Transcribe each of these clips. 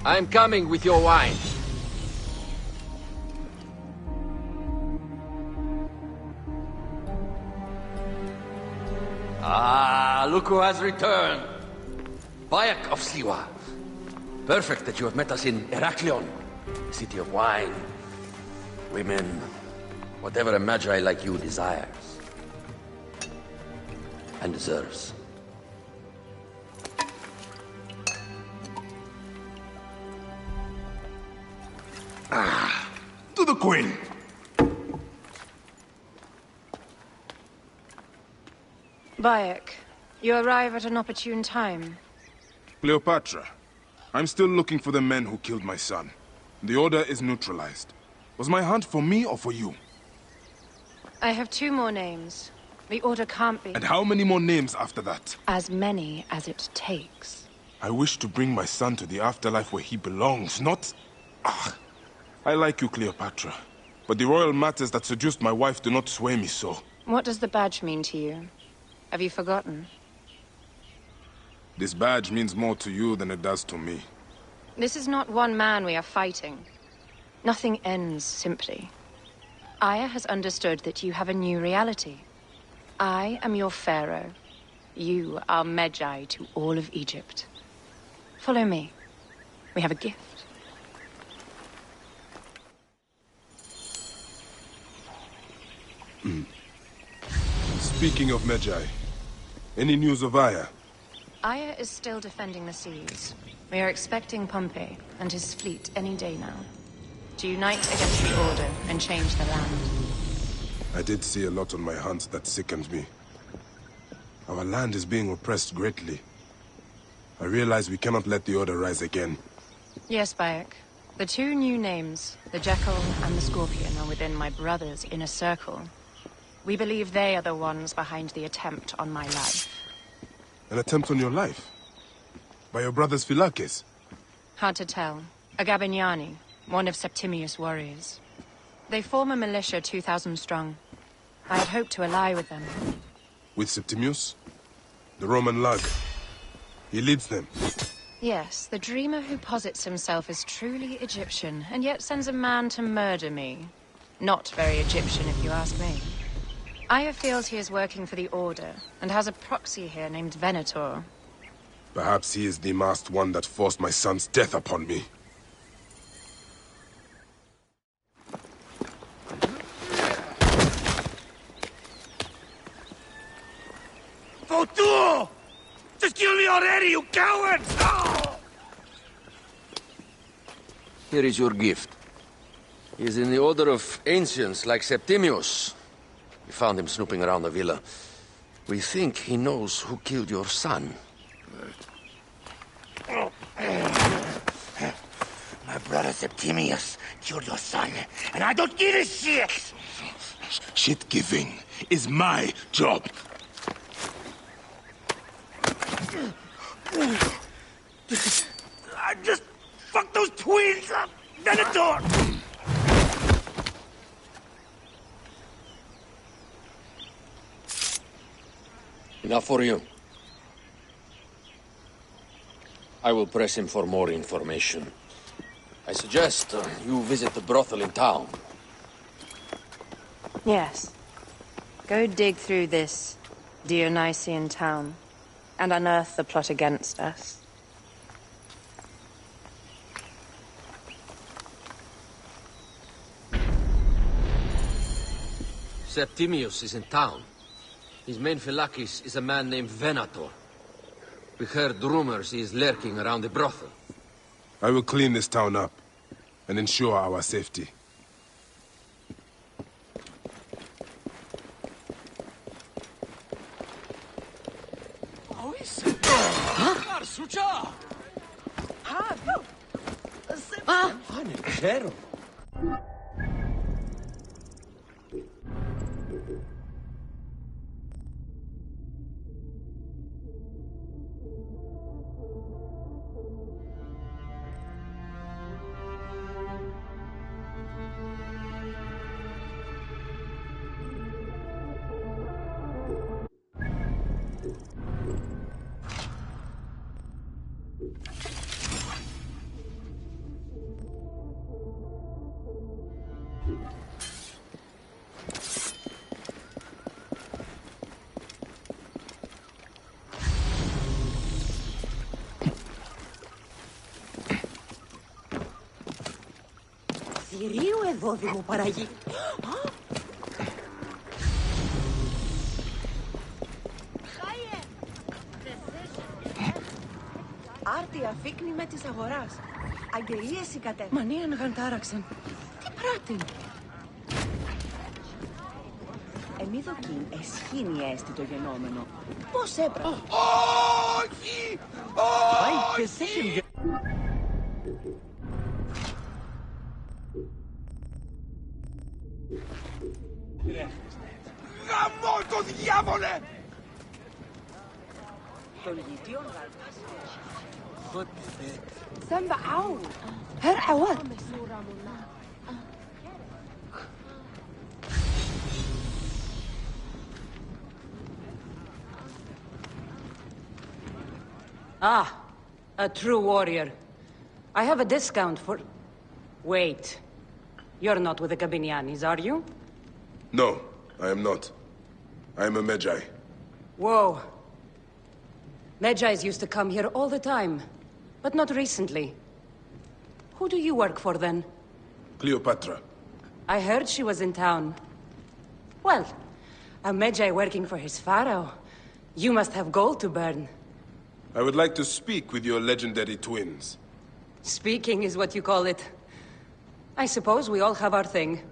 I'm coming with your wine. Ah, look who has returned. Bayek of Siwa. Perfect that you have met us in Heraklion, city of wine, women, whatever a magi like you desires. And deserves. To the Queen! Bayek, you arrive at an opportune time. Cleopatra, I'm still looking for the men who killed my son. The order is neutralized. Was my hunt for me or for you? I have 2 more names. The order can't be... And how many more names after that? As many as it takes. I wish to bring my son to the afterlife where he belongs, not... I like you, Cleopatra. But the royal matters that seduced my wife do not sway me so. What does the badge mean to you? Have you forgotten? This badge means more to you than it does to me. This is not one man we are fighting. Nothing ends simply. Aya has understood that you have a new reality. I am your pharaoh. You are Medjay to all of Egypt. Follow me. We have a gift. Speaking of Medjay, any news of Aya? Aya is still defending the seas. We are expecting Pompey and his fleet any day now. To unite against the Order and change the land. I did see a lot on my hunt that sickened me. Our land is being oppressed greatly. I realize we cannot let the Order rise again. Yes, Bayek. The 2 new names, the Jackal and the Scorpion, are within my brother's inner circle. We believe they are the ones behind the attempt on my life. An attempt on your life? By your brother's Philakes? Hard to tell. A Gabignani, one of Septimius' warriors. They form a militia 2,000 strong. I had hoped to ally with them. With Septimius? The Roman lug. He leads them. Yes, the dreamer who posits himself as truly Egyptian, and yet sends a man to murder me. Not very Egyptian, if you ask me. Aya feels he is working for the Order, and has a proxy here named Venator. Perhaps he is the masked one that forced my son's death upon me. Fotu! Just kill me already, you cowards! Oh! Here is your gift. He is in the order of ancients like Septimius. We found him snooping around the villa. We think he knows who killed your son. My brother Septimius killed your son, and I don't give a shit! Shit-giving is my job. I just fucked those twins up! Venator! Enough for you. I will press him for more information. I suggest you visit the brothel in town. Yes. Go dig through this Dionysian town, and unearth the plot against us. Septimius is in town. His main Philakes is a man named Venator. We heard rumors he is lurking around the brothel. I will clean this town up, and ensure our safety. Κυρίου εδώ δημοπαραγή. Άρτη αφήκνη με της αγοράς. Αγγελίες η κατέ. Μανίαν γαντάραξεν. Τι πράτην. Εμίδοκιν εσχήνει έστι το γενόμενο. Πώς έπρεπε. Όχι! Όχι! Γαμώ το διάβολε! Τον γητιόν γαλπάς. سنبع عون هر عواد Ah, a true warrior. I have a discount for... Wait. You're not with the Gabinianis, are you? No, I am not. I am a Magi. Whoa. Magi's used to come here all the time, but not recently. Who do you work for, then? Cleopatra. I heard she was in town. Well, a Magi working for his pharaoh. You must have gold to burn. I would like to speak with your legendary twins. Speaking is what you call it. I suppose we all have our thing.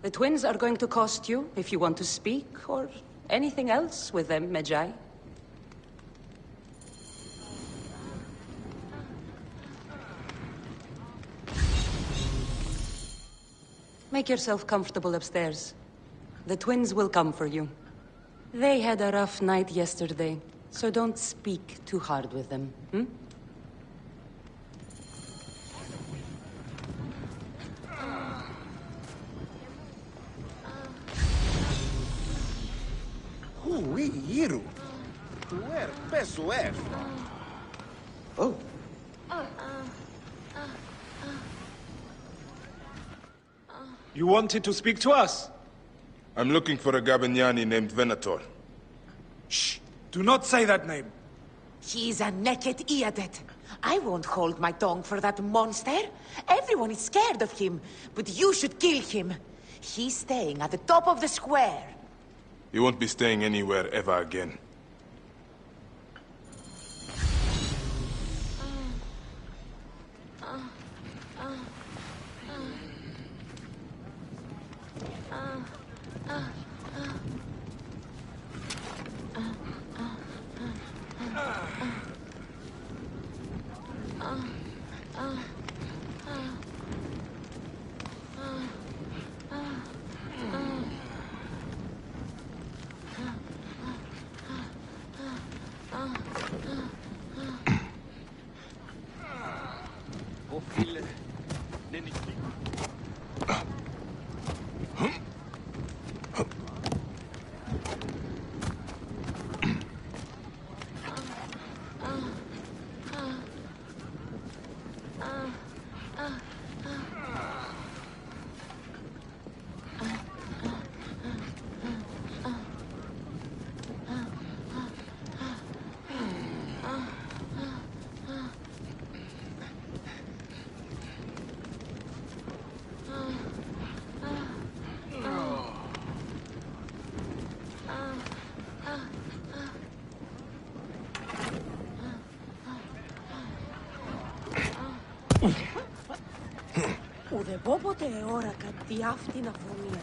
The twins are going to cost you if you want to speak, or anything else with them, Magi. Make yourself comfortable upstairs. The twins will come for you. They had a rough night yesterday, so don't speak too hard with them, hmm? Ui, Iru. Tuer, pesuef. Oh. You wanted to speak to us? I'm looking for a Gabiniani named Venator. Shh! Do not say that name. He's a naked idiot. I won't hold my tongue for that monster. Everyone is scared of him, but you should kill him. He's staying at the top of the square. He won't be staying anywhere ever again. Ουδεπόποτε εόρακα τι αυτήν αφωνία.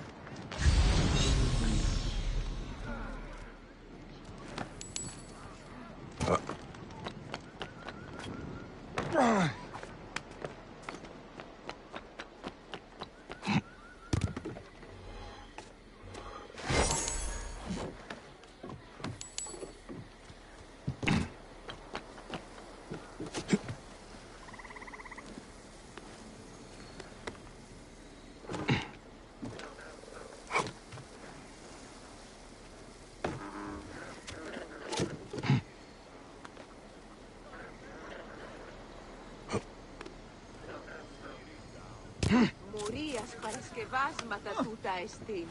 Μουρίας παρασκευάσματα τούτα εστίν.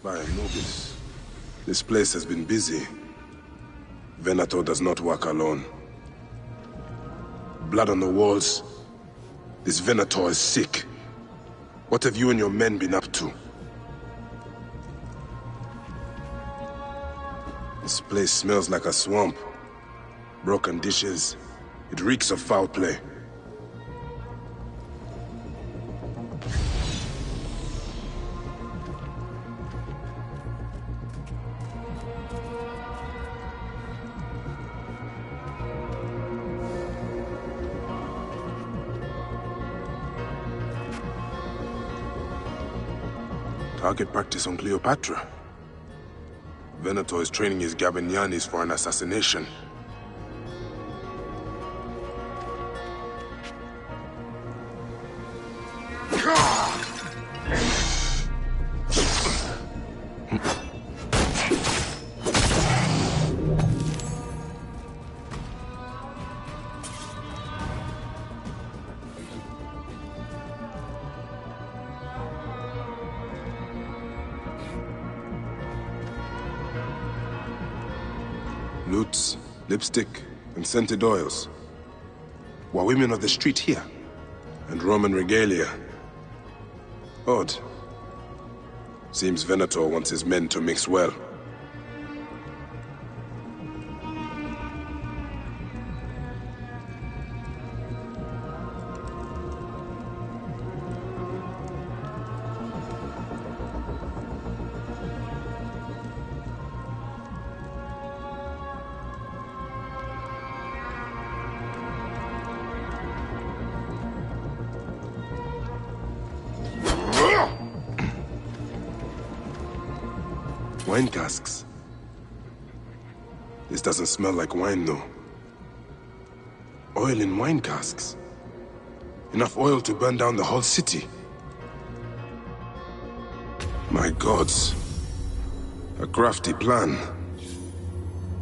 My Anubis, this place has been busy. Venator does not work alone. blood on the walls. This Venator is sick. What have you and your men been up to? This place smells like a swamp. Broken dishes. It reeks of foul play. Target practice on Cleopatra. Venator is training his Gabinianis for an assassination. Lutes, lipstick, and scented oils. Were women of the street here? And Roman regalia. Odd. Seems Venator wants his men to mix well. Wine casks. This doesn't smell like wine, though. Oil in wine casks. Enough oil to burn down the whole city. My gods. A crafty plan.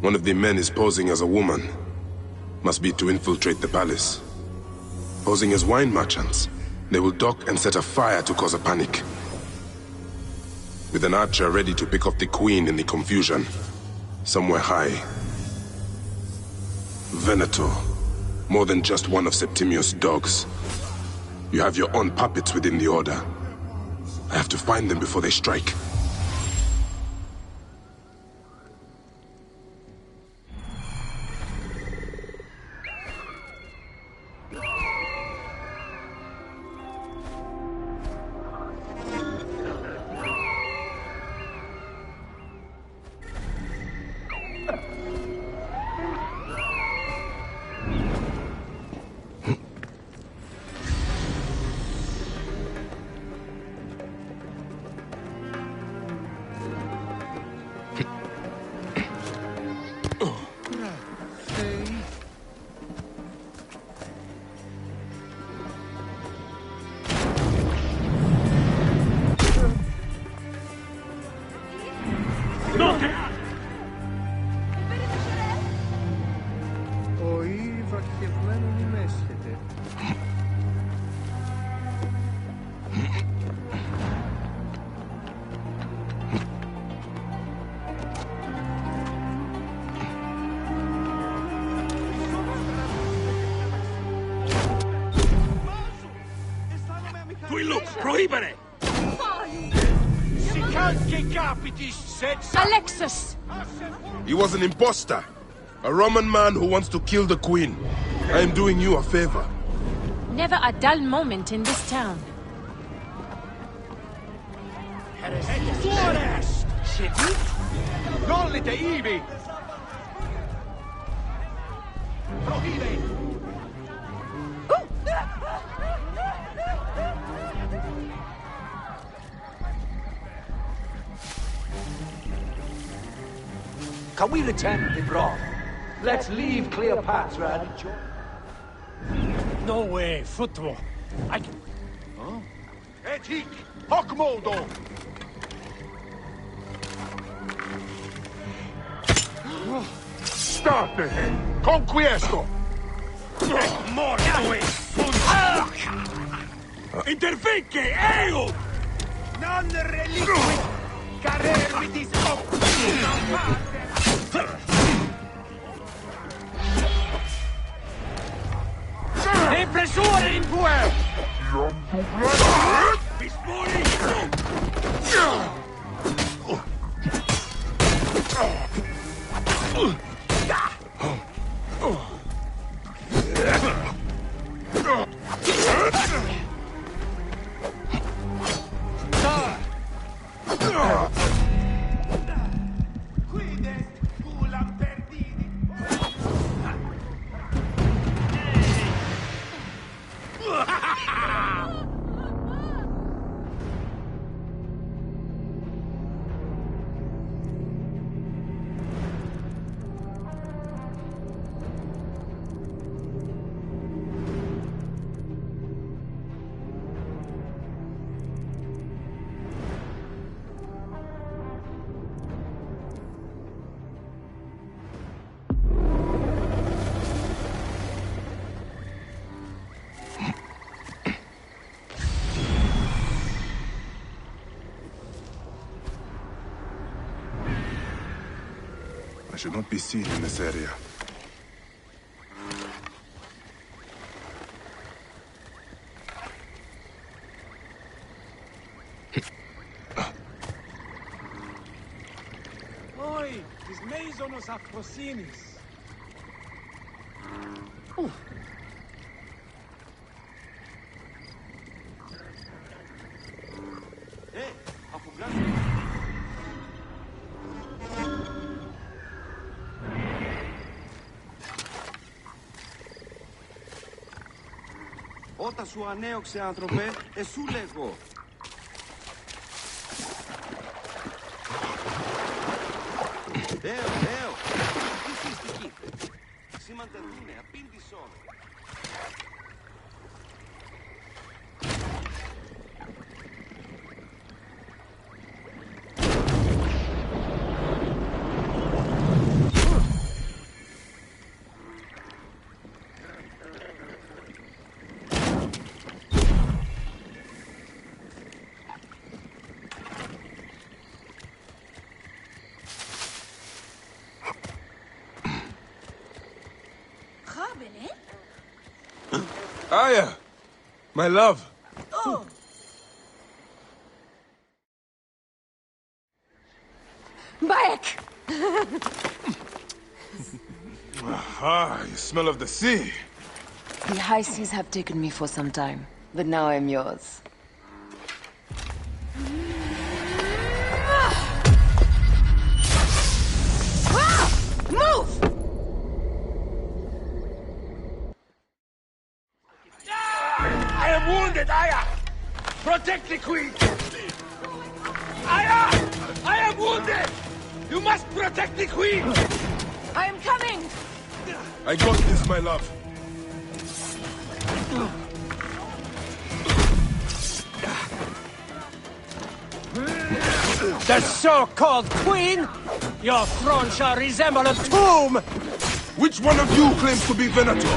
One of the men is posing as a woman. Must be to infiltrate the palace. Posing as wine merchants, they will dock and set a fire to cause a panic. With an archer ready to pick off the queen in the confusion. Somewhere high. Venator. More than just one of Septimius' dogs. You have your own puppets within the Order. I have to find them before they strike. Prohibere! Alexis! He was an imposter. A Roman man who wants to kill the queen. I am doing you a favor. Never a dull moment in this town. Gollite ivi! Prohibere! Can we return the broth? Let's leave Cleopatra and enjoy. No way, football. I can... Huh? Etik! Hoc modo! State! Conquiesto! Morte! Interfice! Ego! Non reliquit! Carervitis sword in puer! I should not be seen in this area. Oi, τις μέιζονος αφροσύνης. Όταν σου ανέωξε, άνθρωπε, εσού λέγω. Δέο, τι συστική. Σημαντεύουνε, απήντησον. Aya! My love! Oh! Bayek! Ah, you smell of the sea. The high seas have taken me for some time, but now I'm yours. Move! I am wounded, Aya! Protect the queen! Aya! I am wounded! You must protect the queen! I am coming! I got this, my love. The so-called queen? Your throne shall resemble a tomb! Which one of you claims to be Venator?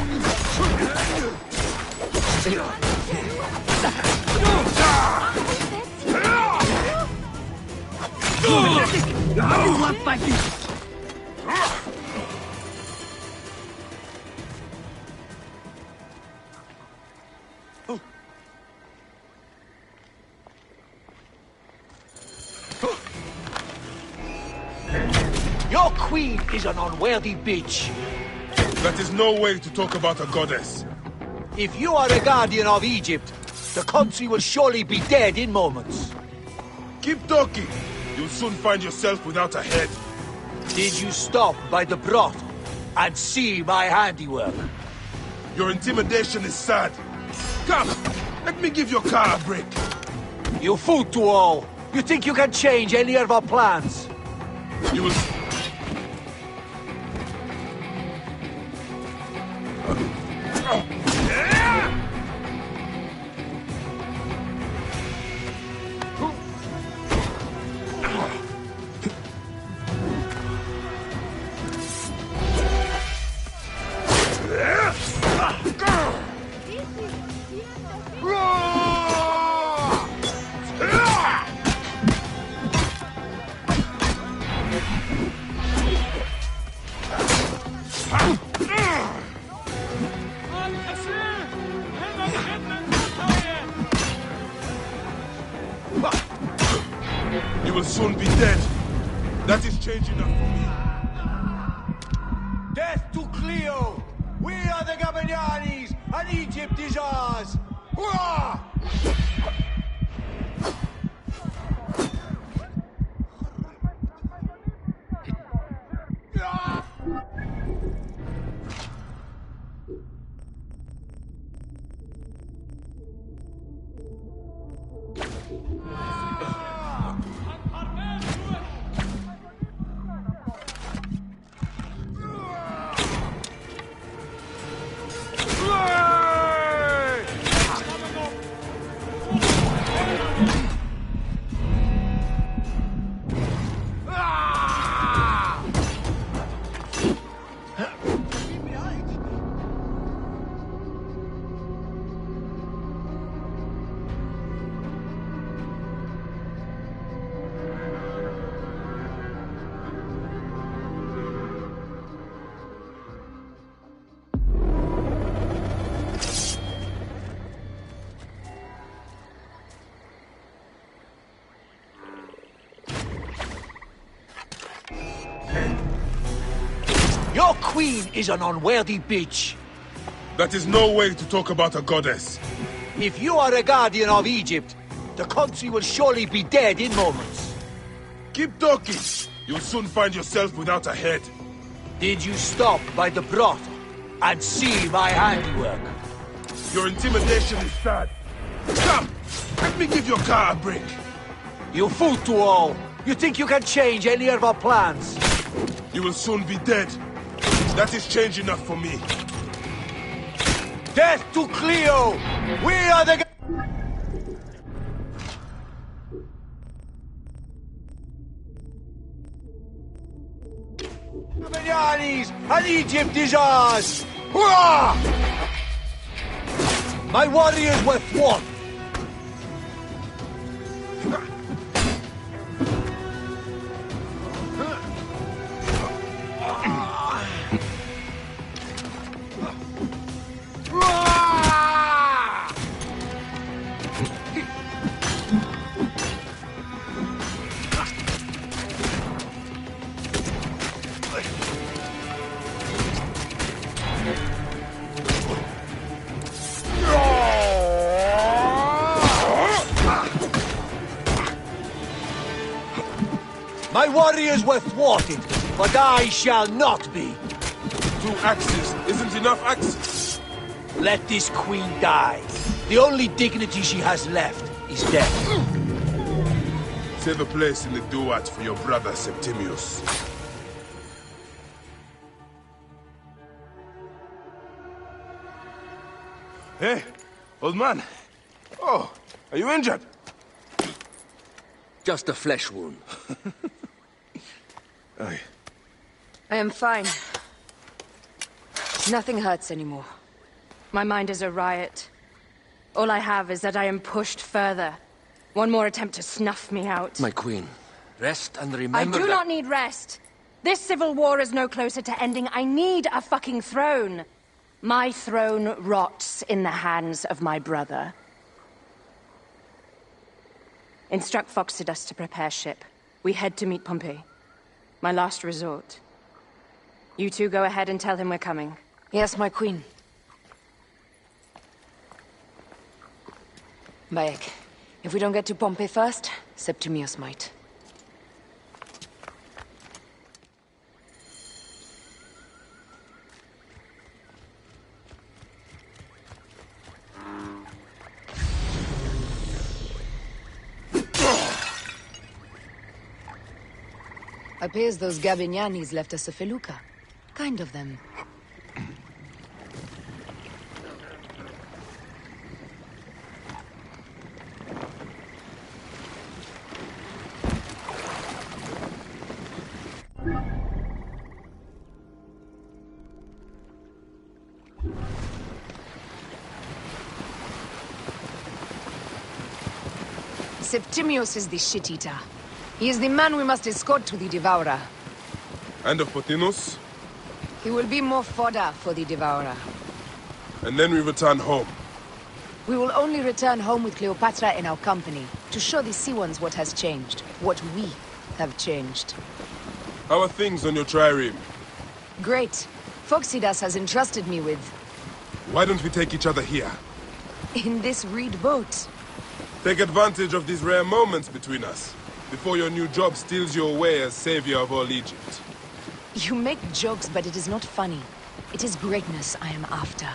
Your queen is an unworthy bitch. That is no way to talk about a goddess. If you are a guardian of Egypt, the country will surely be dead in moments. Keep talking. You'll soon find yourself without a head. Did you stop by the broth and see my handiwork? Your intimidation is sad. Come, let me give your car a break. You fool to all. You think you can change any of our plans? You will... You will soon be dead. That is changing enough for me. Death to Cleo! We are the Gabanianis, and Egypt is ours! Hurrah! Your queen is an unworthy bitch. That is no way to talk about a goddess. If you are a guardian of Egypt, the country will surely be dead in moments. Keep talking. You'll soon find yourself without a head. Did you stop by the brothel and see my handiwork? Your intimidation is sad. Come! Let me give your car a break. You fool to all! You think you can change any of our plans? You will soon be dead. That is change enough for me. Death to Cleo! We are the... Gabanianis, and Egypt is ours! Hurrah! My warriors were thwarted. My warriors were thwarted, but I shall not be. 2 axes isn't enough axes. Let this queen die. The only dignity she has left is death. Save a place in the duat for your brother Septimius. Hey, old man. Oh, are you injured? Just a flesh wound. Aye. I am fine. Nothing hurts anymore. My mind is a riot. All I have is that I am pushed further. One more attempt to snuff me out. My queen, rest and remember I do not need rest. This civil war is no closer to ending. I need a fucking throne. My throne rots in the hands of my brother. Instruct Foxidus to prepare ship. We head to meet Pompey. My last resort. You two go ahead and tell him we're coming. Yes, my queen. Bayek, if we don't get to Pompey first, Septimius might. Appears those Gabinianis left us a felucca. Kind of them. Septimius is the shit-eater. He is the man we must escort to the Devourer. And of Pothinus? He will be more fodder for the Devourer. And then we return home. We will only return home with Cleopatra in our company, to show the Sea Ones what has changed, what we have changed. How are things on your trireme? Great. Phoxidas has entrusted me with... Why don't we take each other here? in this reed boat. Take advantage of these rare moments between us, before your new job steals you away as savior of all Egypt. You make jokes, but it is not funny. It is greatness I am after.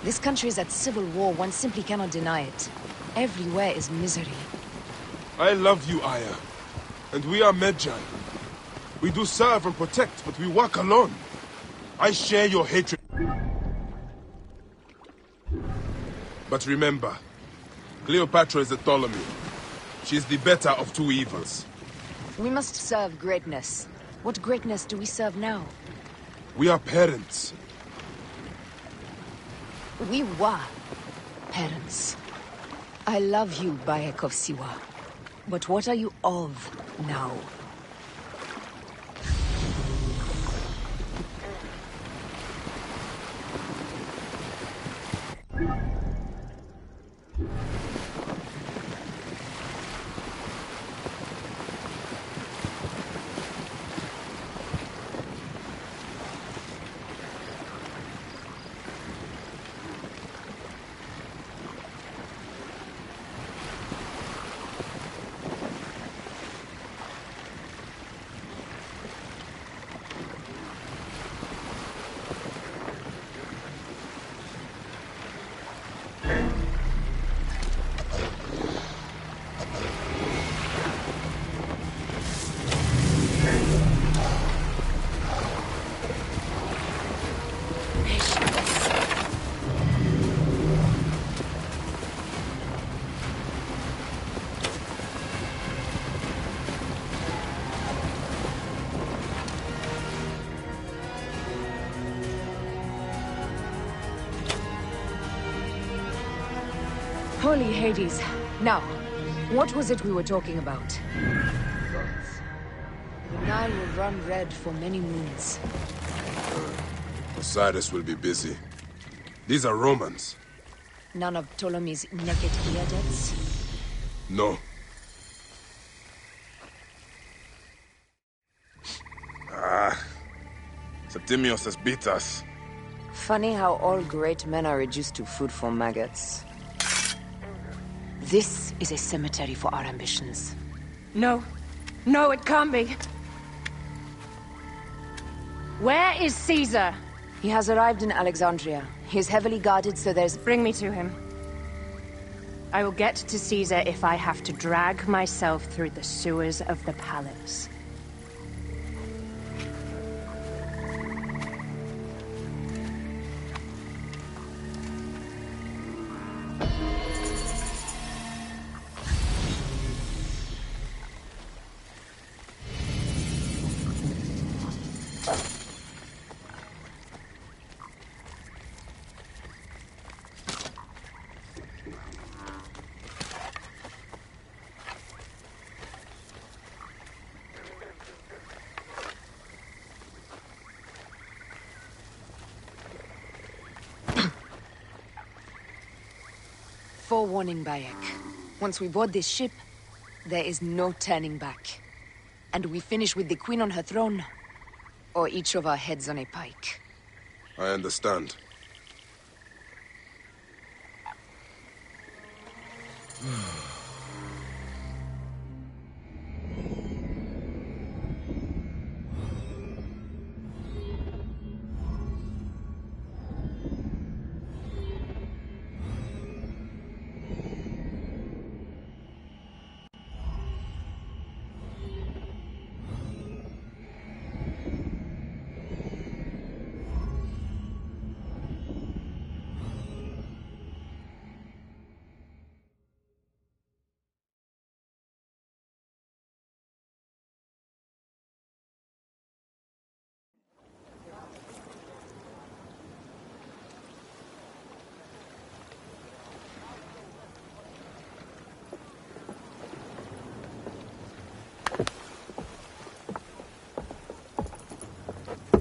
This country is at civil war, one simply cannot deny it. Everywhere is misery. I love you, Aya. And we are Medjay. We do serve and protect, but we work alone. I share your hatred. But remember, Cleopatra is a Ptolemy. She is the better of two evils. We must serve greatness. What greatness do we serve now? We are parents. We were parents. I love you, Bayek of Siwa. But what are you of now? Holy Hades. Now, what was it we were talking about? The Nile will run red for many moons. Osiris will be busy. These are Romans. None of Ptolemy's naked eardebts? No. Septimius has beat us. Funny how all great men are reduced to food for maggots. This is a cemetery for our ambitions. No. No, it can't be. Where is Caesar? He has arrived in Alexandria. He is heavily guarded, so there's... Bring me to him. I will get to Caesar if I have to drag myself through the sewers of the palace. Forewarning, Bayek. Once we board this ship, there is no turning back. And we finish with the Queen on her throne, or each of our heads on a pike. I understand.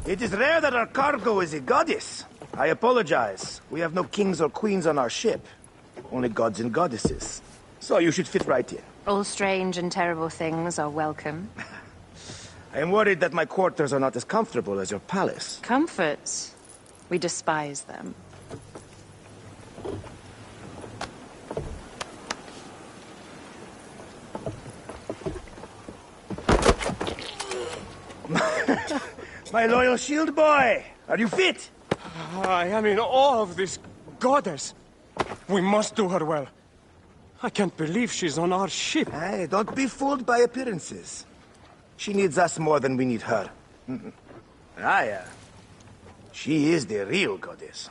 It is rare that our cargo is a goddess. I apologize. We have no kings or queens on our ship. Only gods and goddesses. So you should fit right in. All strange and terrible things are welcome. I am worried that my quarters are not as comfortable as your palace. Comforts? We despise them. My loyal shield boy! Are you fit? I am in awe of this goddess. We must do her well. I can't believe she's on our ship. Hey, don't be fooled by appearances. She needs us more than we need her. Aya, she is the real goddess.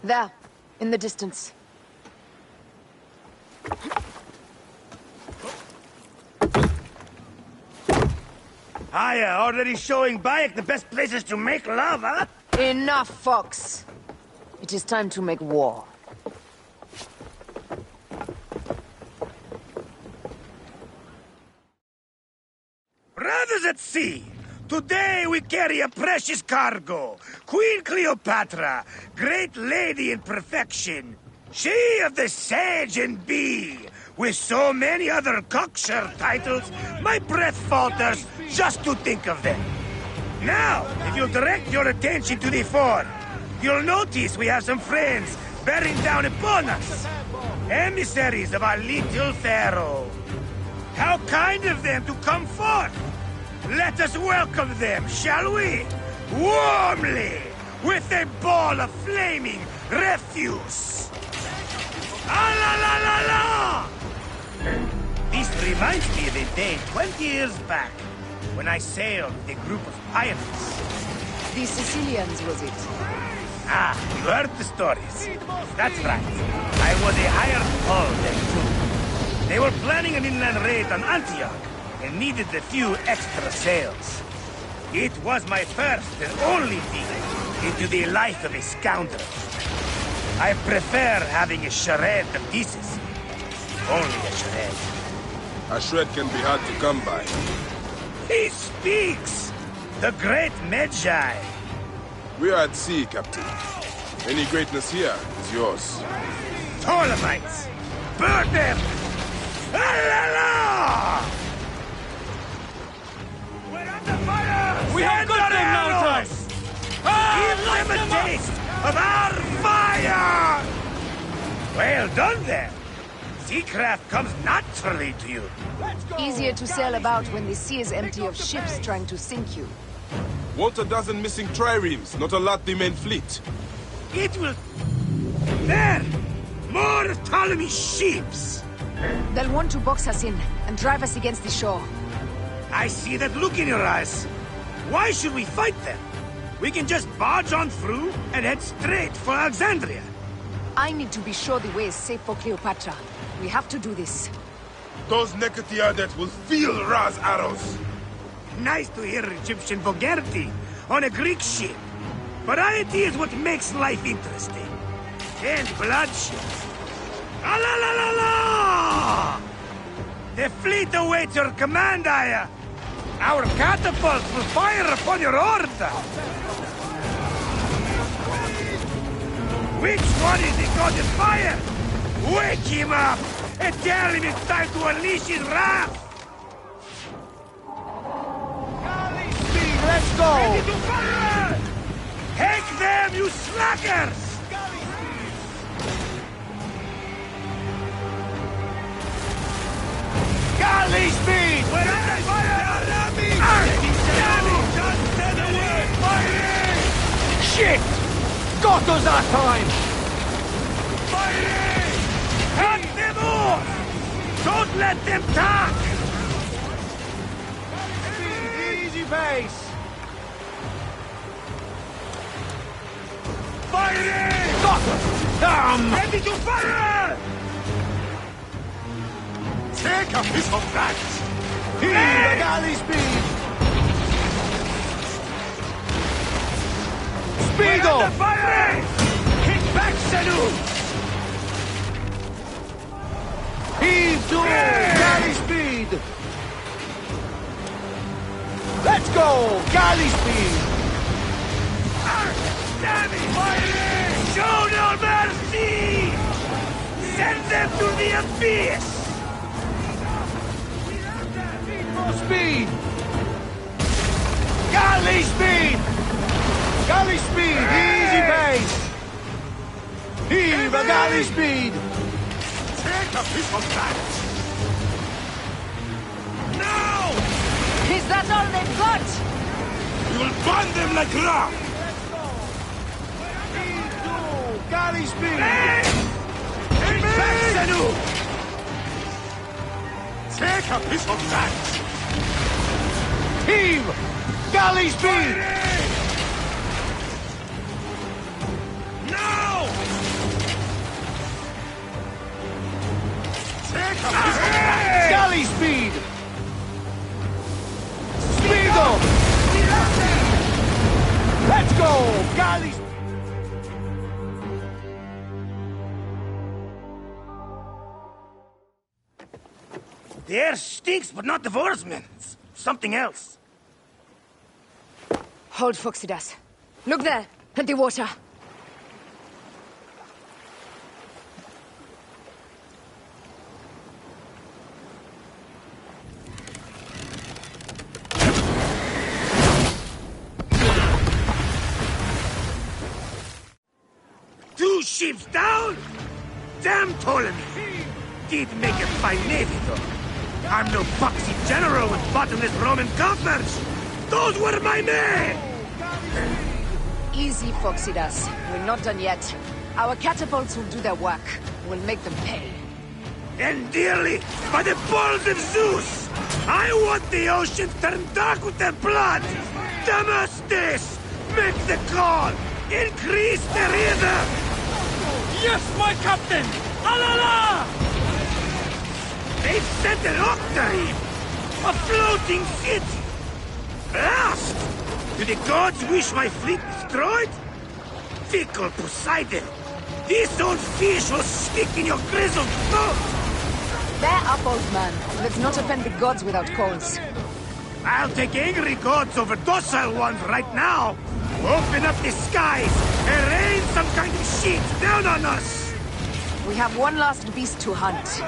There, in the distance. Aya, already showing Bayek the best places to make love, huh? Enough, Fox. It is time to make war. Brothers at sea, today we carry a precious cargo. Queen Cleopatra, great lady in perfection. She of the Sage and Bee. With so many other cocksure titles, my breath falters just to think of them. Now, if you'll direct your attention to the fore, you'll notice we have some friends bearing down upon us. Emissaries of our little pharaoh. How kind of them to come forth! Let us welcome them, shall we? Warmly, with a ball of flaming refuse. Ah la la la la! This reminds me of a day 20 years back, when I sailed with a group of pirates. The Sicilians, was it? Ah, you heard the stories. That's right. I was a hired hull then, too. They were planning an inland raid on Antioch, and needed a few extra sails. It was my first and only peek into the life of a scoundrel. I prefer having a charade of pieces. Only a charade. A shred can be hard to come by. He speaks! The great Magi! We are at sea, Captain. Any greatness here is yours. Ptolemaites! Burn them! Ah la la! We're under fire! We have got them now, Tyson! Give them a taste of our fire! Well done, then. Seacraft comes naturally to you. Easier to sail about when the sea is empty of ships trying to sink you. Want a dozen missing triremes, not a lot the main fleet. It will... There! More of Ptolemy's ships! They'll want to box us in and drive us against the shore. I see that look in your eyes. Why should we fight them? We can just barge on through and head straight for Alexandria. I need to be sure the way is safe for Cleopatra. We have to do this. Those Nekatiadet will feel Ra's arrows. Nice to hear Egyptian vulgarity on a Greek ship. Variety is what makes life interesting. And bloodshed. Ah la la la la! The fleet awaits your command, Aya. Our catapults will fire upon your order. Which one is the god of fire? Wake him up and tell him it's time to unleash his wrath. Let's go! Ready to fire! Take them, you slackers! Galley speed! We're under fire! Just said the word! Firing! Shit! Got us that time! Firing! Cut them off! Don't let them talk! Easy pace! Firing! Got us! Damn! Ready to fire! Take a piece of that! Heave the galley speed! Speed We're under up! fire! Hit back, salute! Heave to! Galley speed! Let's go! Galley speed! Show no mercy! Send them to the abyss! More speed! Galley speed! Galley speed! Easy pace! Heave a galley speed! Take a piece of that! Now! Is that all they've got? We will burn them like rock! Galley speed! Back, Senu! Take a piece of that! Heave! Galley speed! Now! Take a piece of that! Galley speed! Speedo! Let's go! Galley speed! The air stinks, but not the Vorsman. It's something else. Hold, Phoxidas. Look there, at the water. Two ships down? Damn Ptolemy! Did make a fine navy, though. I'm no foxy general with bottomless Roman coffers! Those were my men! Easy, Phoxidas. We're not done yet. Our catapults will do their work. We'll make them pay. And dearly, by the balls of Zeus! I want the ocean turned dark with their blood! Damastes! Make the call! Increase the rhythm! Yes, my captain! Alala! They've sent an octave! A floating city! Blast! Do the gods wish my fleet destroyed? Fickle Poseidon! This old fish will stick in your grizzled boat! Bear up, old man. Let's not offend the gods without cause. I'll take angry gods over docile ones right now! Open up the skies and rain some kind of shit down on us! We have one last beast to hunt.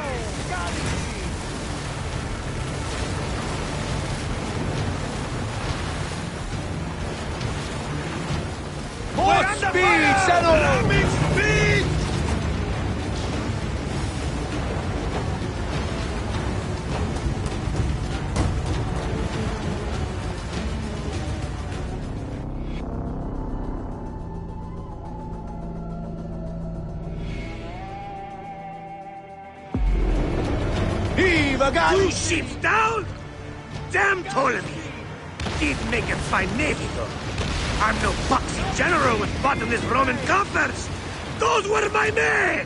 More speed, Settle! Speed! Heave a galley! Two ships down? Damn Ptolemy! Did make a fine navy, though. I'm no foxy general with bottomless Roman coffers! Those were my men!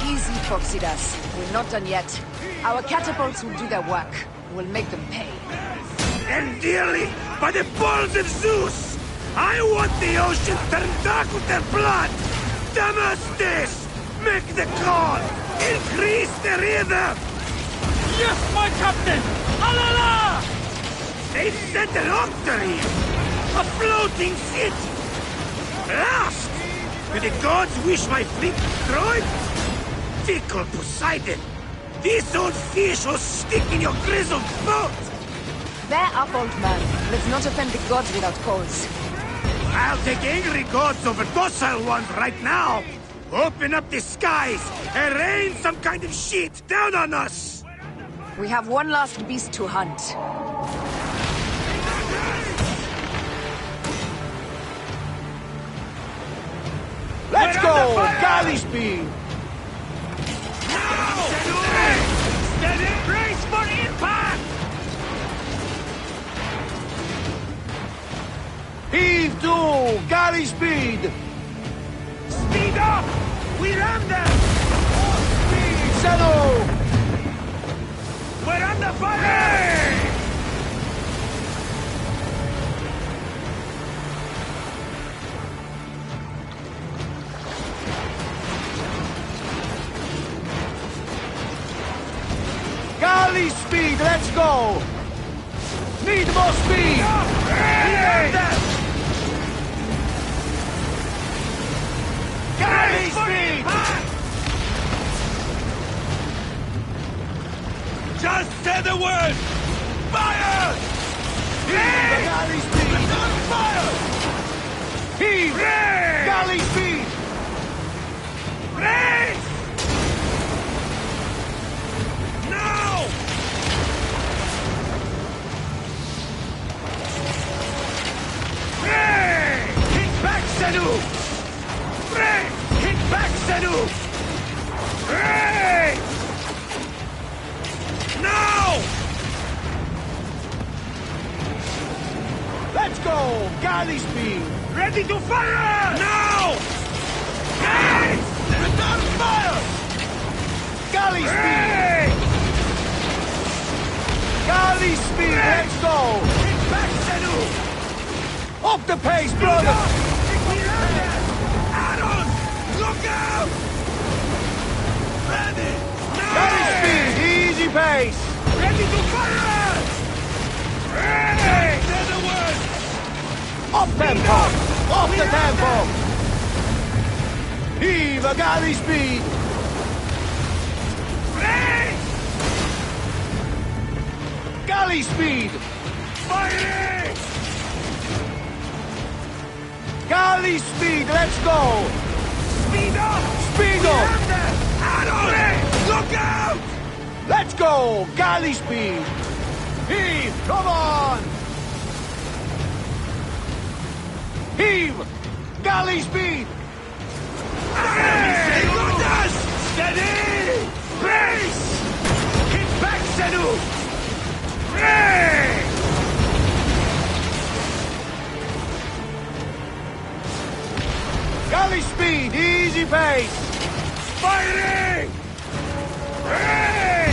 Easy, Phoxidas. We're not done yet. Our catapults will do their work. We'll make them pay. And dearly, by the balls of Zeus! I want the ocean turned dark with their blood! Damastes! Make the call! Increase the rhythm! Yes, my captain! Alala! They've sent an octave! A floating city! Blast! Do the gods wish my fleet destroyed? Fickle Poseidon! This old fish will stick in your grizzled boat! Bear up, old man. Let's not offend the gods without cause. I'll take angry gods over docile ones right now! Open up the skies and rain some kind of shit down on us! We have one last beast to hunt. Let's go! Galley speed! Now! Steady! Brace for impact! Heave to! Galley speed! Speed up! We ram them! Speed! Settle! We're under fire! Galley speed! Let's go! Need more speed! We ram them! Galley speed! Just say the word! Fire! Heave the galley speed! Fire! Heave! Raise! Galley speed! Raise! Now! Raise! Hit back, Sanu! Raise! Hit back, Sanu! Raise! Now! Let's go! Galley speed! Ready to fire! Now! Raise! Return fire! Galley speed! Raise! Galley speed! Let's go! Hit back, Sanu! Up the pace, brother! Aaron! Look out! Ready! Now! Galley speed! Easy pace! Ready to fire! Ready! Say the word! Up tempo! Up the tempo! Heave a galley speed! Ready! Galley speed! Firing! Galley speed! Let's go! Speed up! Speed up! Aaron! Look out! Let's go! Galley speed! Heave! Come on! Heave! Galley speed! Hey! Lotus! Steady! Brace! Hit back, Sanu! Hey! Galley speed! Easy pace! Firing! Hey!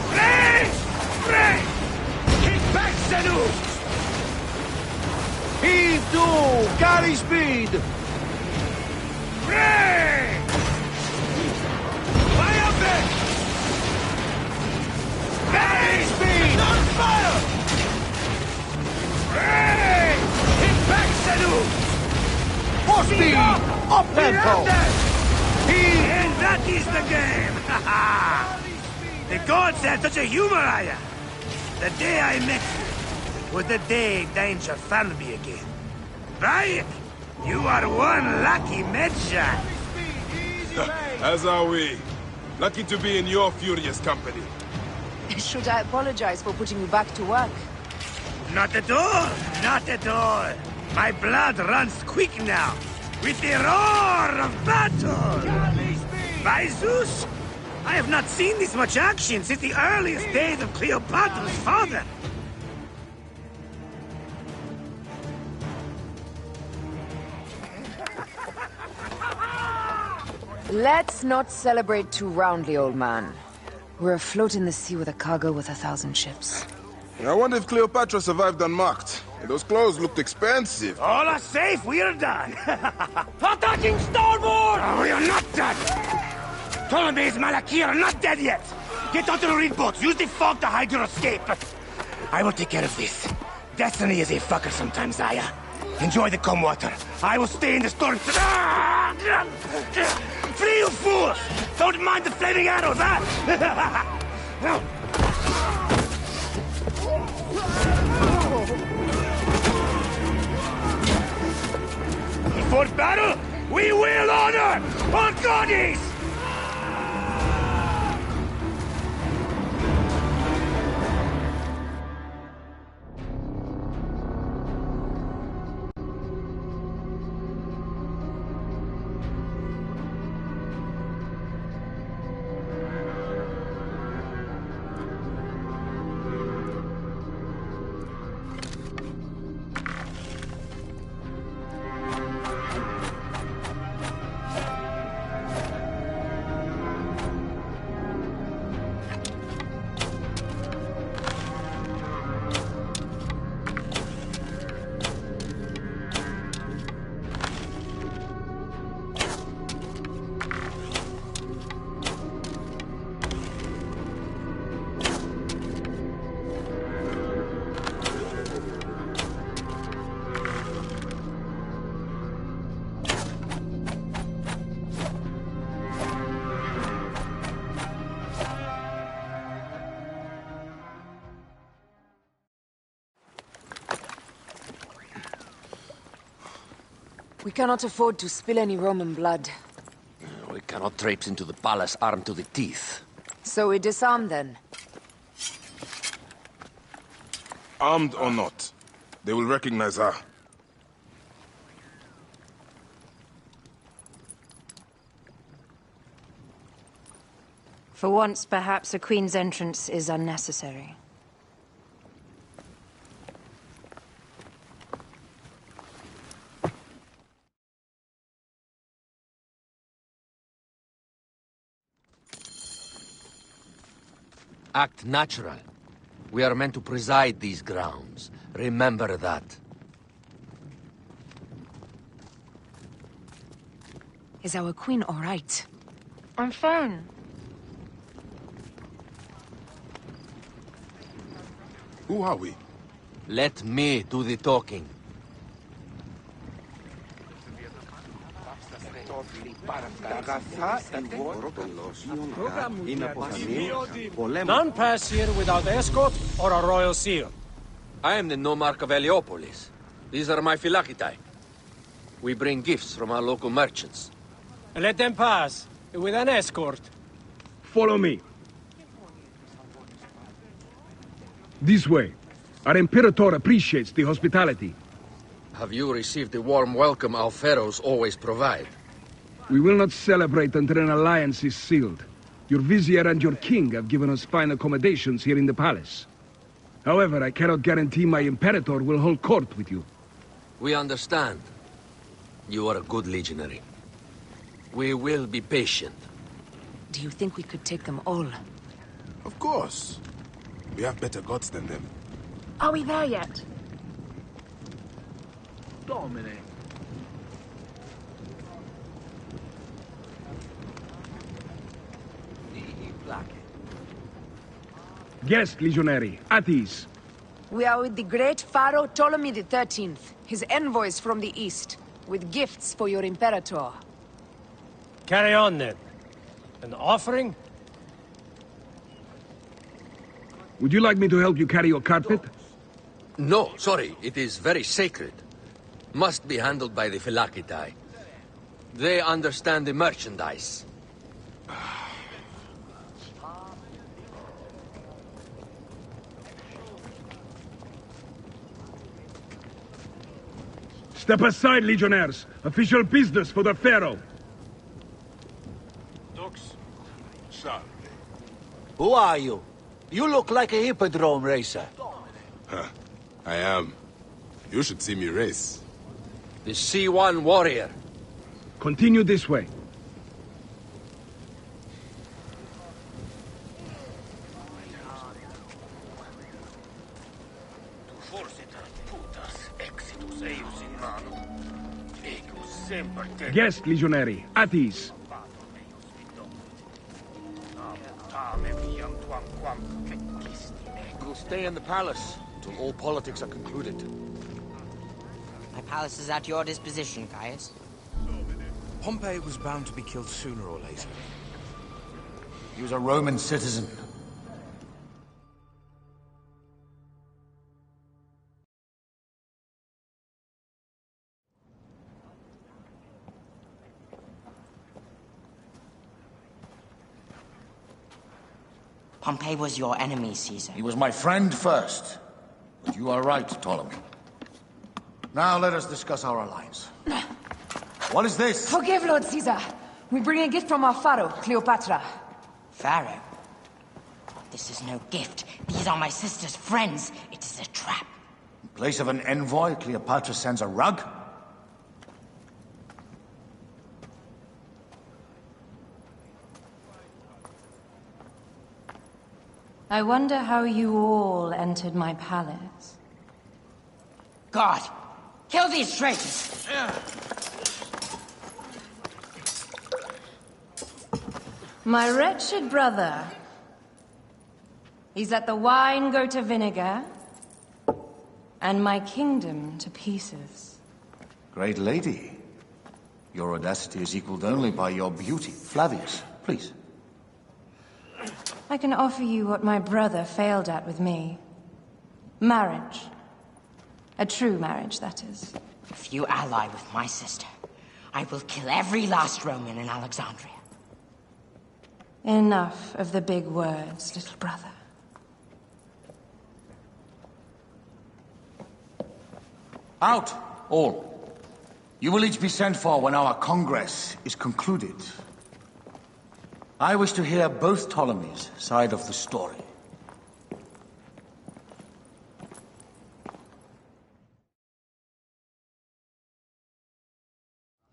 Brace! Brace! Hit back, Sanu! Heave to! Galley speed! Ray! Fire back! Galley speed! On fire! Ray! Hit back, Sanu! More speed! Up tempo! Heave! And that is the game! The gods had such a humor, Aya! The day I met you was the day danger found me again. Right? You are one lucky medshot. As are we. Lucky to be in your furious company. Should I apologize for putting you back to work? Not at all. Not at all. My blood runs quick now. With the roar of battle. By Zeus, I have not seen this much action since the earliest days of Cleopatra's father. Let's not celebrate too roundly, old man. We're afloat in the sea with a cargo worth 1,000 ships. I wonder if Cleopatra survived unmarked. Those clothes looked expensive. All are safe, we are done. Attacking starboard! Oh, we are not done. Ptolemy's Malaki are not dead yet. Get onto the reed boats. Use the fog to hide your escape. I will take care of this. Destiny is a fucker sometimes, Aya. Enjoy the calm water. I will stay in the storm. Flee, you fools! Don't mind the flaming arrows, huh? Before battle, we will honor our goddess! We cannot afford to spill any Roman blood. We cannot traipse into the palace armed to the teeth. So we disarm then? Armed or not, they will recognize her. For once, perhaps a queen's entrance is unnecessary. Act natural. We are meant to preside these grounds. Remember that. Is our queen all right? I'm fine. Who are we? Let me do the talking. None pass here without escort or a royal seal. I am the nomarch of Heliopolis. These are my phylakitae. We bring gifts from our local merchants. Let them pass, with an escort. Follow me. This way. Our Imperator appreciates the hospitality. Have you received the warm welcome our pharaohs always provide? We will not celebrate until an alliance is sealed. Your vizier and your king have given us fine accommodations here in the palace. However, I cannot guarantee my Imperator will hold court with you. We understand. You are a good legionary. We will be patient. Do you think we could take them all? Of course. We have better gods than them. Are we there yet? Domine. Guest, legionary. At ease. We are with the great Pharaoh Ptolemy XIII, his envoys from the east, with gifts for your Imperator. Carry on, then. An offering? Would you like me to help you carry your carpet? No, sorry. It is very sacred. Must be handled by the phylakitae. They understand the merchandise. Step aside, legionnaires. Official business for the Pharaoh. Dux, sir. Who are you? You look like a hippodrome racer. Huh. I am. You should see me race. The C1 warrior. Continue this way. Guest, legionary. At ease. We'll stay in the palace till all politics are concluded. My palace is at your disposition, Caius. Pompey was bound to be killed sooner or later. He was a Roman citizen. Pompey was your enemy, Caesar. He was my friend first. But you are right, Ptolemy. Now let us discuss our alliance. What is this? Forgive, Lord Caesar. We bring a gift from our pharaoh, Cleopatra. Pharaoh? This is no gift. These are my sister's friends. It is a trap. In place of an envoy, Cleopatra sends a rug? I wonder how you all entered my palace. God! Kill these traitors! My wretched brother. He's let the wine go to vinegar, and my kingdom to pieces. Great lady. Your audacity is equaled only by your beauty. Flavius, please. I can offer you what my brother failed at with me. Marriage. A true marriage, that is. If you ally with my sister, I will kill every last Roman in Alexandria. Enough of the big words, little brother. Out, all. You will each be sent for when our Congress is concluded. I wish to hear both Ptolemies' side of the story.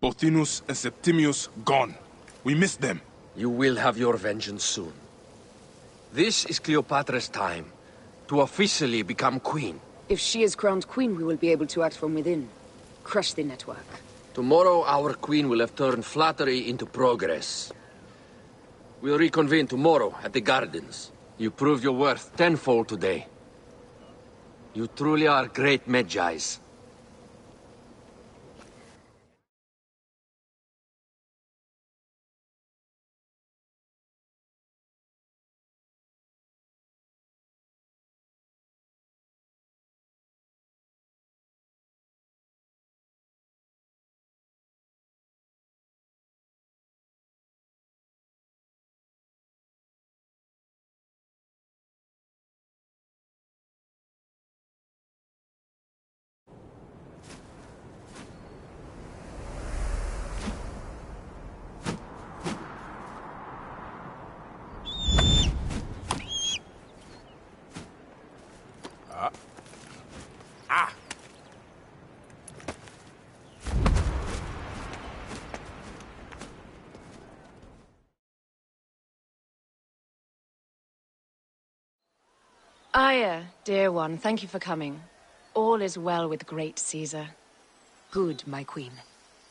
Pothinus and Septimius gone. We missed them. You will have your vengeance soon. This is Cleopatra's time to officially become queen. If she is crowned queen, we will be able to act from within. Crush the network. Tomorrow, our queen will have turned flattery into progress. We'll reconvene tomorrow at the gardens. You proved your worth tenfold today. You truly are great Magi's. Aya, dear one, thank you for coming. All is well with great Caesar. Good, my queen.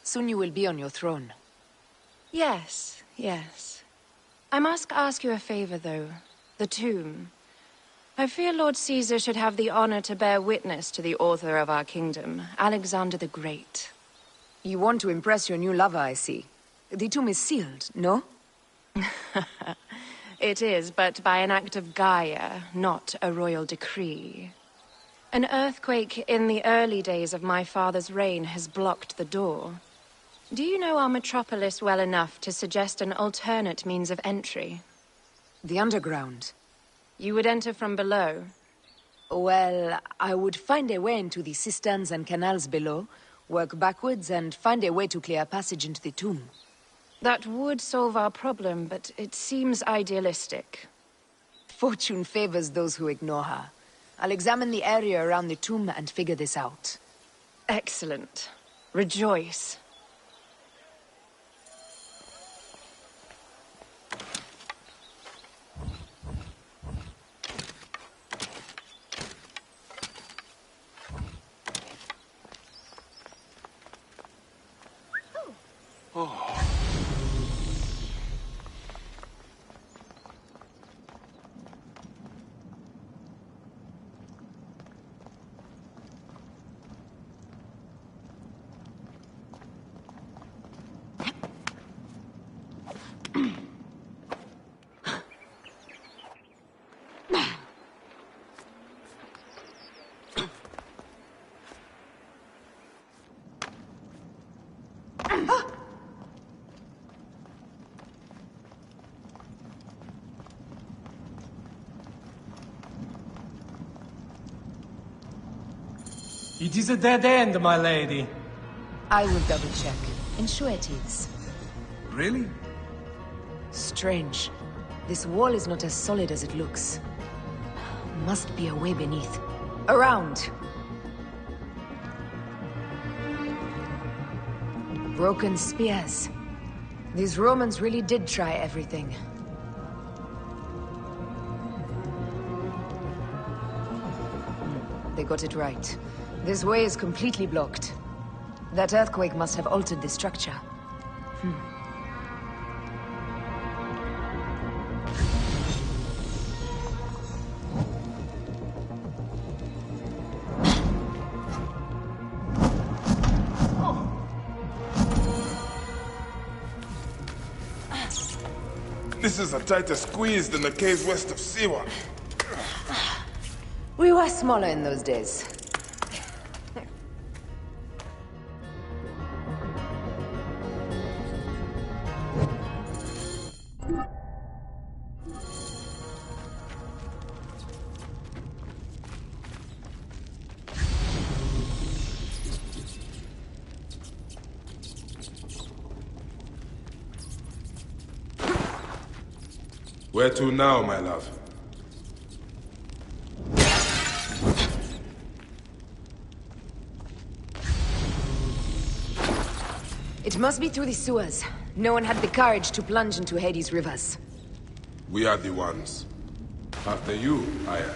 Soon you will be on your throne. Yes, yes. I must ask you a favor, though. The tomb. I fear Lord Caesar should have the honor to bear witness to the author of our kingdom, Alexander the Great. You want to impress your new lover, I see. The tomb is sealed, no? It is, but by an act of Gaia, not a royal decree. An earthquake in the early days of my father's reign has blocked the door. Do you know our metropolis well enough to suggest an alternate means of entry? The underground. You would enter from below? Well, I would find a way into the cisterns and canals below, work backwards, and find a way to clear a passage into the tomb. That would solve our problem, but it seems idealistic. Fortune favors those who ignore her. I'll examine the area around the tomb and figure this out. Excellent. Rejoice. It is a dead end, my lady. I will double-check. Ensure it is. Really? Strange. This wall is not as solid as it looks. Must be a way beneath. Around! Broken spears. These Romans really did try everything. They got it right. This way is completely blocked. That earthquake must have altered the structure. This is a tighter squeeze than the caves west of Siwa. We were smaller in those days. Where to now, my love? It must be through the sewers. No one had the courage to plunge into Hades' rivers. We are the ones. After you, Aya.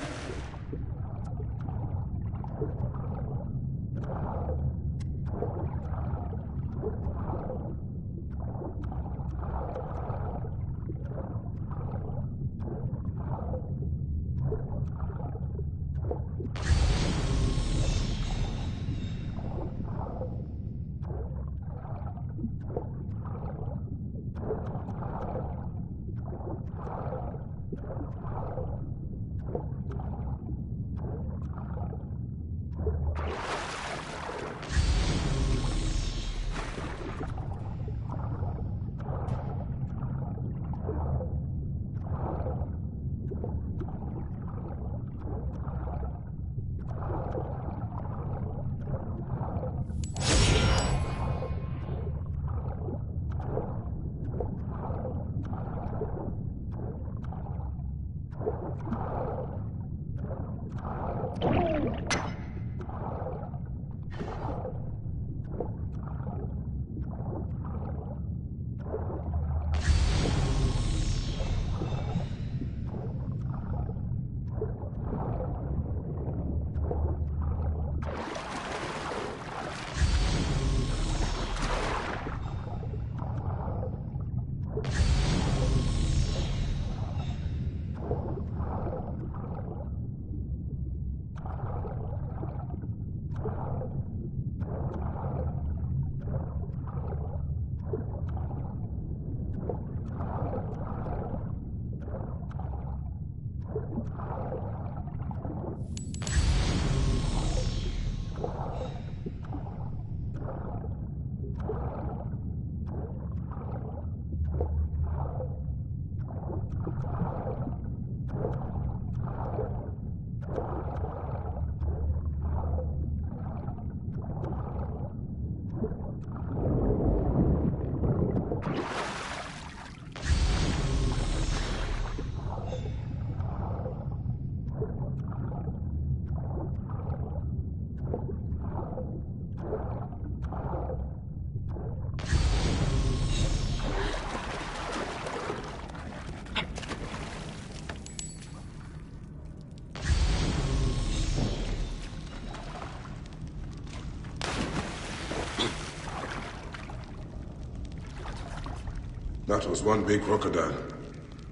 That was one big crocodile.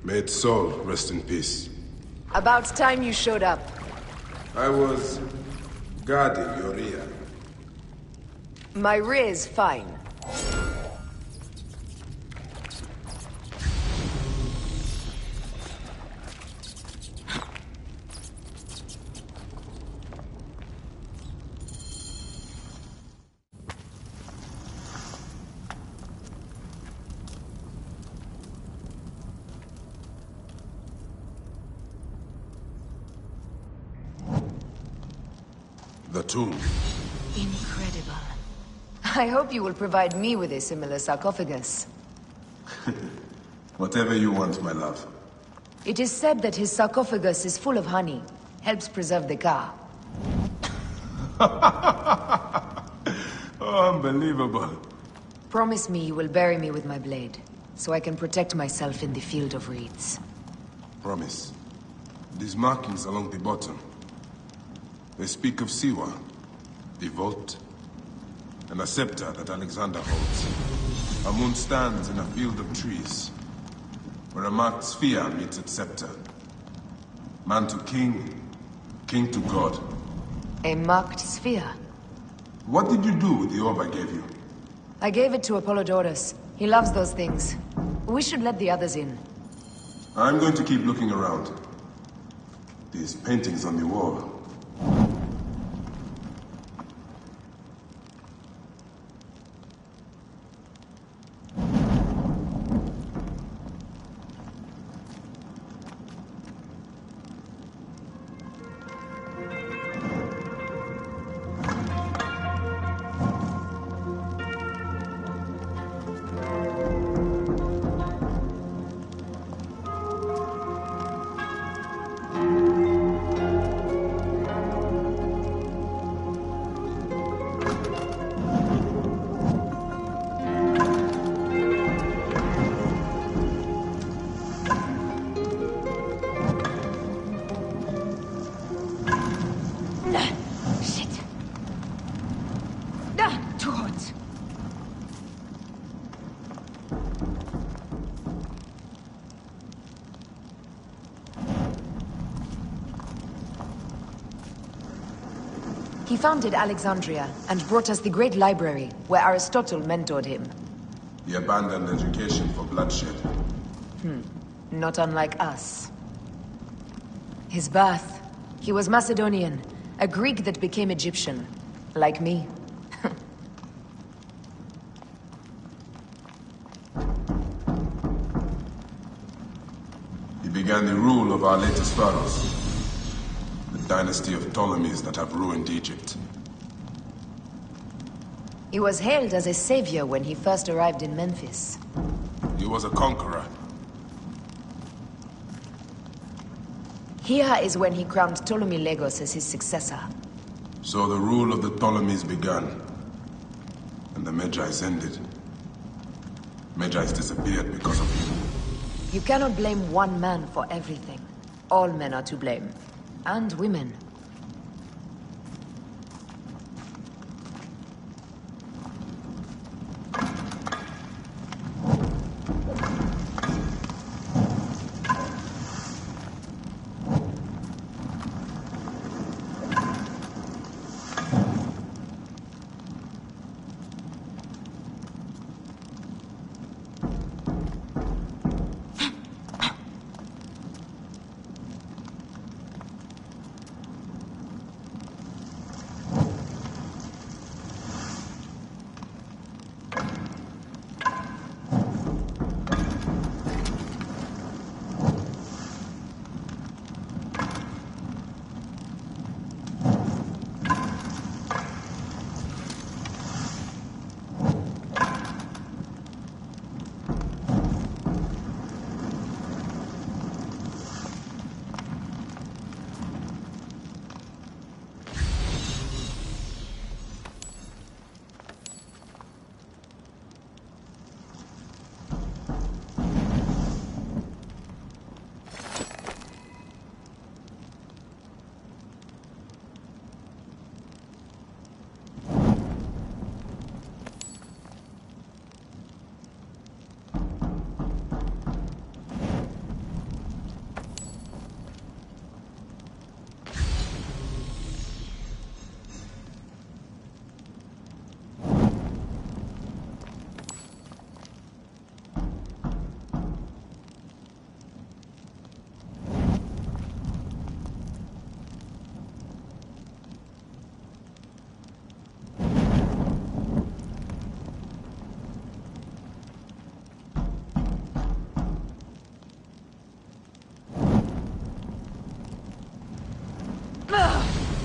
May its soul rest in peace. About time you showed up. I was guarding your rear. My rear's fine. The tomb. Incredible. I hope you will provide me with a similar sarcophagus. Whatever you want, my love. It is said that his sarcophagus is full of honey. Helps preserve the car. Oh, unbelievable. Promise me you will bury me with my blade, so I can protect myself in the field of reeds. Promise. These markings along the bottom. They speak of Siwa, the vault, and a scepter that Alexander holds. A moon stands in a field of trees, where a marked sphere meets its scepter. Man to king, king to god. A marked sphere? What did you do with the orb I gave you? I gave it to Apollodorus. He loves those things. We should let the others in. I'm going to keep looking around. These paintings on the wall. He founded Alexandria and brought us the great library, where Aristotle mentored him. He abandoned education for bloodshed. Not unlike us. His birth, he was Macedonian, a Greek that became Egyptian, like me. He began the rule of our latest pharaohs, the dynasty of Ptolemies that have ruined Egypt. He was hailed as a savior when he first arrived in Memphis. He was a conqueror. Here is when he crowned Ptolemy Legos as his successor. So the rule of the Ptolemies began, and the Magi's ended. Magi's disappeared because of him. You cannot blame one man for everything. All men are to blame. And women.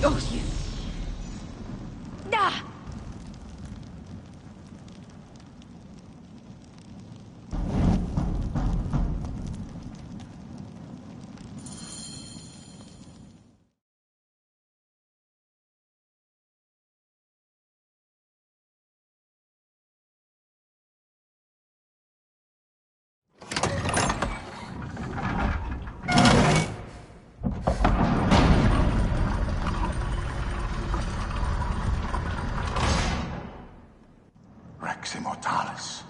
Oh, you... Ah! Immortalis.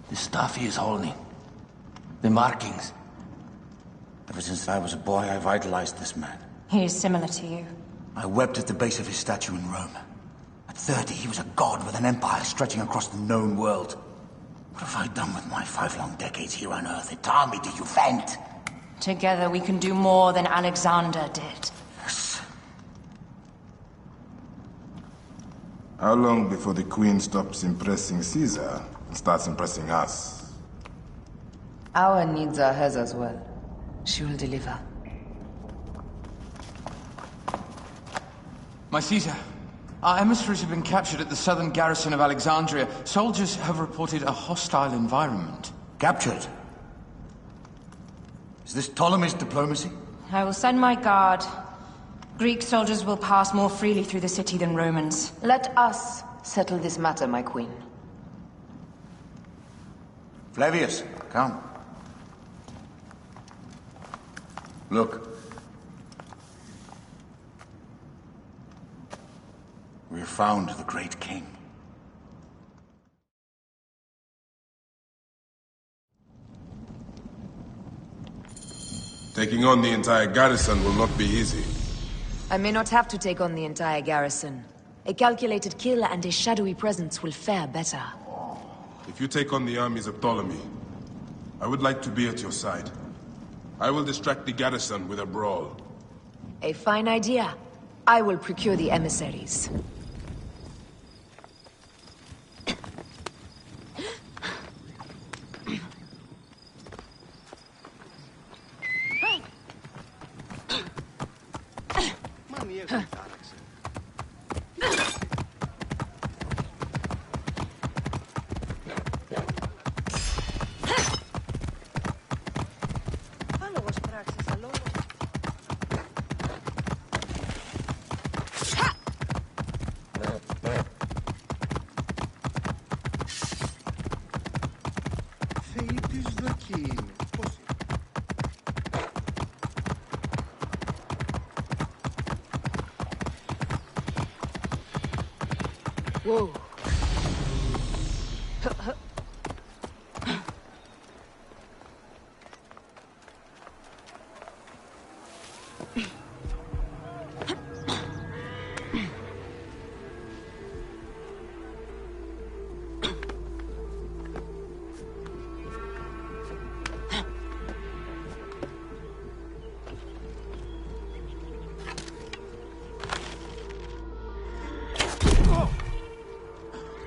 The stuff he is holding. The markings. Ever since I was a boy, I've idolized this man. He is similar to you. I wept at the base of his statue in Rome. At 30, he was a god with an empire stretching across the known world. What have I done with my 5 long decades here on Earth? Tell me, do you faint? Together we can do more than Alexander did. Yes. How long before the Queen stops impressing Caesar and starts impressing us? Our needs are hers as well. She will deliver. My Caesar, our emissaries have been captured at the southern garrison of Alexandria. Soldiers have reported a hostile environment. Captured? Is this Ptolemy's diplomacy? I will send my guard. Greek soldiers will pass more freely through the city than Romans. Let us settle this matter, my queen. Flavius, come. Look. We're found the great king. Taking on the entire garrison will not be easy. I may not have to take on the entire garrison. A calculated kill and a shadowy presence will fare better. If you take on the armies of Ptolemy, I would like to be at your side. I will distract the garrison with a brawl. A fine idea. I will procure the emissaries. Whoa.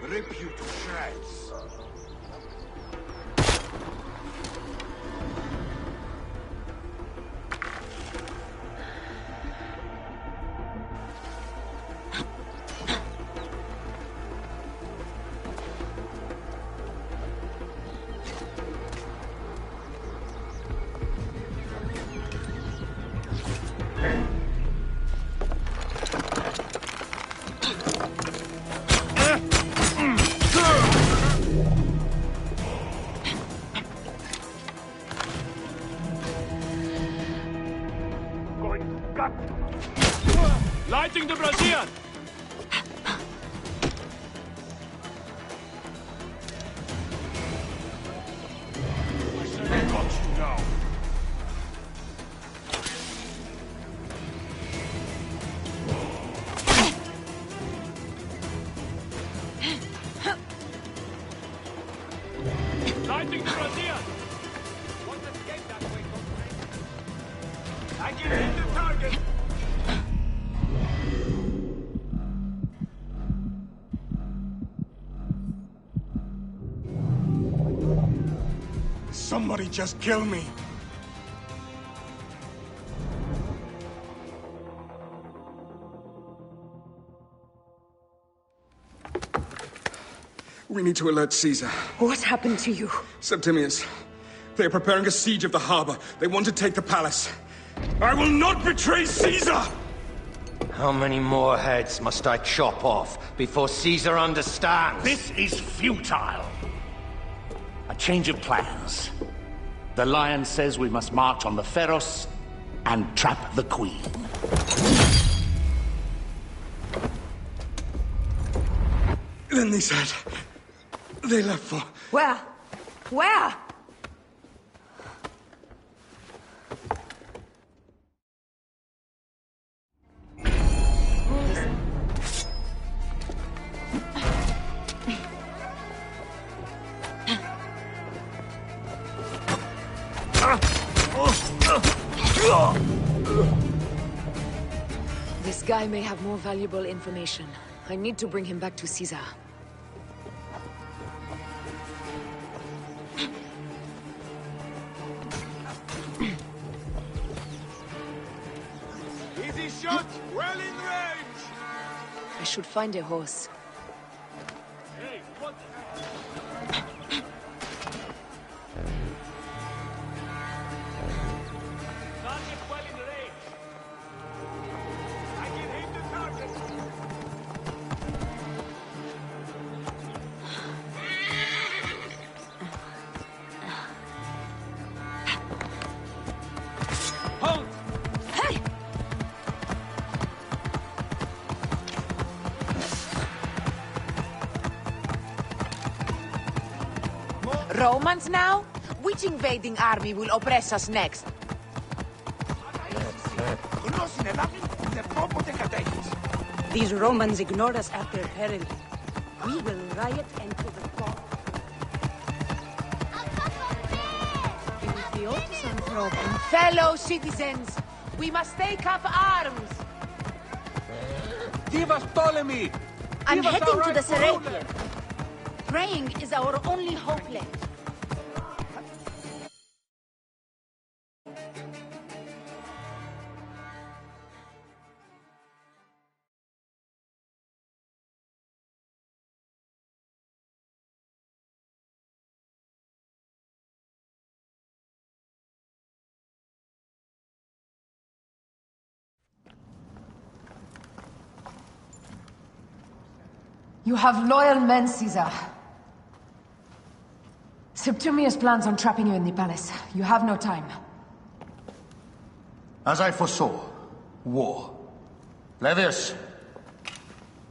Rip you to shreds. Lighting the brazier! I said I got you now. Lighting the brazier! Won't escape that way, I can hit the target! Somebody just kill me. We need to alert Caesar. What happened to you? Septimius. They are preparing a siege of the harbor. They want to take the palace. I will not betray Caesar! How many more heads must I chop off before Caesar understands? This is futile. A change of plans. The Lion says we must march on the Pharos and trap the Queen. Then they said... they left for... Where? Where? This guy may have more valuable information. I need to bring him back to Caesar. Easy shot! Well in range! I should find a horse. Hey, what? Target well in range. I can hit the target. Hold! Hey! Romans now? Which invading army will oppress us next? These Romans ignore us at their peril. We will riot until the fall. Fellow citizens, we must take up arms. Give us Ptolemy! I'm Give us heading our to the rightful Serapeum. ruler. Praying is our only hope left. You have loyal men, Caesar. Septimius plans on trapping you in the palace. You have no time. As I foresaw, war. Levius,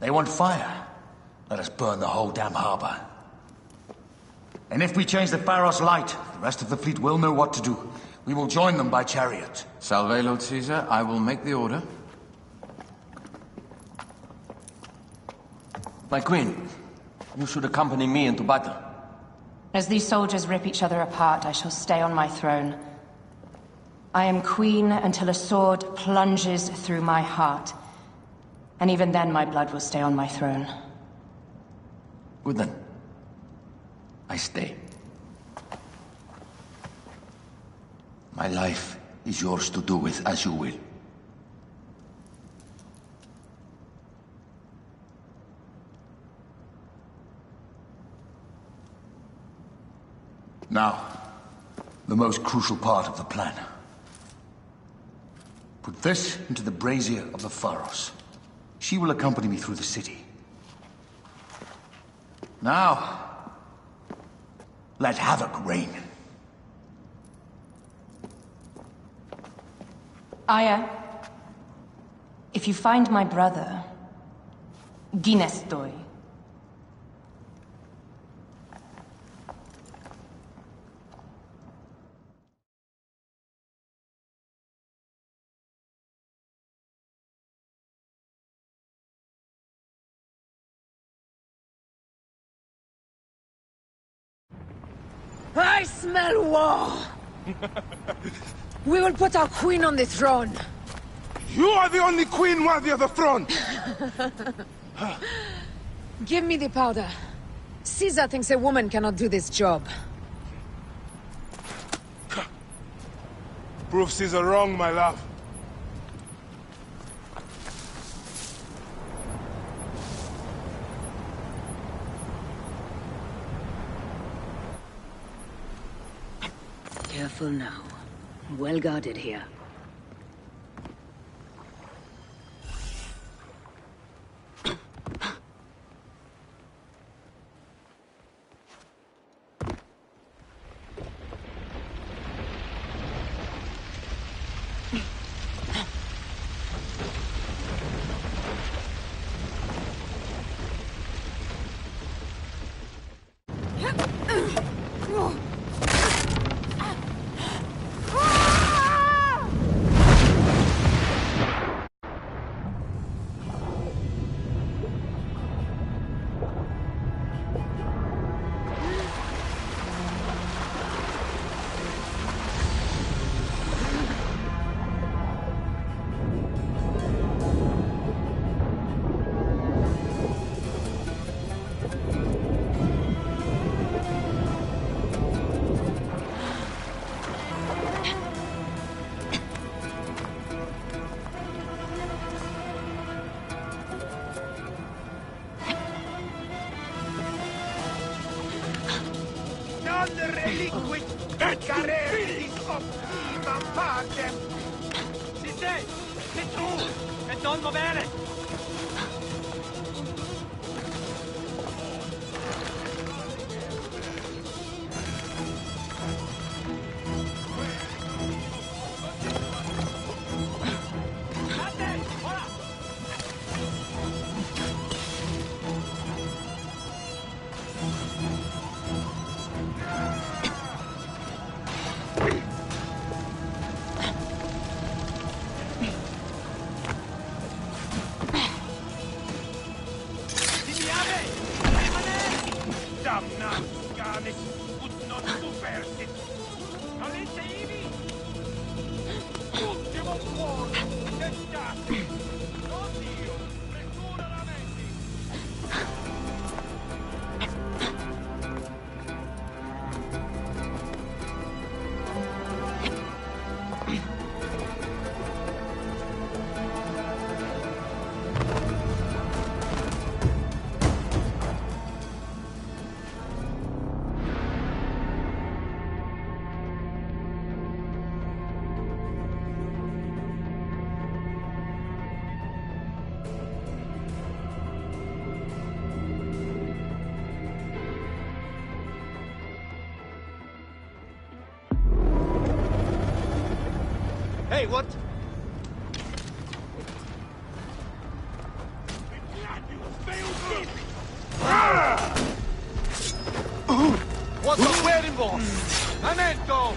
they want fire. Let us burn the whole damn harbor. And if we change the Pharos light, the rest of the fleet will know what to do. We will join them by chariot. Salve, Lord Caesar. I will make the order. My queen, you should accompany me into battle. As these soldiers rip each other apart, I shall stay on my throne. I am queen until a sword plunges through my heart. And even then, my blood will stay on my throne. Good then. I stay. My life is yours to do with as you will. Now, the most crucial part of the plan. Put this into the brazier of the Pharos. She will accompany me through the city. Now, let havoc reign. Aya, if you find my brother, ginestoi. I smell war! We will put our queen on the throne. You are the only queen worthy of the throne! Give me the powder. Caesar thinks a woman cannot do this job. Prove Caesar wrong, my love. Careful now. Well guarded here. Hey, what? What's the wedding ball? Memento!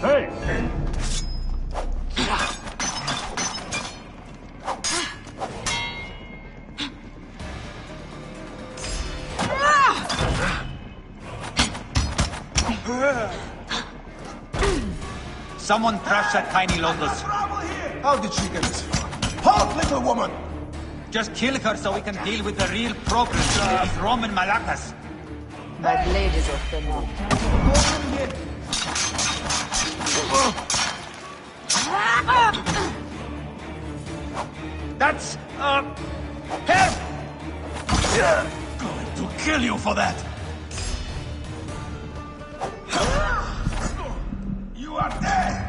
Hey! Someone trash that tiny locust. How did she get this far? Halt, little woman! Just kill her so we can deal with the real problem, these Roman malacas. My blade is offended. That's, help! Going to kill you for that! You are dead!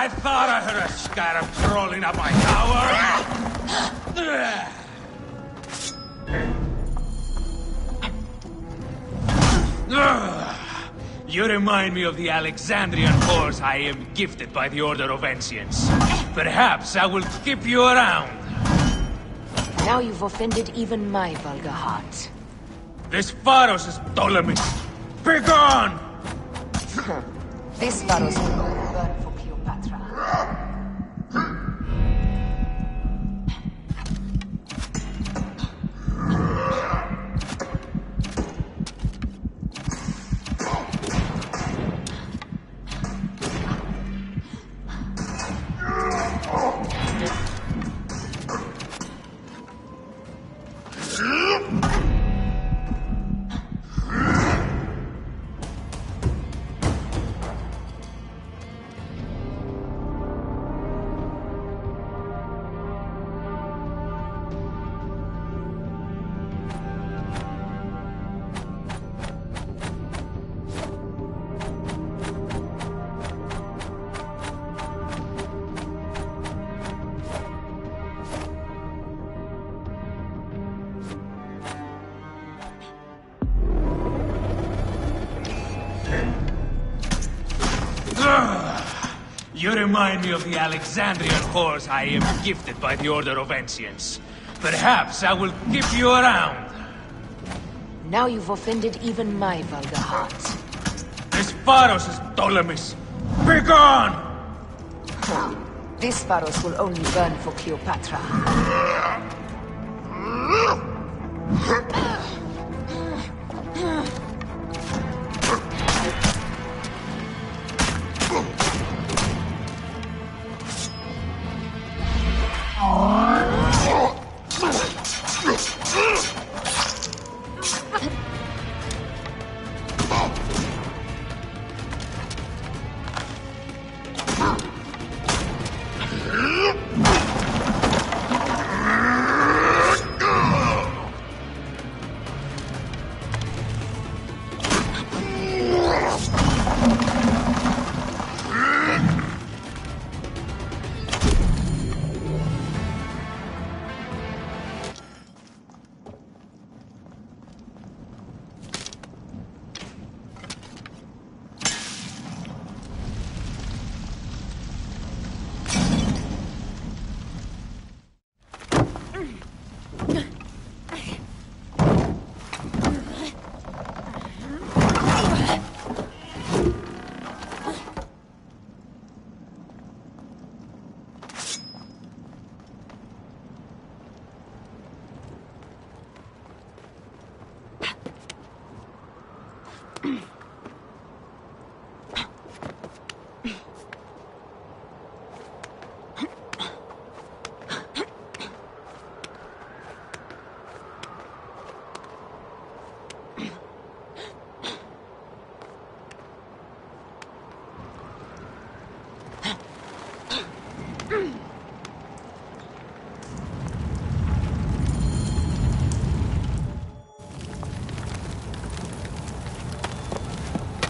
I thought I heard a scarab crawling up my tower. You remind me of the Alexandrian horse I am gifted by the Order of Ancients. Perhaps I will keep you around. Now you've offended even my vulgar heart. This Pharos is Ptolemy's. Begone! This Pharos will only burn for Cleopatra. You remind me of the Alexandrian horse I am gifted by the Order of Ancients. Perhaps I will keep you around. Now you've offended even my vulgar heart. This Pharos is Ptolemy's. Begone! This Pharos will only burn for Cleopatra.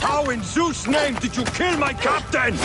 How in Zeus' name did you kill my captain?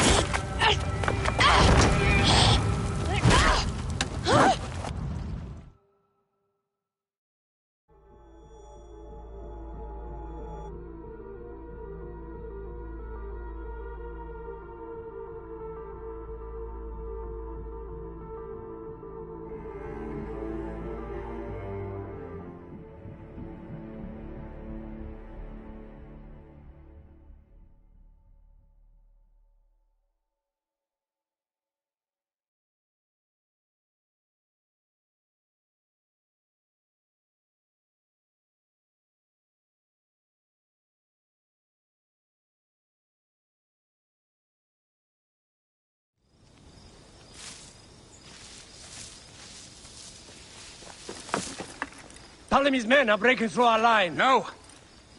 Ptolemy's men are breaking through our line. No.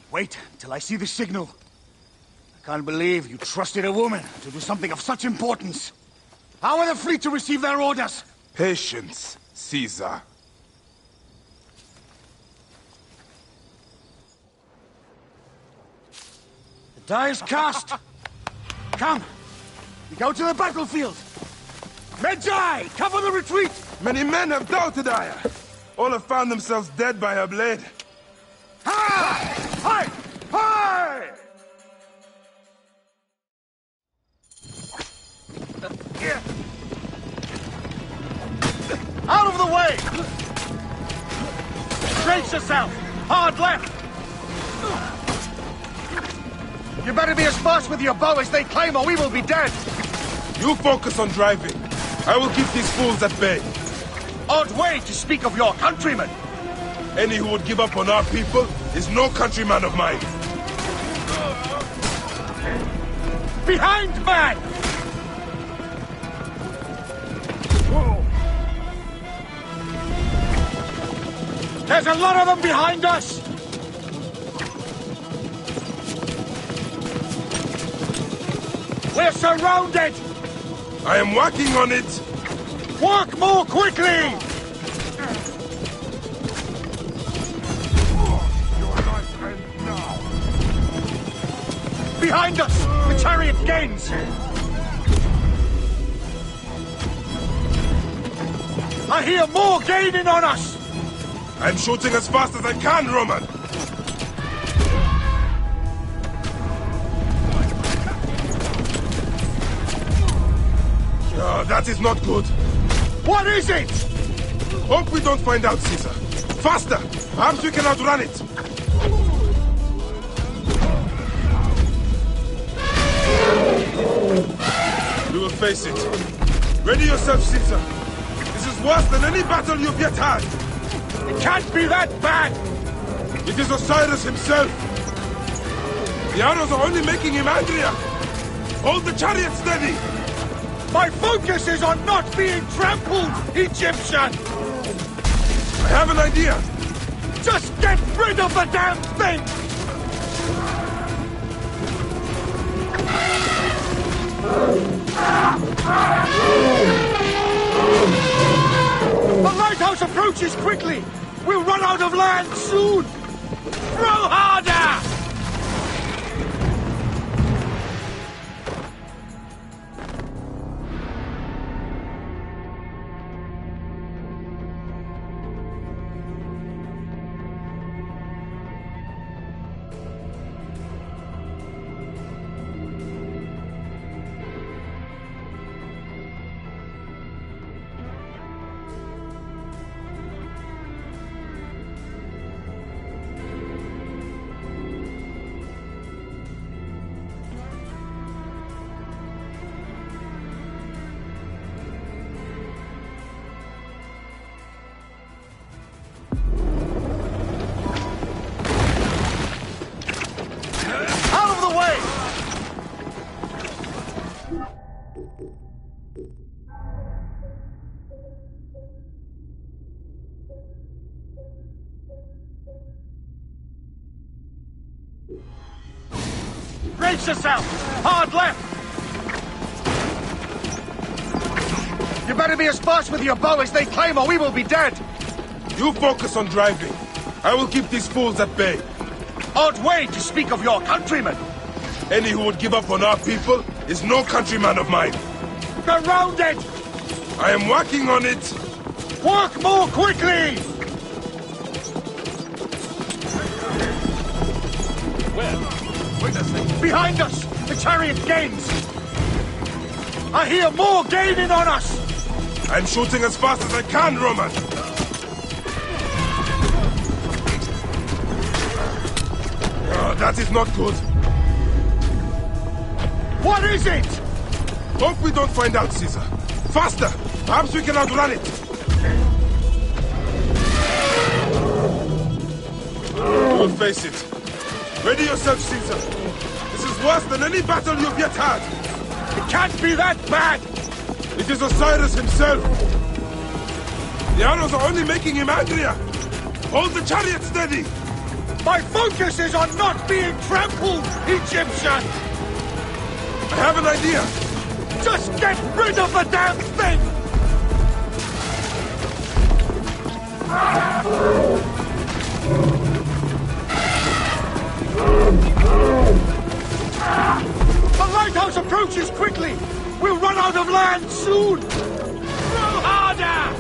Wait till I see the signal. I can't believe you trusted a woman to do something of such importance. How are the fleet to receive their orders? Patience, Caesar. The die is cast. Come. We go to the battlefield. Magi, cover the retreat! Many men have doubted Aya. All have found themselves dead by her blade. Hi! Hi! Hi! Out of the way! Brace yourself! Hard left! You better be as fast with your bow as they claim, or we will be dead! You focus on driving. I will keep these fools at bay. Odd way to speak of your countrymen! Any who would give up on our people is no countryman of mine. Behind, man! There's a lot of them behind us! We're surrounded! I am working on it! Work more quickly! Behind us! The chariot gains! I hear more gaining on us! I'm shooting as fast as I can, Roman! That is not good. What is it? Hope we don't find out, Caesar. Faster! Perhaps we can outrun it. We will face it. Ready yourself, Caesar. This is worse than any battle you've yet had. It can't be that bad! It is Osiris himself. The arrows are only making him angrier. Hold the chariot steady. My focus is on not being trampled, Egyptian! I have an idea. Just get rid of the damn thing! The lighthouse approaches quickly! We'll run out of land soon! Throw harder! Brace yourself! Hard left! You better be as fast with your bow as they claim, or we will be dead! You focus on driving. I will keep these fools at bay. Odd way to speak of your countrymen! Any who would give up on our people is no countryman of mine. Around it! I am working on it! Work more quickly! Wait a second. Behind us! The chariot gains! I hear more gaining on us! I'm shooting as fast as I can, Roman! Oh, that is not good. What is it? Hope we don't find out, Caesar. Faster! Perhaps we can outrun it! You'll face it. Ready yourself, Caesar. This is worse than any battle you've yet had. It can't be that bad! It is Osiris himself. The arrows are only making him angrier. Hold the chariot steady. My focus is on not being trampled, Egyptian! I have an idea. Just get rid of the damn thing! The lighthouse approaches quickly! We'll run out of land soon! Throw harder!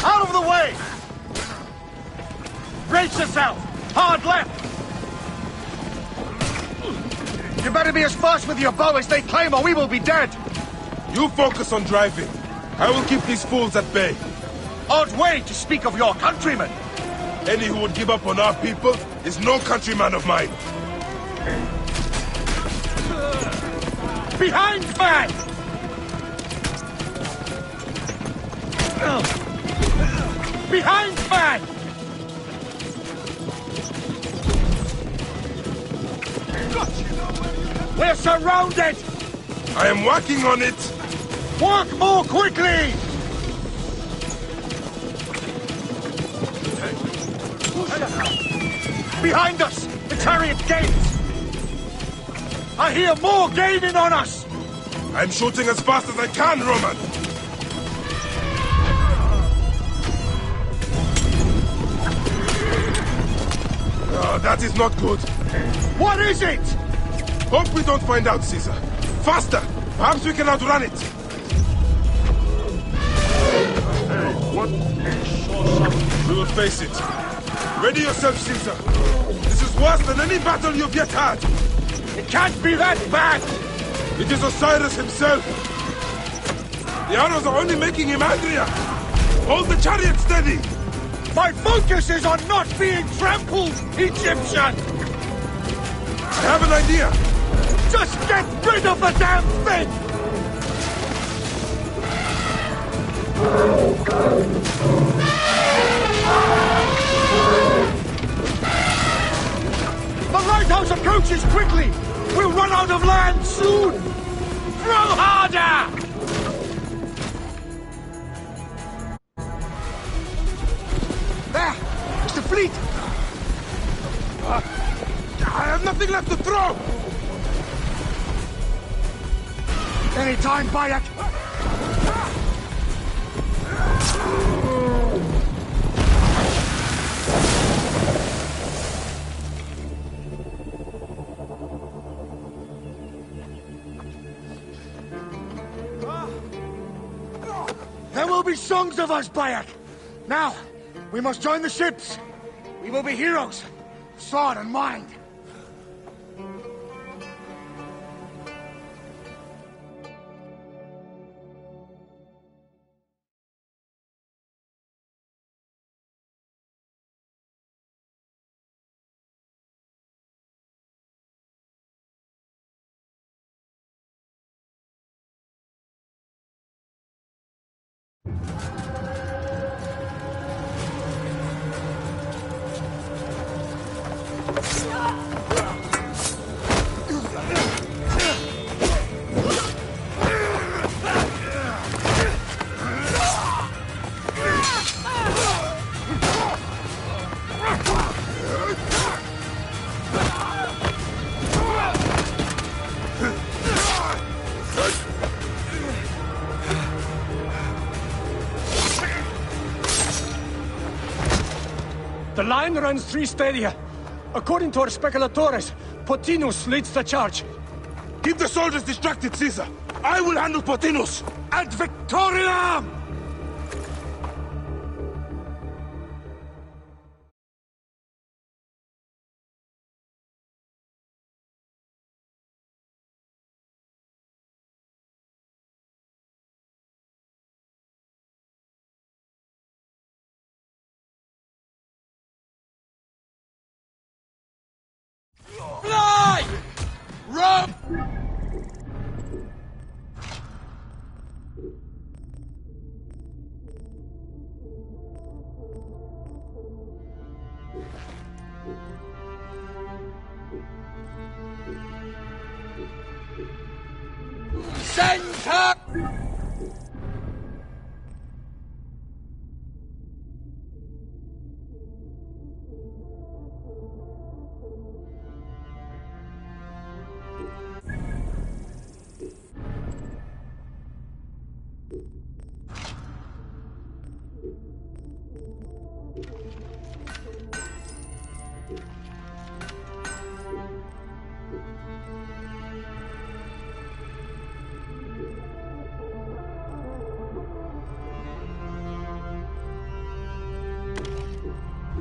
Out of the way! Brace yourself! Hard left! You better be as fast with your bow as they claim, or we will be dead! You focus on driving. I will keep these fools at bay. Odd way to speak of your countrymen! Any who would give up on our people is no countryman of mine. Behind, man! Behind, man! We're surrounded! I am working on it! Work more quickly! Behind us! The chariot gains! I hear more gaining on us! I'm shooting as fast as I can, Roman! Oh, that is not good. What is it? Hope we don't find out, Caesar. Faster! Perhaps we can outrun it! What? We will face it. Ready yourself, Caesar. This is worse than any battle you've yet had. It can't be that bad! It is Osiris himself. The arrows are only making him angrier. Hold the chariot steady. My focus is on not being trampled, Egyptian! I have an idea. Just get rid of the damn thing! The lighthouse approaches quickly! We'll run out of land soon! Throw harder! There! It's the fleet! I have nothing left to throw! Anytime, Bayek! There will be songs of us, Bayek! Now, we must join the ships! We will be heroes, sword and mind! The line runs 3 stadia. According to our speculatores, Pothinus leads the charge. Keep the soldiers distracted, Caesar. I will handle Pothinus. Ad Victoriam! Fly! Run! Center!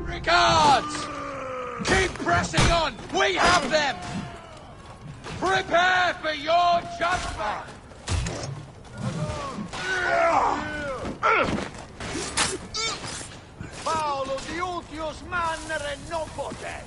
Regards! Keep pressing on! We have them! Prepare for your judgment! Paolo Diutius Mannere non pote!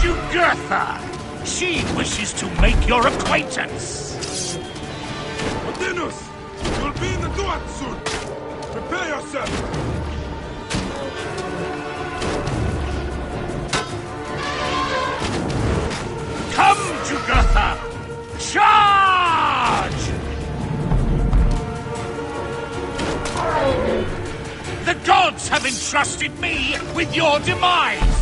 Jugurtha! She wishes to make your acquaintance! Pothinus! You'll be in the Duat soon! Prepare yourself! Come, Jugurtha! Charge! The gods have entrusted me with your demise!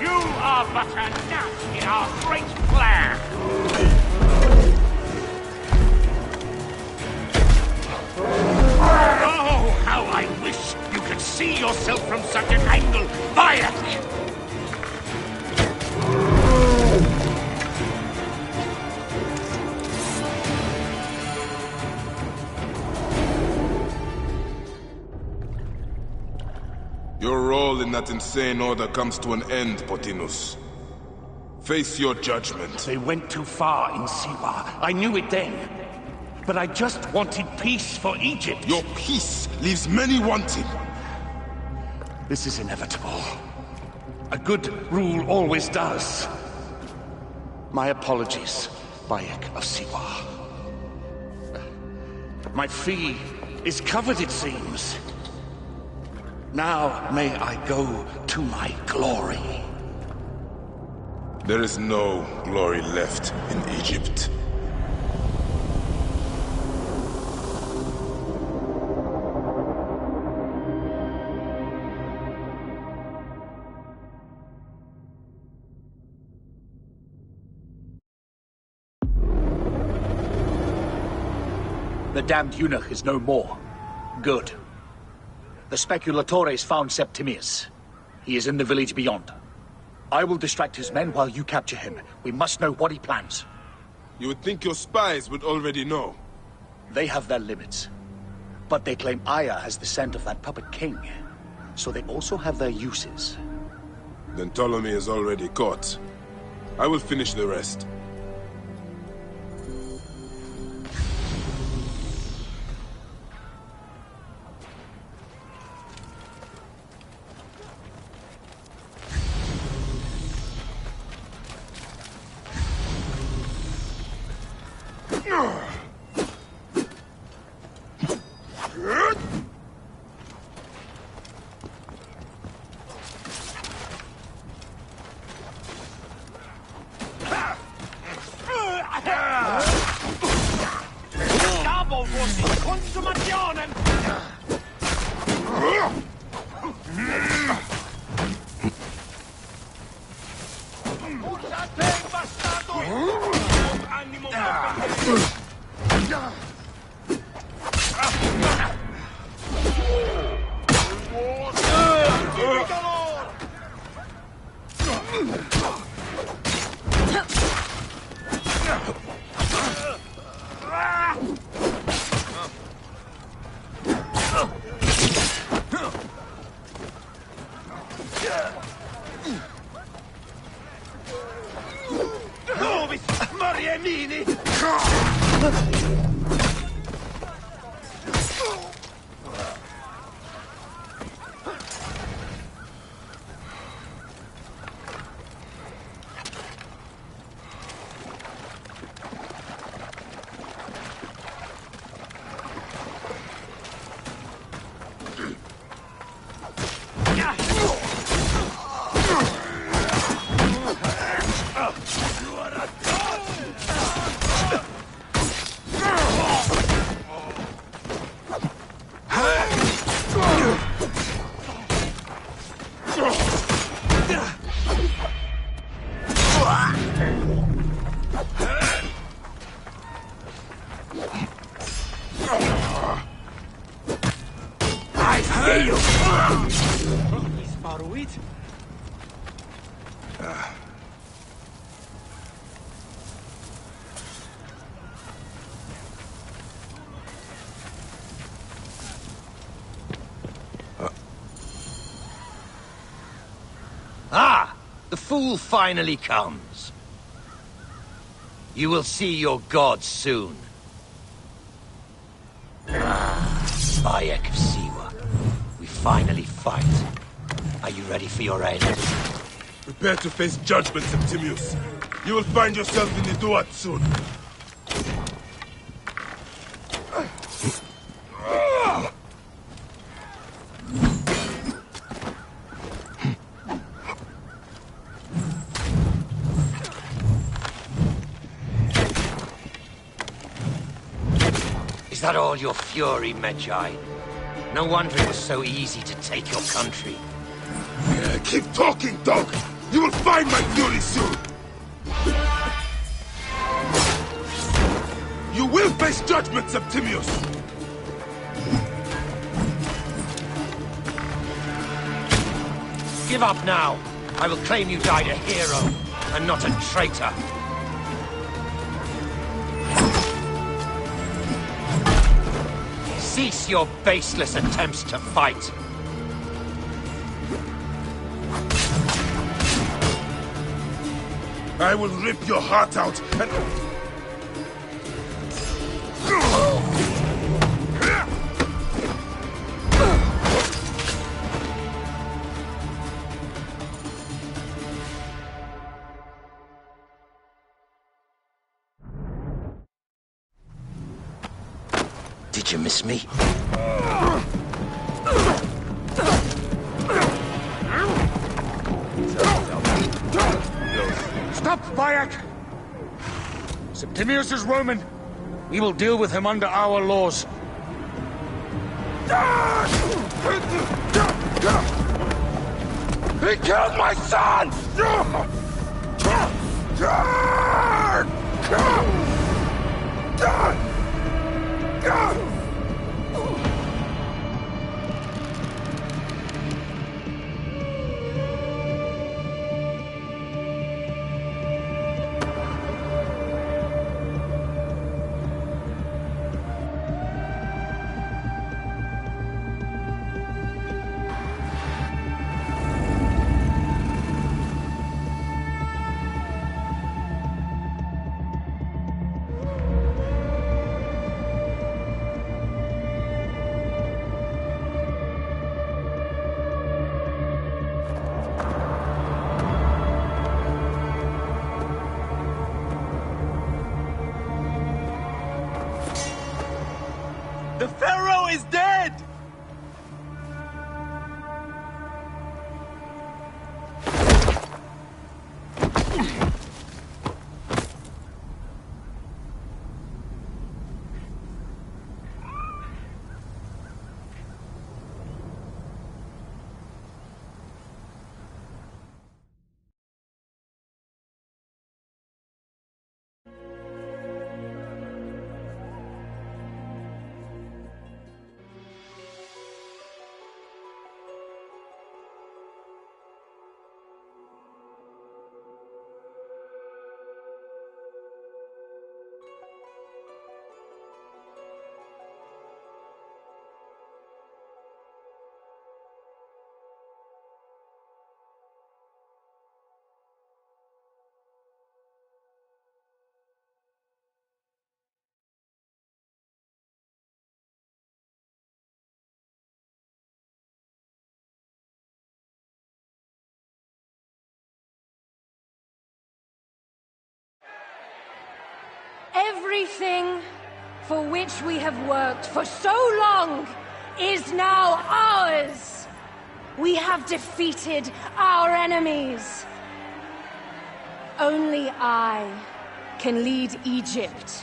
You are but a gnat in our great plan! Oh, how I wish you could see yourself from such an angle, Bayek! Your role in that insane order comes to an end, Pothinus. Face your judgment. They went too far in Siwa. I knew it then. But I just wanted peace for Egypt. Your peace leaves many wanting. This is inevitable. A good rule always does. My apologies, Bayek of Siwa. My fee is covered, it seems. Now may I go to my glory. There is no glory left in Egypt. The damned eunuch is no more. Good. The speculatores found Septimius. He is in the village beyond. I will distract his men while you capture him. We must know what he plans. You would think your spies would already know. They have their limits. But they claim Aya has the scent of that puppet king. so they also have their uses. Then Ptolemy is already caught. I will finish the rest. The fool finally comes. You will see your gods soon. Bayek of Siwa. We finally fight. Are you ready for your end? Prepare to face judgment, Septimius. You will find yourself in the Duat soon. Is that all your fury, Medjay? No wonder it was so easy to take your country. Keep talking, dog! You will find my fury soon! You will face judgment, Septimius! Give up now. I will claim you died a hero, and not a traitor. Cease your baseless attempts to fight. I will rip your heart out and... Did you miss me? Stop, Bayek! Septimius is Roman. We will deal with him under our laws. He killed my son! Everything for which we have worked for so long is now ours. We have defeated our enemies. Only I can lead Egypt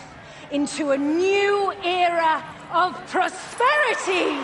into a new era of prosperity.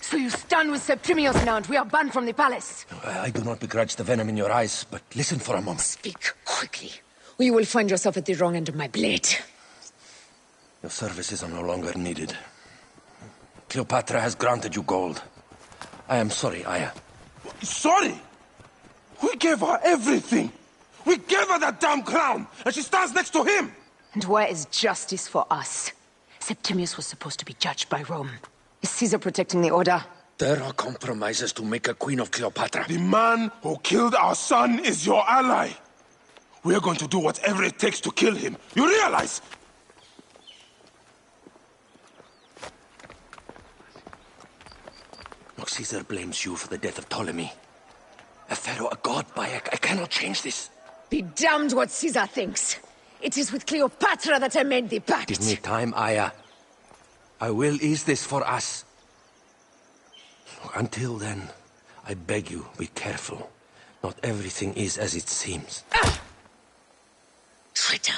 So you stand with Septimius now, and we are banned from the palace. I do not begrudge the venom in your eyes, but listen for a moment. Speak quickly, or you will find yourself at the wrong end of my blade. Your services are no longer needed. Cleopatra has granted you gold. I am sorry, Aya. Sorry? We gave her everything. We gave her that damn crown, and she stands next to him. And where is justice for us? Septimius was supposed to be judged by Rome. Is Caesar protecting the order? There are compromises to make a queen of Cleopatra. The man who killed our son is your ally. We are going to do whatever it takes to kill him. You realize? Look, Caesar blames you for the death of Ptolemy. A pharaoh, a god, Bayek. I cannot change this. Be damned what Caesar thinks. It is with Cleopatra that I made the pact. Give me time, Aya. I will ease this for us. Look, until then, I beg you, be careful. Not everything is as it seems. Ah! Traitor.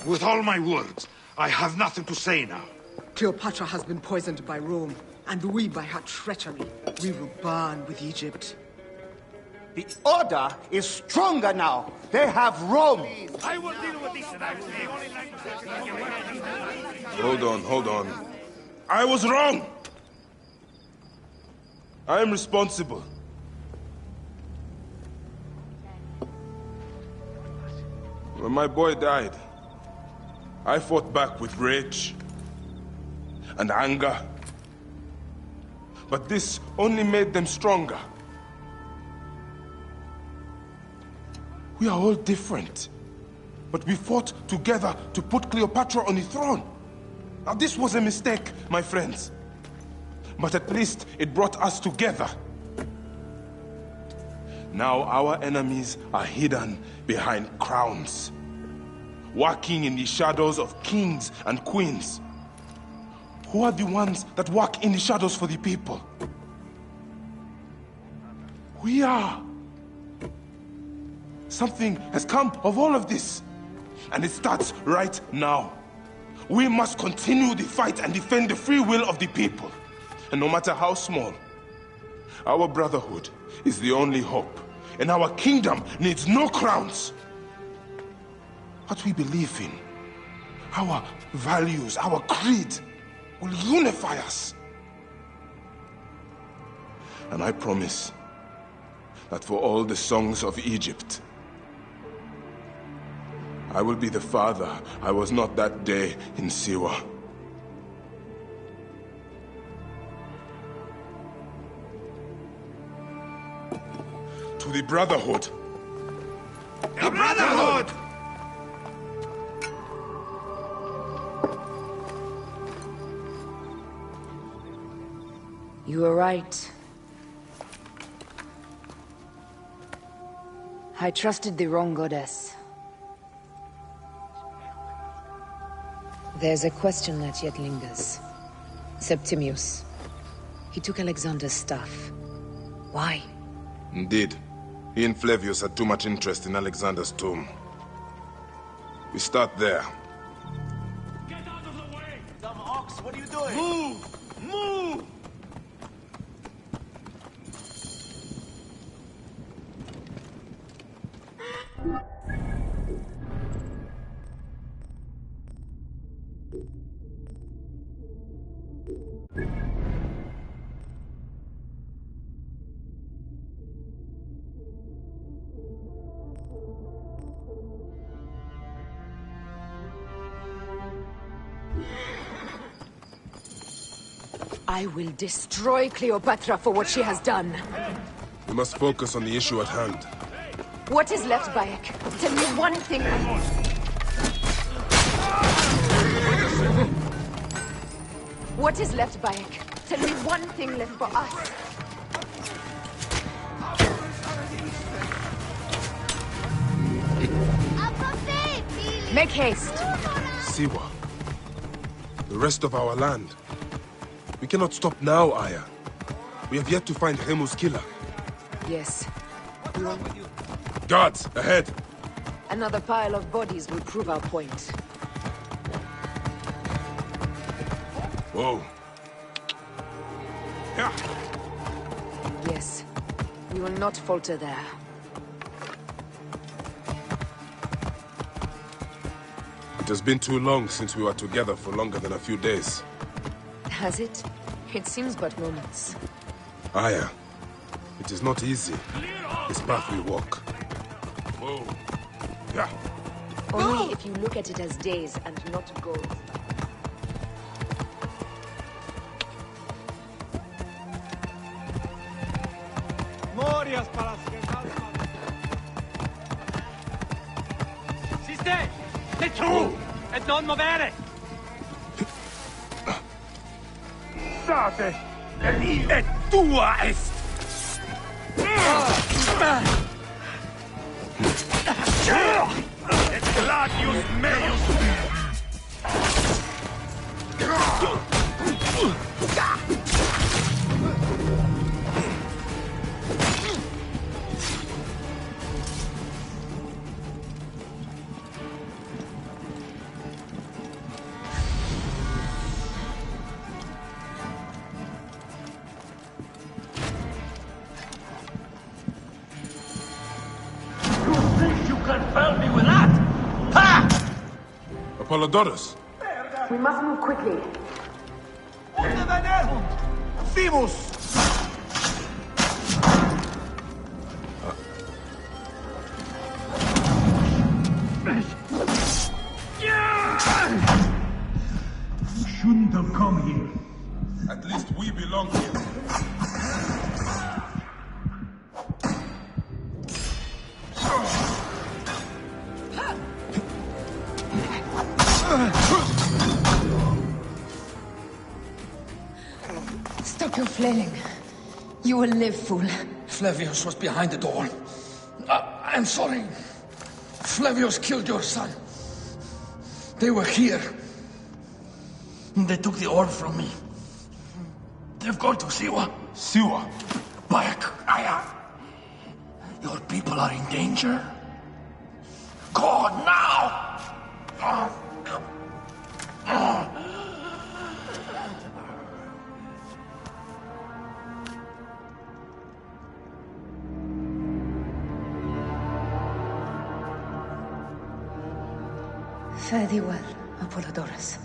With all my words, I have nothing to say now. Cleopatra has been poisoned by Rome, and we by her treachery. We will burn with Egypt. The Order is stronger now. They have Rome. I will deal with this. Hold on. I was wrong. I am responsible. When my boy died, I fought back with rage and anger. But this only made them stronger. We are all different. But we fought together to put Cleopatra on the throne. Now this was a mistake, my friends. But at least it brought us together. Now our enemies are hidden behind crowns, working in the shadows of kings and queens. Who are the ones that work in the shadows for the people? We are. Something has come of all of this, and it starts right now. We must continue the fight and defend the free will of the people. And no matter how small, our brotherhood is the only hope, and our kingdom needs no crowns. What we believe in, our values, our creed, will unify us. And I promise that for all the songs of Egypt, I will be the father I was not that day in Siwa. To the Brotherhood. The Brotherhood! You were right. I trusted the wrong goddess. There's a question that yet lingers. Septimius. He took Alexander's staff. Why? Indeed. He and Flavius had too much interest in Alexander's tomb. We start there. Get out of the way! Dumb ox, what are you doing? Move! Move! I will destroy Cleopatra for what she has done. We must focus on the issue at hand. What is left, Bayek? Tell me one thing. What is left, Bayek? Tell me one thing left for us. Make haste. Siwa. The rest of our land. We cannot stop now, Aya. We have yet to find Remu's killer. Yes. Guards, ahead! Another pile of bodies will prove our point. Whoa. Yes. We will not falter there. It has been too long since we were together for longer than a few days. Has it? It seems but moments. Aya, it is not easy, this path we walk. Whoa. Yeah. Only if you look at it as days and not goals. Morias para Siste! Sei tu! E non muovere! Sate! E tua est! Et gladius meus! Confound me with that! Ha! Apollodorus! We must move quickly. Vimus! You shouldn't have come here. At least we belong here. Stop your flailing. You will live, fool. Flavius was behind the door. I'm sorry. Flavius killed your son. They were here. They took the orb from me. They've gone to Siwa. Siwa? Bayek, Aya. Your people are in danger. Go on now! Fare thee well, Apollodorus.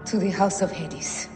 To the House of Hades.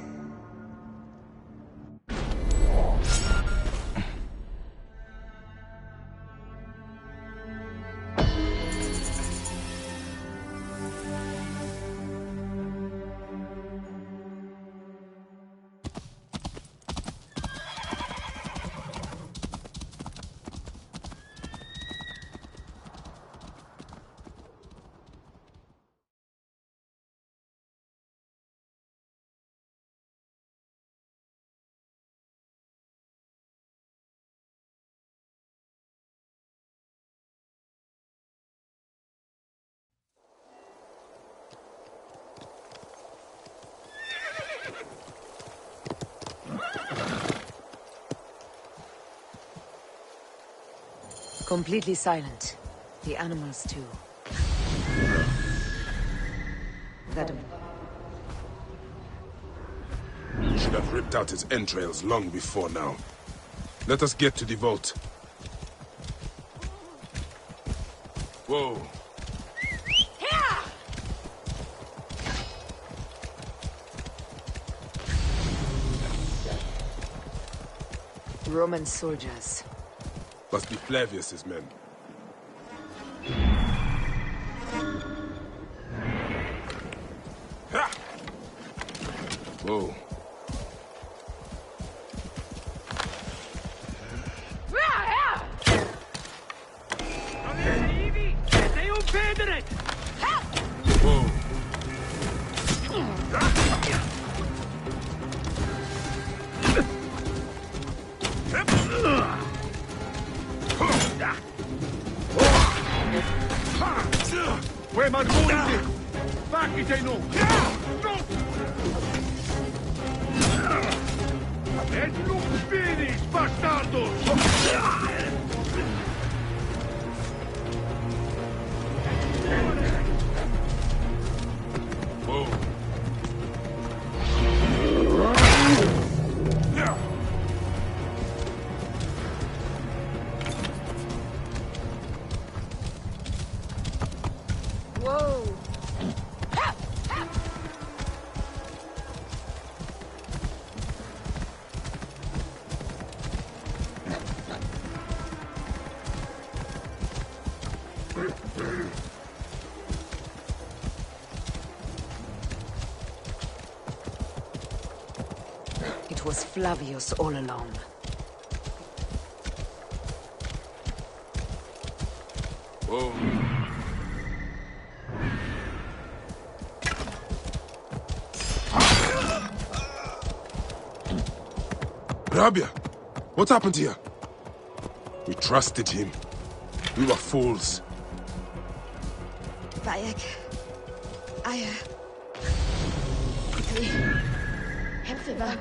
Completely silent. The animals, too. That... We should have ripped out his entrails long before now. Let us get to the vault. Whoa. Roman soldiers. Must be Flavius's men. Ha! Whoa. It was Flavius all along. Whoa. Rabia, what happened here? We trusted him. We were fools. Bayek, they have the vault.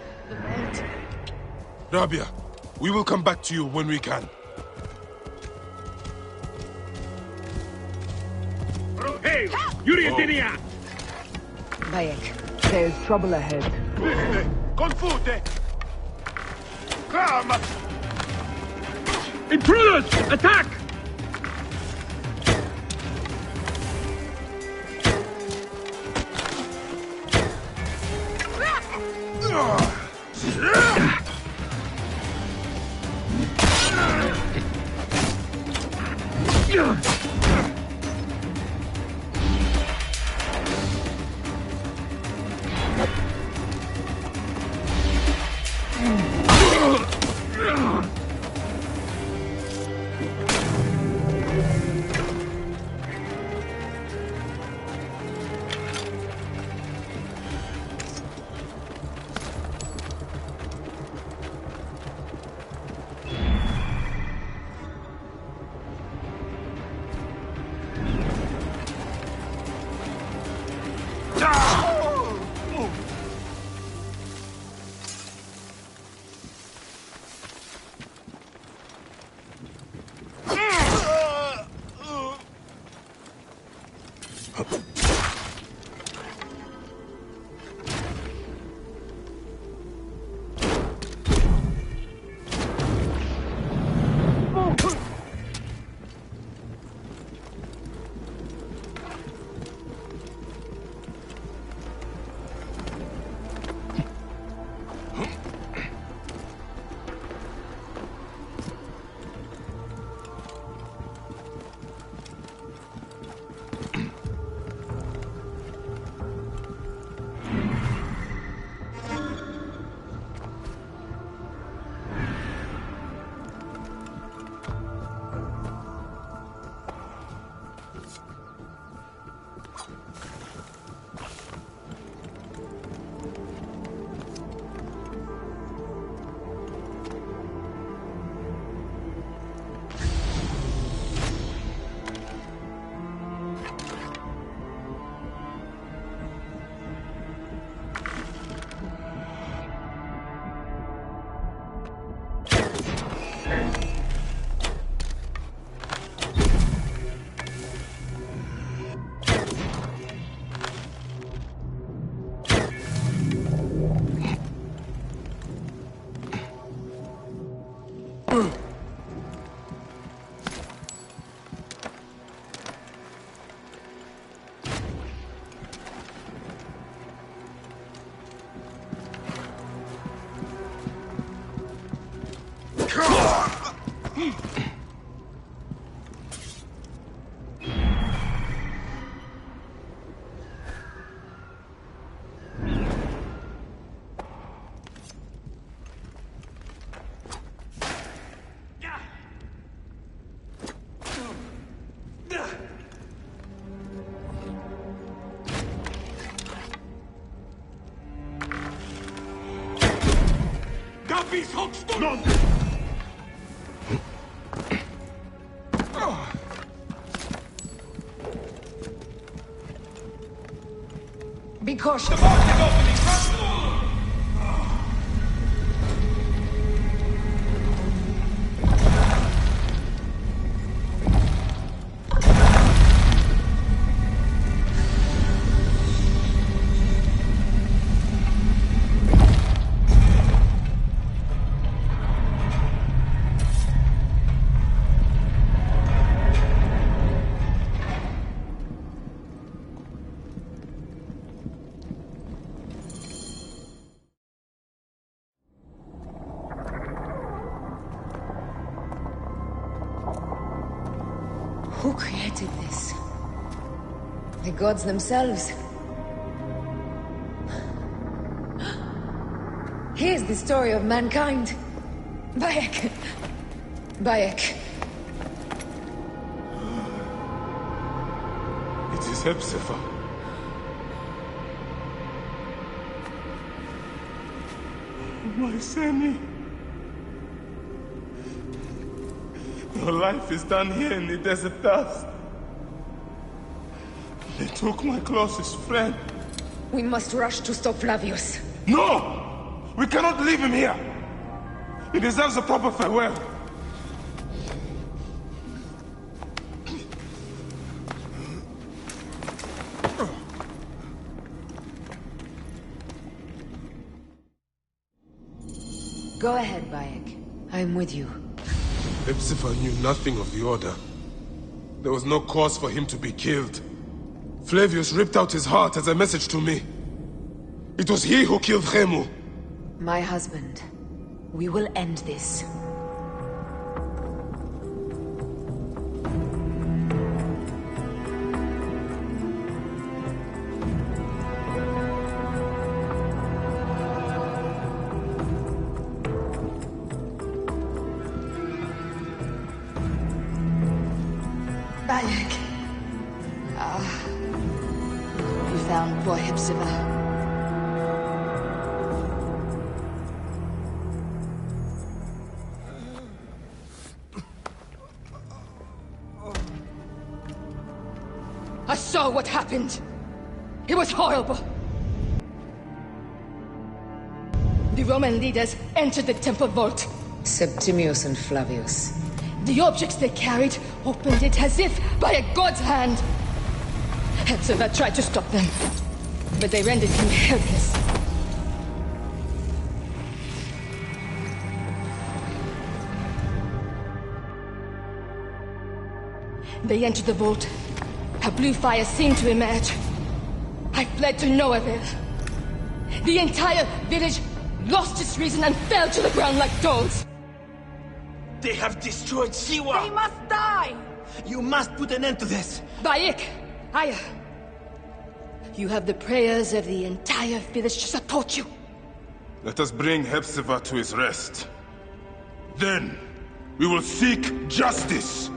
Rabia, we will come back to you when we can. Hey, Yurietinia! Bayek, there is trouble ahead. Confute! Come! Intruders! Attack! Be cautious. Who created this? The gods themselves. Here's the story of mankind. Bayek. Bayek. It is Hepzibah. My Seni. Your life is done here in the desert dust. They took my closest friend. We must rush to stop Flavius. No! We cannot leave him here! He deserves a proper farewell. Go ahead, Bayek. I'm with you. Hepzibah knew nothing of the Order. There was no cause for him to be killed. Flavius ripped out his heart as a message to me. It was he who killed Khemu. My husband. We will end this. Bayek. You found poor Hepzibah. I saw what happened. It was horrible. The Roman leaders entered the temple vault. Septimius and Flavius. The objects they carried opened it as if by a god's hand. Hepzibah tried to stop them, but they rendered him helpless. They entered the vault. A blue fire seemed to emerge. I fled to no avail. The entire village lost its reason and fell to the ground like dogs. They have destroyed Siwa! They must die! You must put an end to this! Bayek! Aya! You have the prayers of the entire village to support you. Let us bring Hepzibah to his rest. Then, we will seek justice!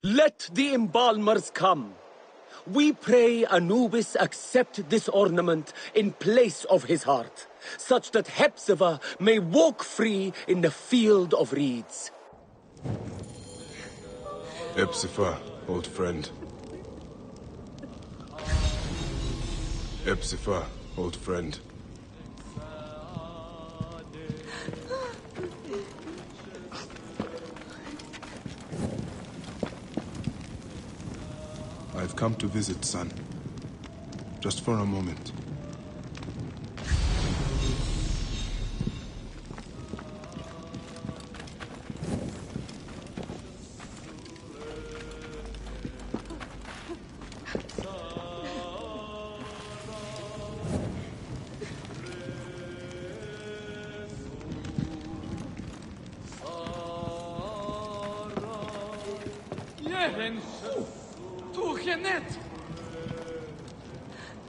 Let the embalmers come. We pray Anubis accept this ornament in place of his heart, such that Hepzibah may walk free in the field of reeds. Epsifa, old friend. Epsifa, old friend. I've come to visit, son. Just for a moment.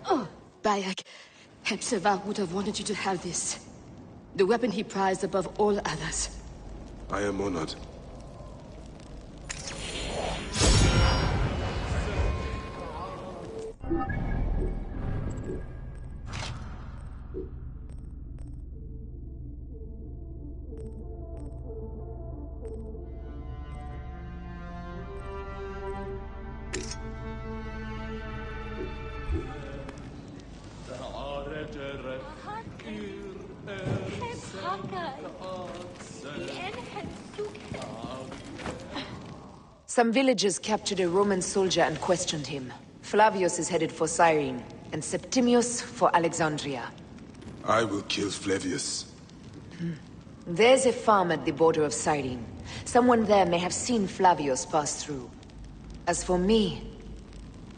Oh, Bayek. Hepzibah would have wanted you to have this. The weapon he prized above all others. I am honored. Some villagers captured a Roman soldier and questioned him. Flavius is headed for Cyrene, and Septimius for Alexandria. I will kill Flavius. There's a farm at the border of Cyrene. Someone there may have seen Flavius pass through. As for me,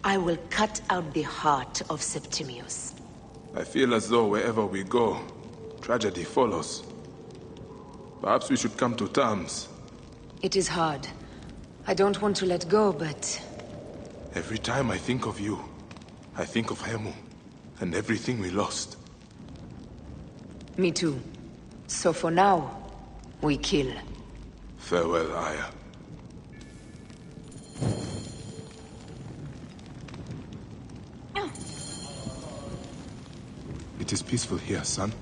I will cut out the heart of Septimius. I feel as though wherever we go, tragedy follows. Perhaps we should come to terms. It is hard. I don't want to let go, but... Every time I think of you, I think of Hemu, and everything we lost. Me too. So for now, we kill. Farewell, Aya. It is peaceful here, son.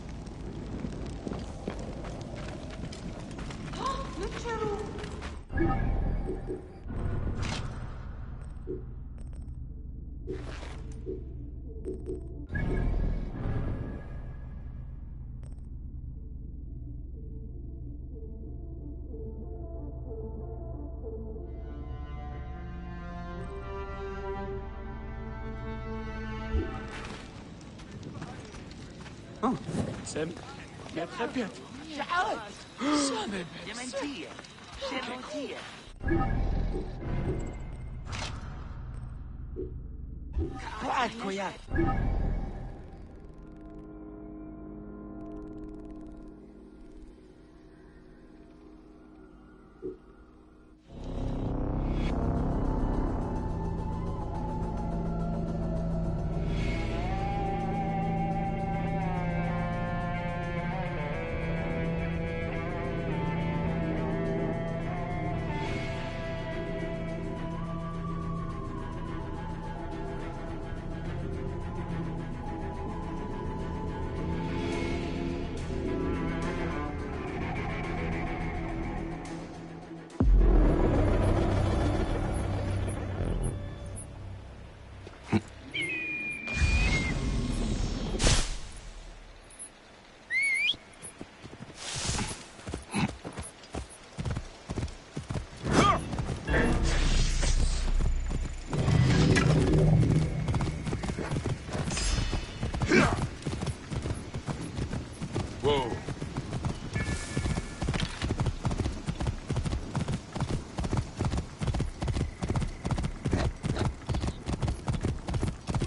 سامي يا تخبيت شعاد سامي Dementia. Dementia. وعدكو يا Whoa.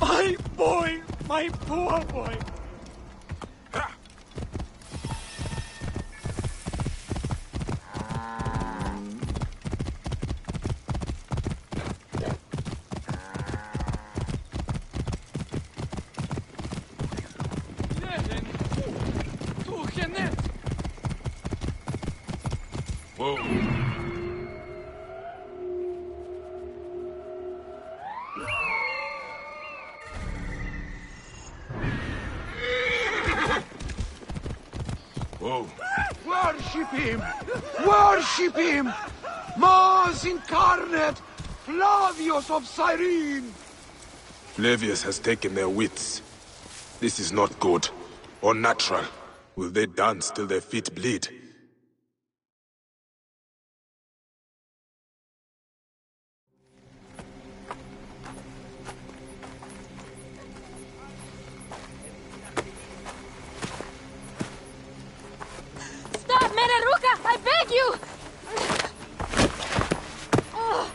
My boy! My poor boy! Whoa. Whoa. Worship him! Worship him! Mars incarnate! Flavius of Cyrene! Flavius has taken their wits. This is not good, or natural. Will they dance till their feet bleed? Stop, Meneruka! I beg you! Oh.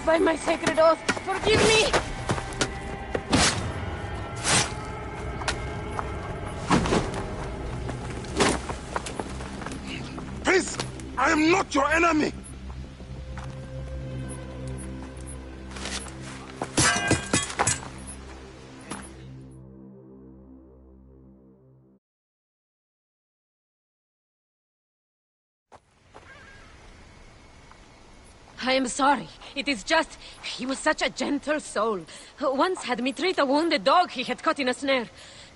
By my sacred oath, forgive me! Peace! I am not your enemy! I am sorry. It is just... he was such a gentle soul. Once had me treat a wounded dog he had caught in a snare.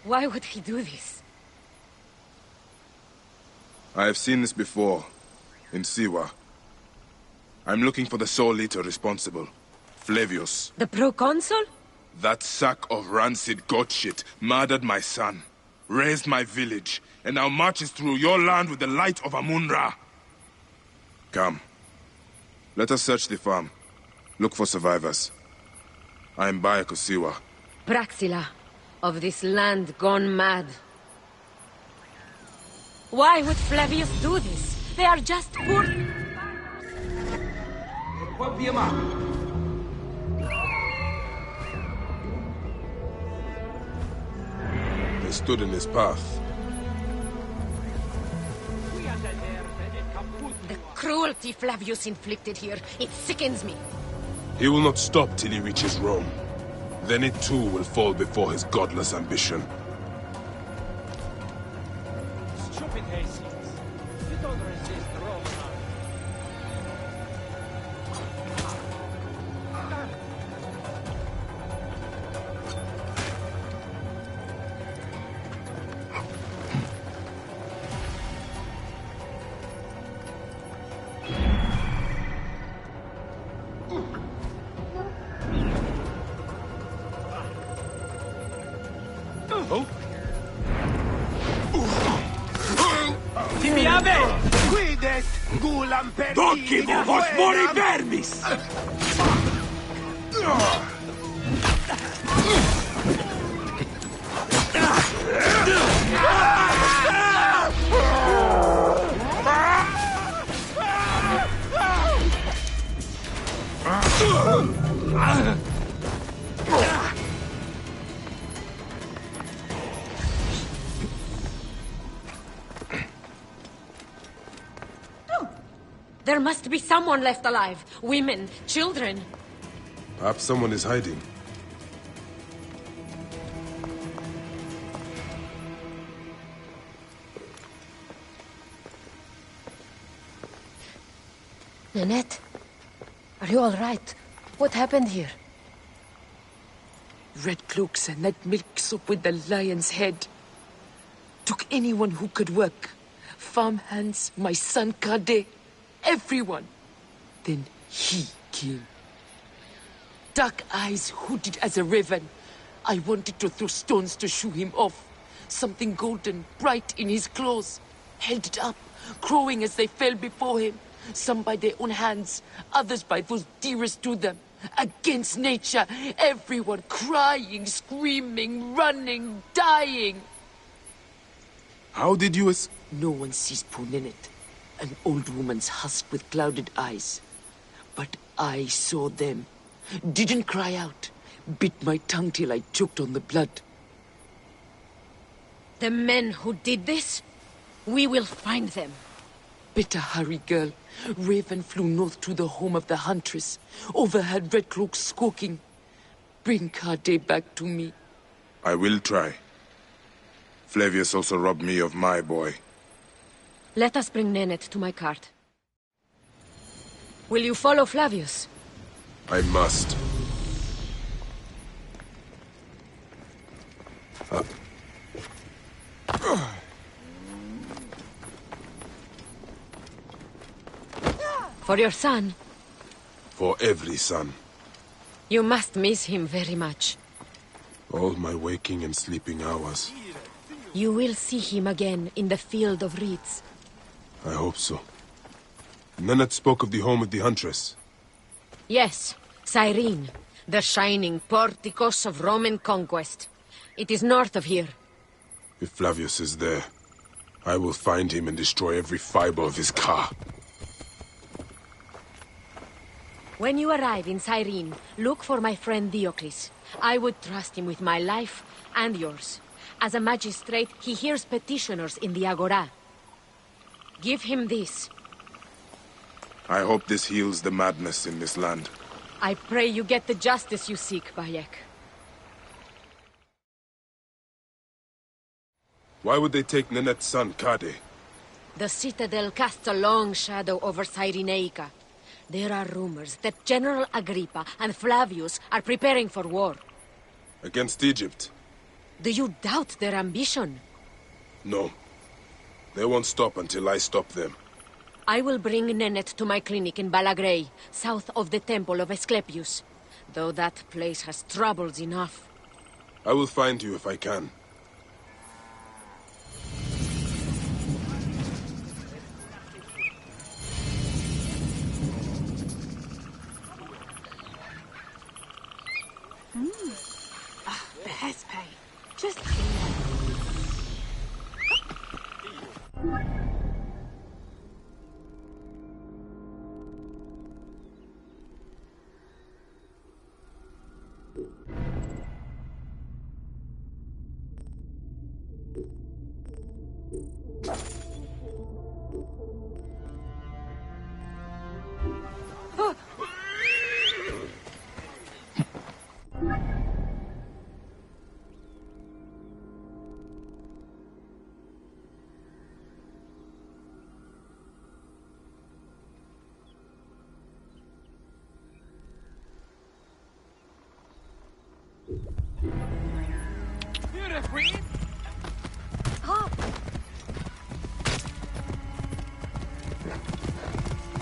Why would he do this? I have seen this before, in Siwa. I'm looking for the sole eater responsible, Flavius. The proconsul? That sack of rancid goat shit murdered my son, raised my village, and now marches through your land with the light of Amun-Ra. Come. Let us search the farm. Look for survivors. I am Bayek of Siwa. Praxila, of this land gone mad. Why would Flavius do this? They are just poor... They stood in his path. The cruelty Flavius inflicted here, it sickens me. He will not stop till he reaches Rome. Then it too will fall before his godless ambition. Stupid Hastings. You don't resist the Roman Docimo vos mori vermis! There must be someone left alive. Women, children. Perhaps someone is hiding. Nanette, are you all right? What happened here? Red cloaks and that milk soup with the lion's head. Took anyone who could work. Farm hands, my son Kade, everyone. Then he came. Dark eyes hooded as a raven. I wanted to throw stones to shoo him off. Something golden, bright in his claws. Held it up, crowing as they fell before him. Some by their own hands, others by those dearest to them. Against nature, everyone crying, screaming, running, dying. How did you No one sees poor Ninette, an old woman's husk with clouded eyes. But I saw them. Didn't cry out. Bit my tongue till I choked on the blood. The men who did this? We will find them. Better hurry, girl. Raven flew north to the home of the huntress. Overheard Red Cloaks squawking. Bring Kade back to me. I will try. Flavius also robbed me of my boy. Let us bring Nanette to my cart. Will you follow Flavius? I must. For your son? For every son. You must miss him very much. All my waking and sleeping hours. You will see him again in the Field of Reeds. I hope so. Nennet spoke of the home of the Huntress. Yes, Cyrene, the shining porticos of Roman conquest. It is north of here. If Flavius is there, I will find him and destroy every fiber of his car. When you arrive in Cyrene, look for my friend Diocles. I would trust him with my life and yours. As a magistrate, he hears petitioners in the Agora. Give him this. I hope this heals the madness in this land. I pray you get the justice you seek, Bayek. Why would they take Nenet's son, Kade? The citadel casts a long shadow over Cyrenaica. There are rumors that General Agrippa and Flavius are preparing for war. Against Egypt? Do you doubt their ambition? No. They won't stop until I stop them. I will bring Nennet to my clinic in Balagrey, south of the temple of Asclepius. Though that place has troubles enough. I will find you if I can. Best pay. Just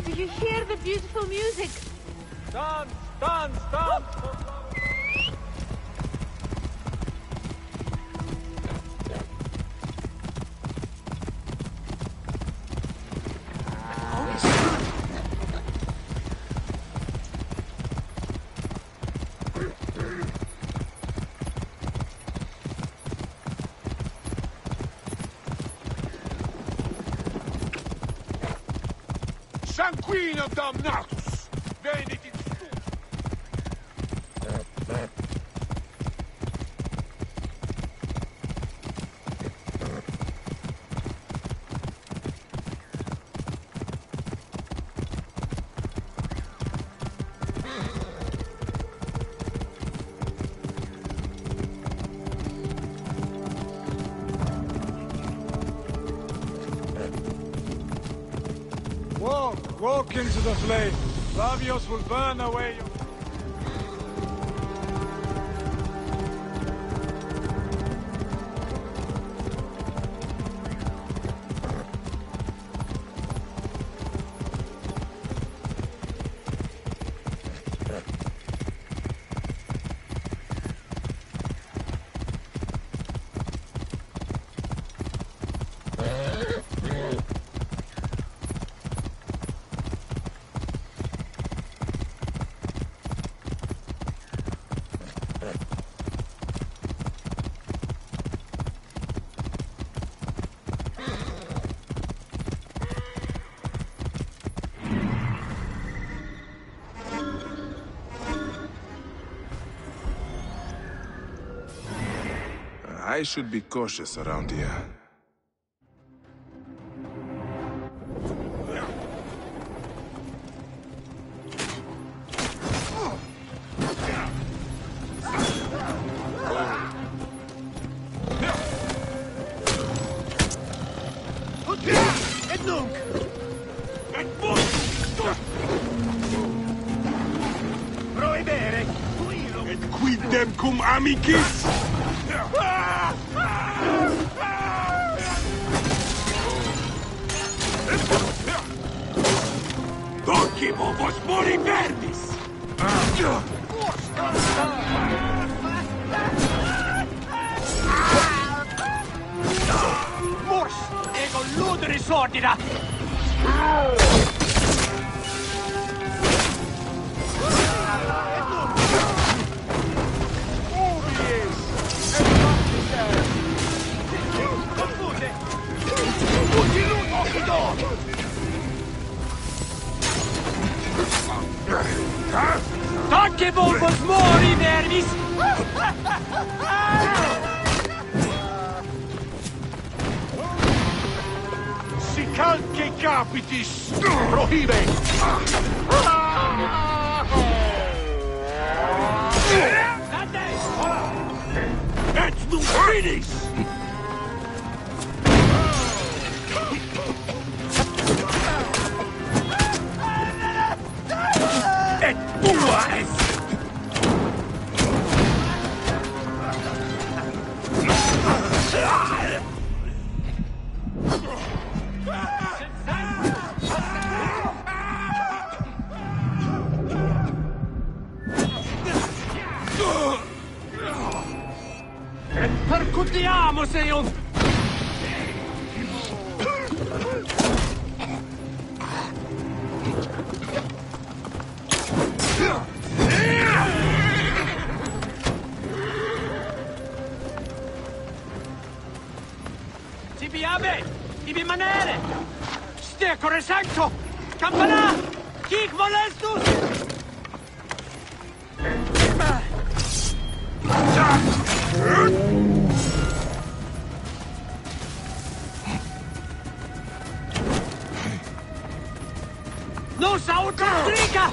Do you hear the beautiful music? Dance, dance, dance! Sanguino damnatus! Venit in Walk into the flame. Flavius will burn away your... I should be cautious around here. Proibere! Et quidem cum amicis! Tanque vos mori verbis! Mors! Ego luderis ordina! Tanque volvos mori verbis! Sic anche capitis prohibe! Et nunc finis! Et tua est! Et percutiamo, Seon! Ibi manere! Stecore sancto! Campana! Hic molestus! Nos auto strica!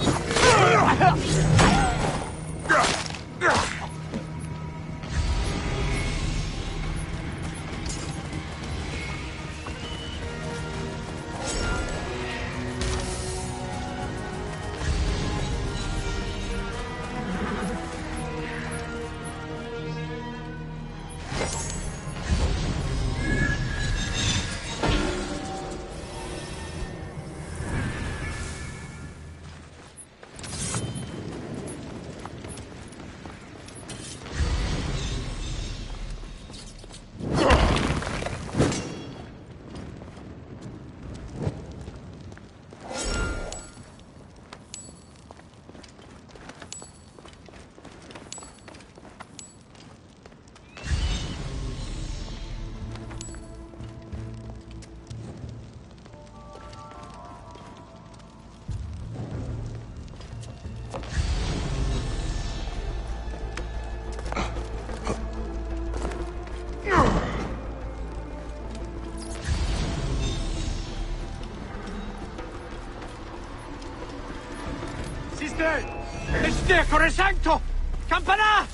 Stecore sancto! Campana!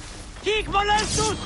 Hic molestus!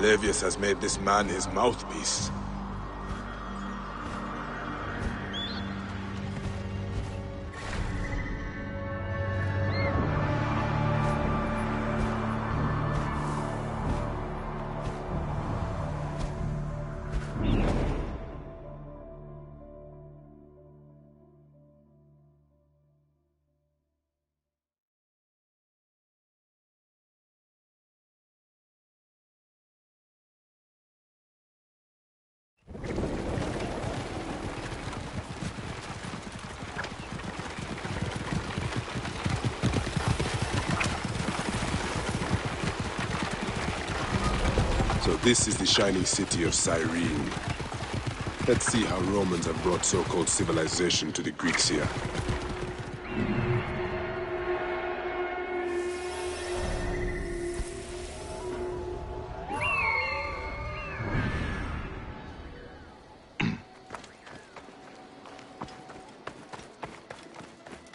Flavius has made this man his mouthpiece. So this is the shining city of Cyrene. Let's see how Romans have brought so-called civilization to the Greeks here.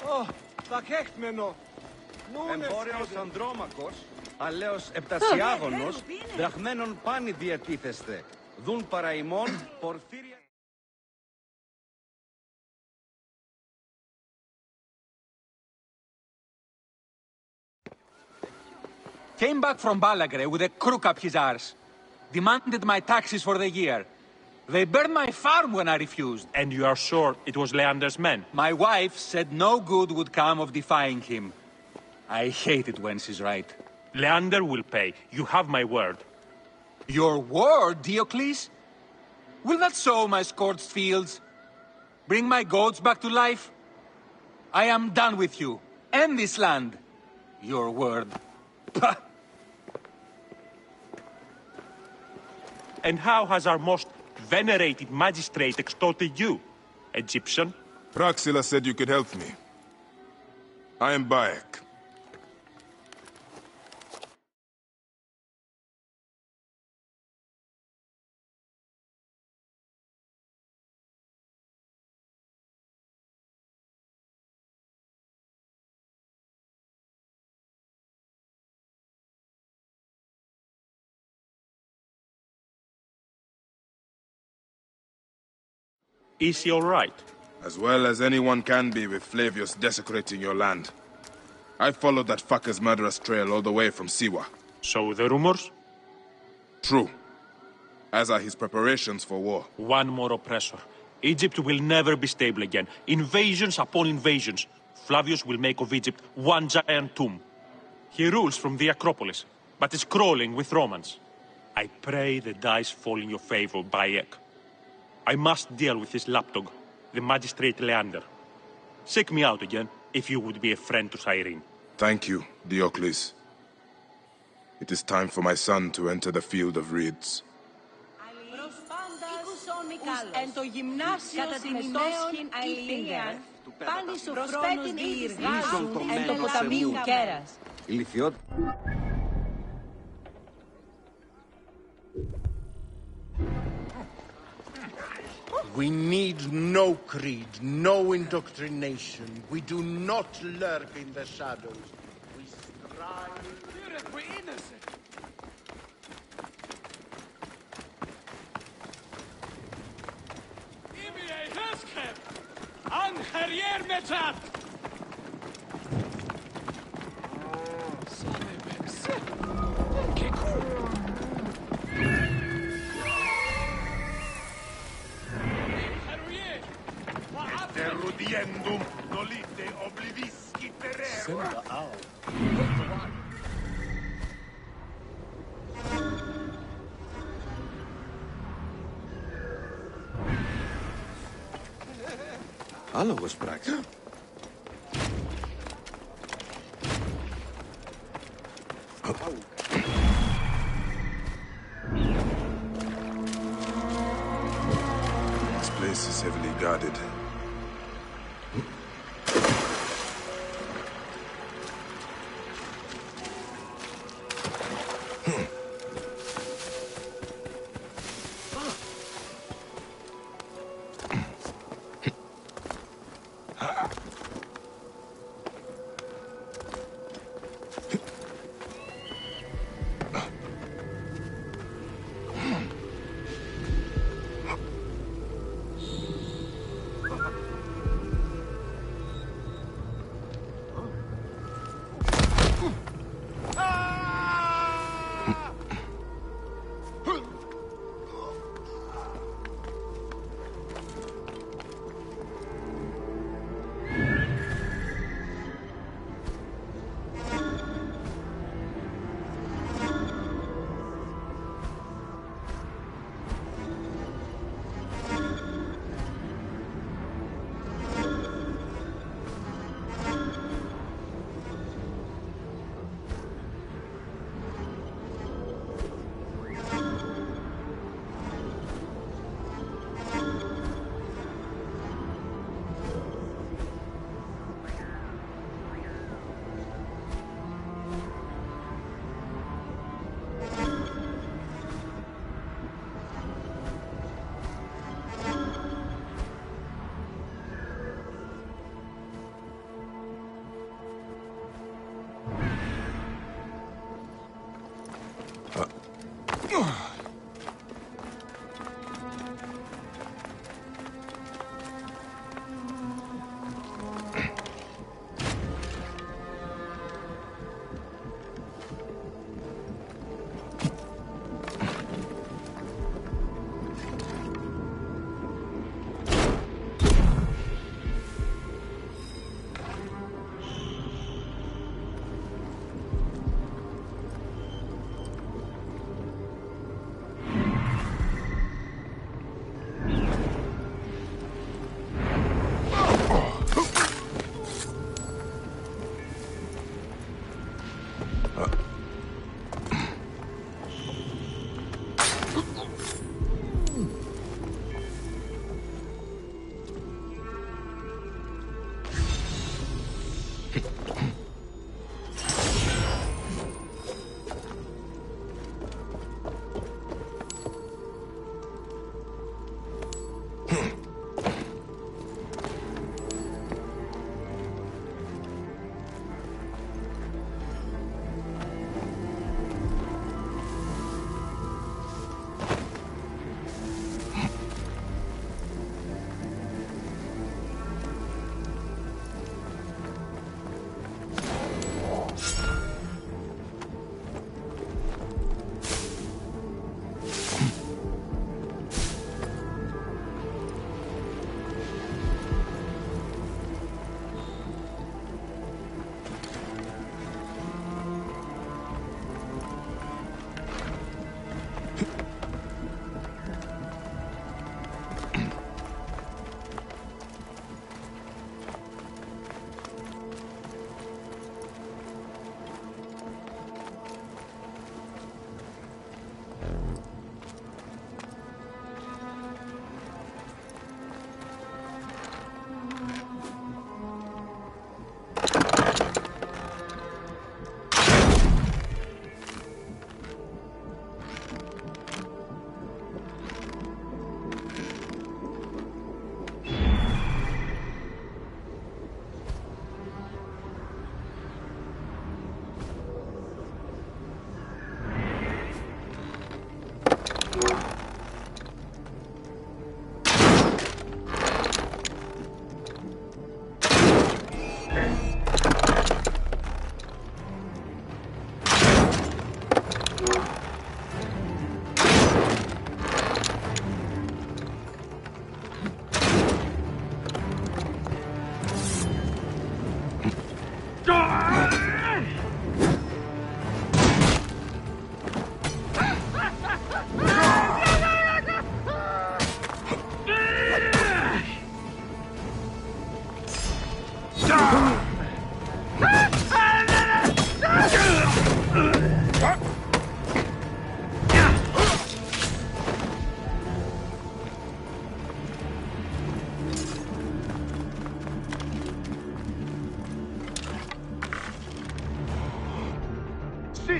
Oh, Βαχέχμενο. Εμπόρεος Ανδρόμακος, αλέος επτασιάγωνος, δραχμένων πάνη διατίθεστε. Δουν παρά ημών, πορφύρια... Came back from Balagre with a crook up his arse. Demanded my taxes for the year. They burned my farm when I refused. And you are sure it was Leander's men? My wife said no good would come of defying him. I hate it when she's right. Leander will pay. You have my word. Your word, Diocles? Will that sow my scorched fields? Bring my goats back to life? I am done with you. And this land. Your word. Pah! And how has our most venerated magistrate extorted you, Egyptian? Praxila said you could help me. I am Bayek. Is he all right? As well as anyone can be with Flavius desecrating your land. I followed that fucker's murderous trail all the way from Siwa. So the rumors? True. As are his preparations for war. One more oppressor. Egypt will never be stable again. Invasions upon invasions. Flavius will make of Egypt one giant tomb. He rules from the Acropolis, but is crawling with Romans. I pray the dice fall in your favor, Bayek. I must deal with his lapdog, the magistrate Leander. Seek me out again, if you would be a friend to Cyrene. Thank you, Diocles. It is time for my son to enter the field of reeds. Εν το γυμνάσιο συμμετόσχην αλληλίαν, πάλι σοφρόνος διηργάζουν εν το ποταμίου κέρας. We need no creed, no indoctrination. We do not lurk in the shadows. We strive... We're innocent! Imie Hesket! Angerier Metat! Derudiendum nolite oblivisci terrero. Άλογος πράξη. This place is heavily guarded.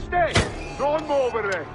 stay! Throw him over there!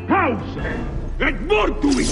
Pause! Et mortuis!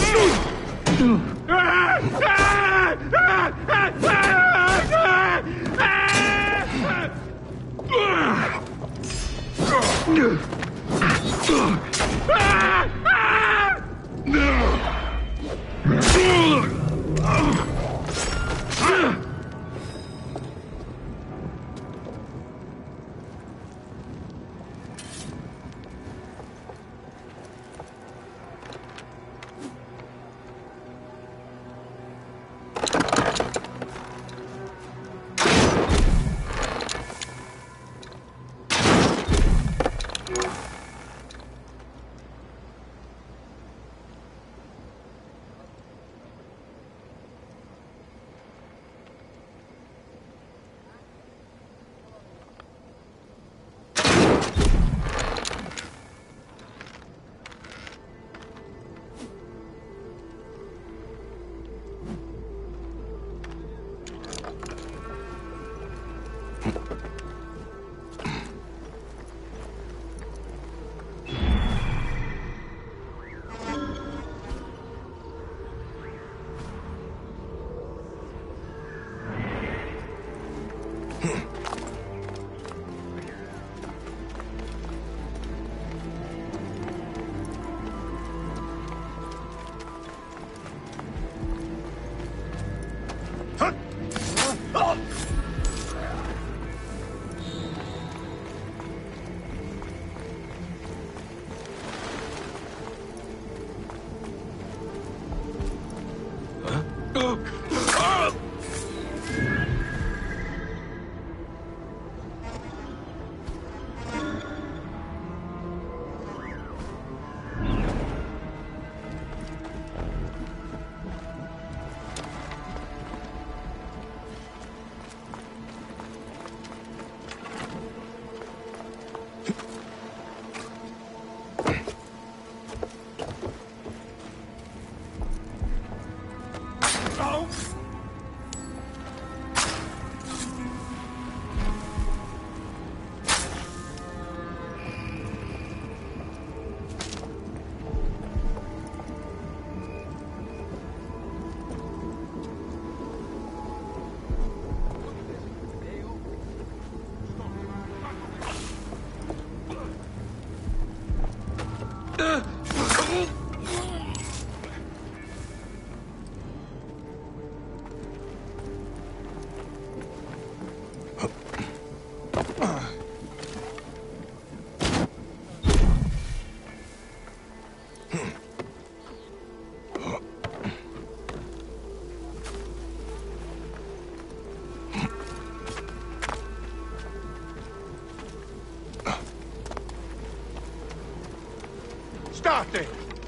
State!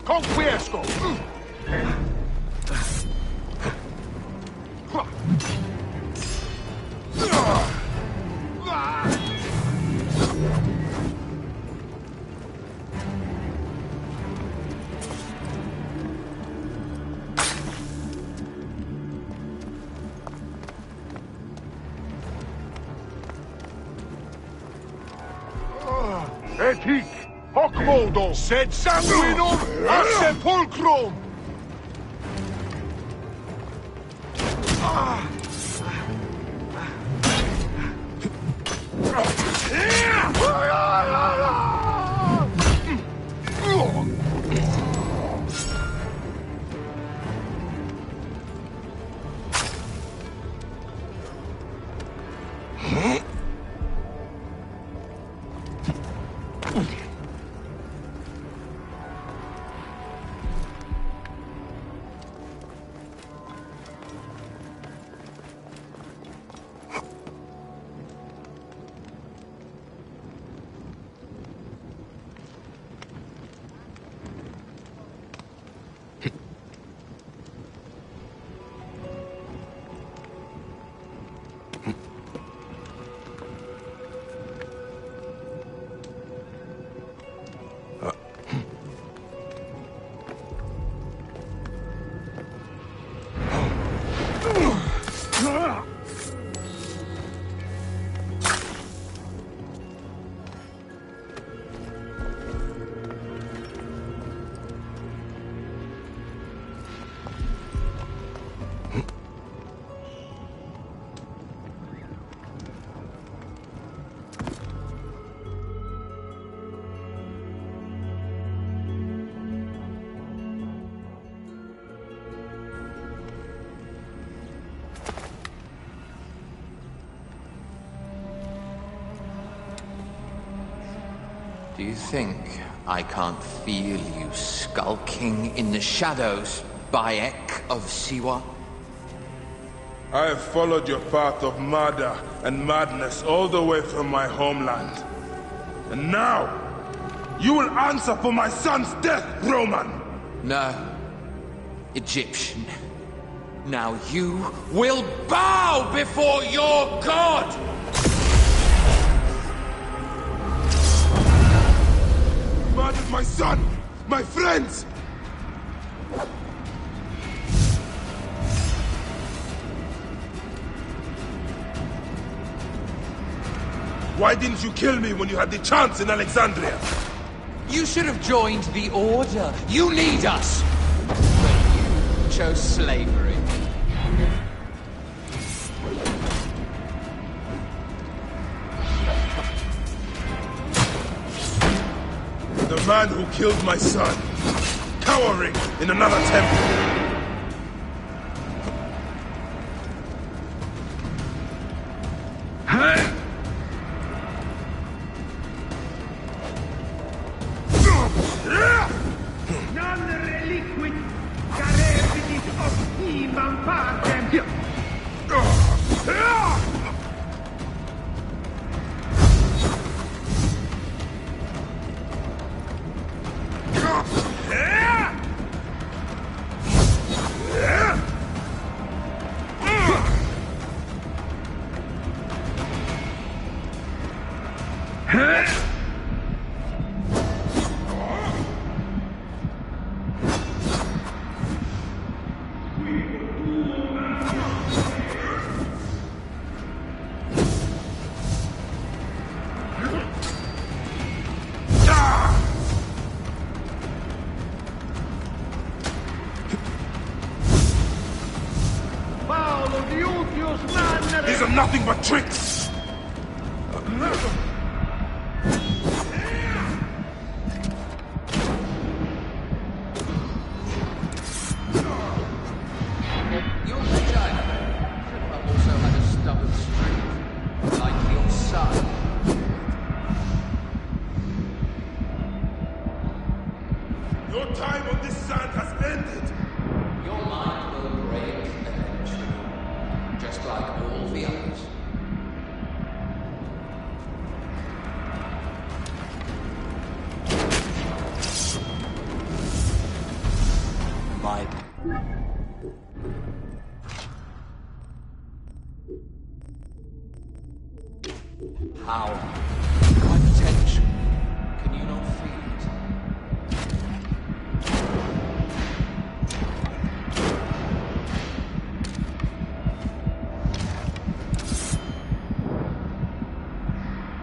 Conquiesco! Et hic, hoc modo, sed sanguinum a sepulcrum! Do you think I can't feel you skulking in the shadows, Bayek of Siwa? I have followed your path of murder and madness all the way from my homeland. And now, you will answer for my son's death, Roman! No. Egyptian. Now you will bow before your god! Murdered my son! My friends! Why didn't you kill me when you had the chance in Alexandria? You should have joined the Order. You need us! But you chose slavery. The man who killed my son, cowering in another temple. Non reliquit carevidit optimam partem. These are nothing but tricks! Your time on this sand has ended! Your mind will break eventually, just like all the others. My... Power. My potential. Can you not feel it?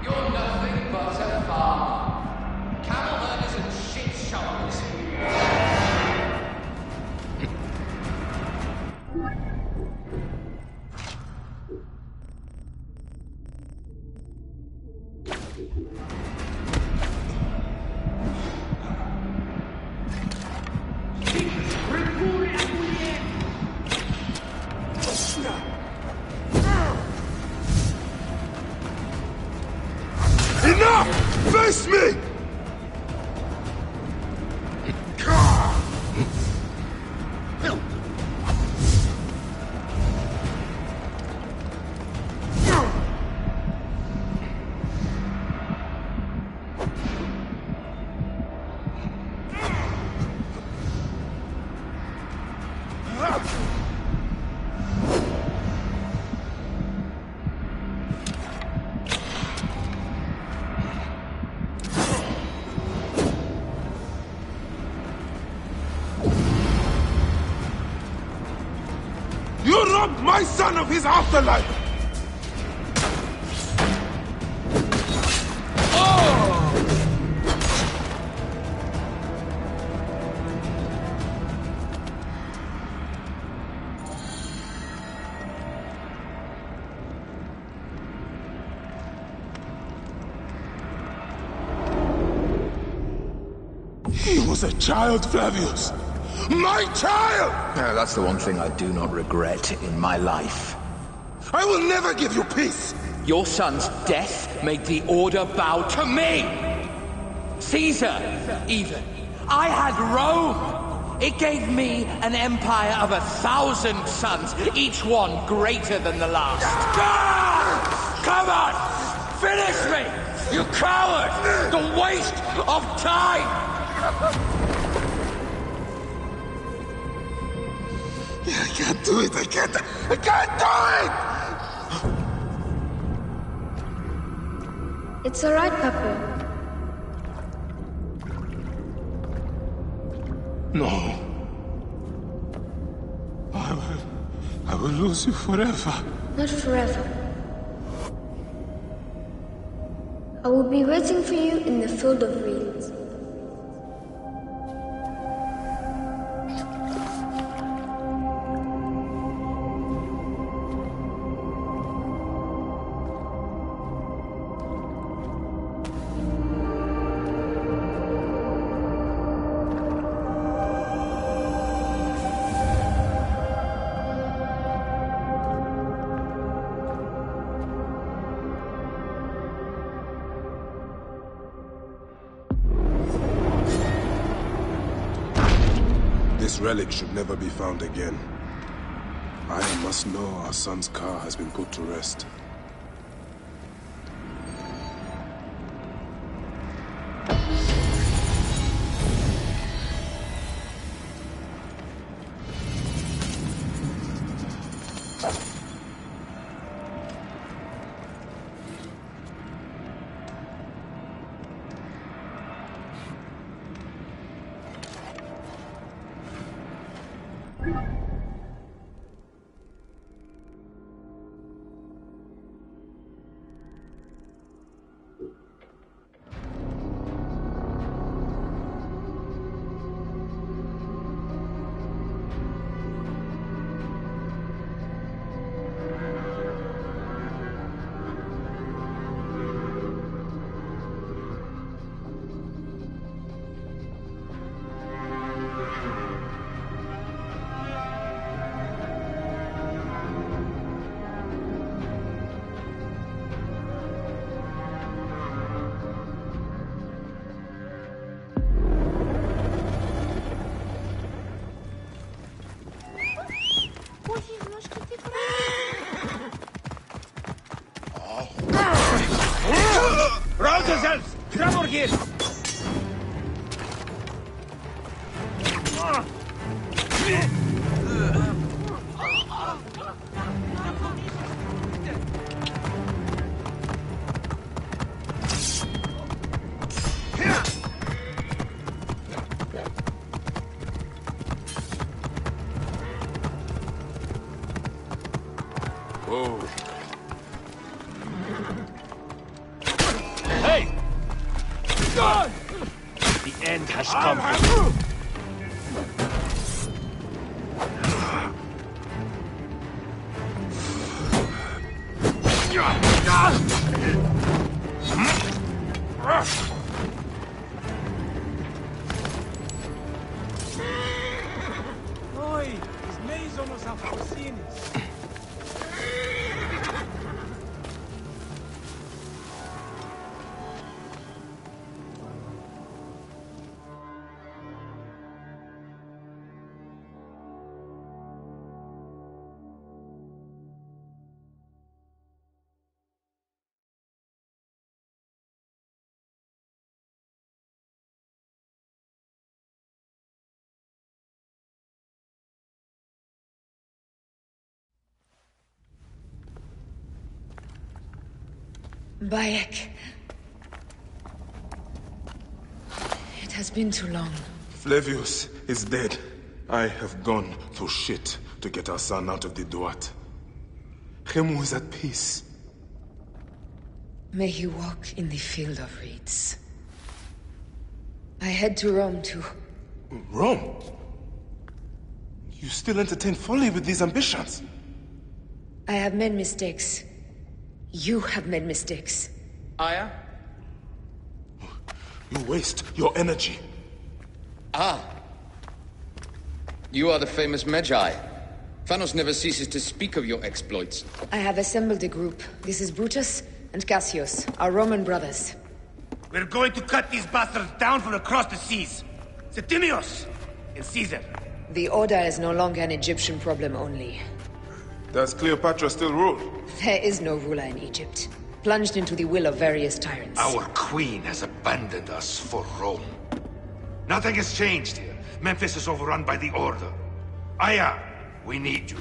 You're nothing but a farmer. Camel herders and shit shovelers. Enough! Face me! You robbed my son of his afterlife! He was a child, Flavius! My child! That's the one thing I do not regret in my life. I will never give you peace! Your son's death made the Order bow to me! Caesar, even. I had Rome! It gave me an empire of 1,000 sons, each one greater than the last. Come on! Finish me! You coward! The waste of time! I can't do it! I can't do it! It's alright, Papa. No. I will lose you forever. Not forever. I will be waiting for you in the field of reeds. This relic should never be found again. I must know our son's car has been put to rest. Watch yourselves! Trouble here! Whoa. Hey! The end has come. Oi, os meios somos assassinos. Bayek. It has been too long. Flavius is dead. I have gone through shit to get our son out of the Duat. Khemu is at peace. May he walk in the field of reeds. I head to Rome too. Rome? You still entertain folly with these ambitions? I have made mistakes. You have made mistakes. Aya? You waste your energy. Ah. You are the famous Magi. Thanos never ceases to speak of your exploits. I have assembled a group. This is Brutus and Cassius, our Roman brothers. We're going to cut these bastards down from across the seas. Septimius and Caesar. The Order is no longer an Egyptian problem only. Does Cleopatra still rule? There is no ruler in Egypt. Plunged into the will of various tyrants. Our queen has abandoned us for Rome. Nothing has changed here. Memphis is overrun by the Order. Aya, we need you.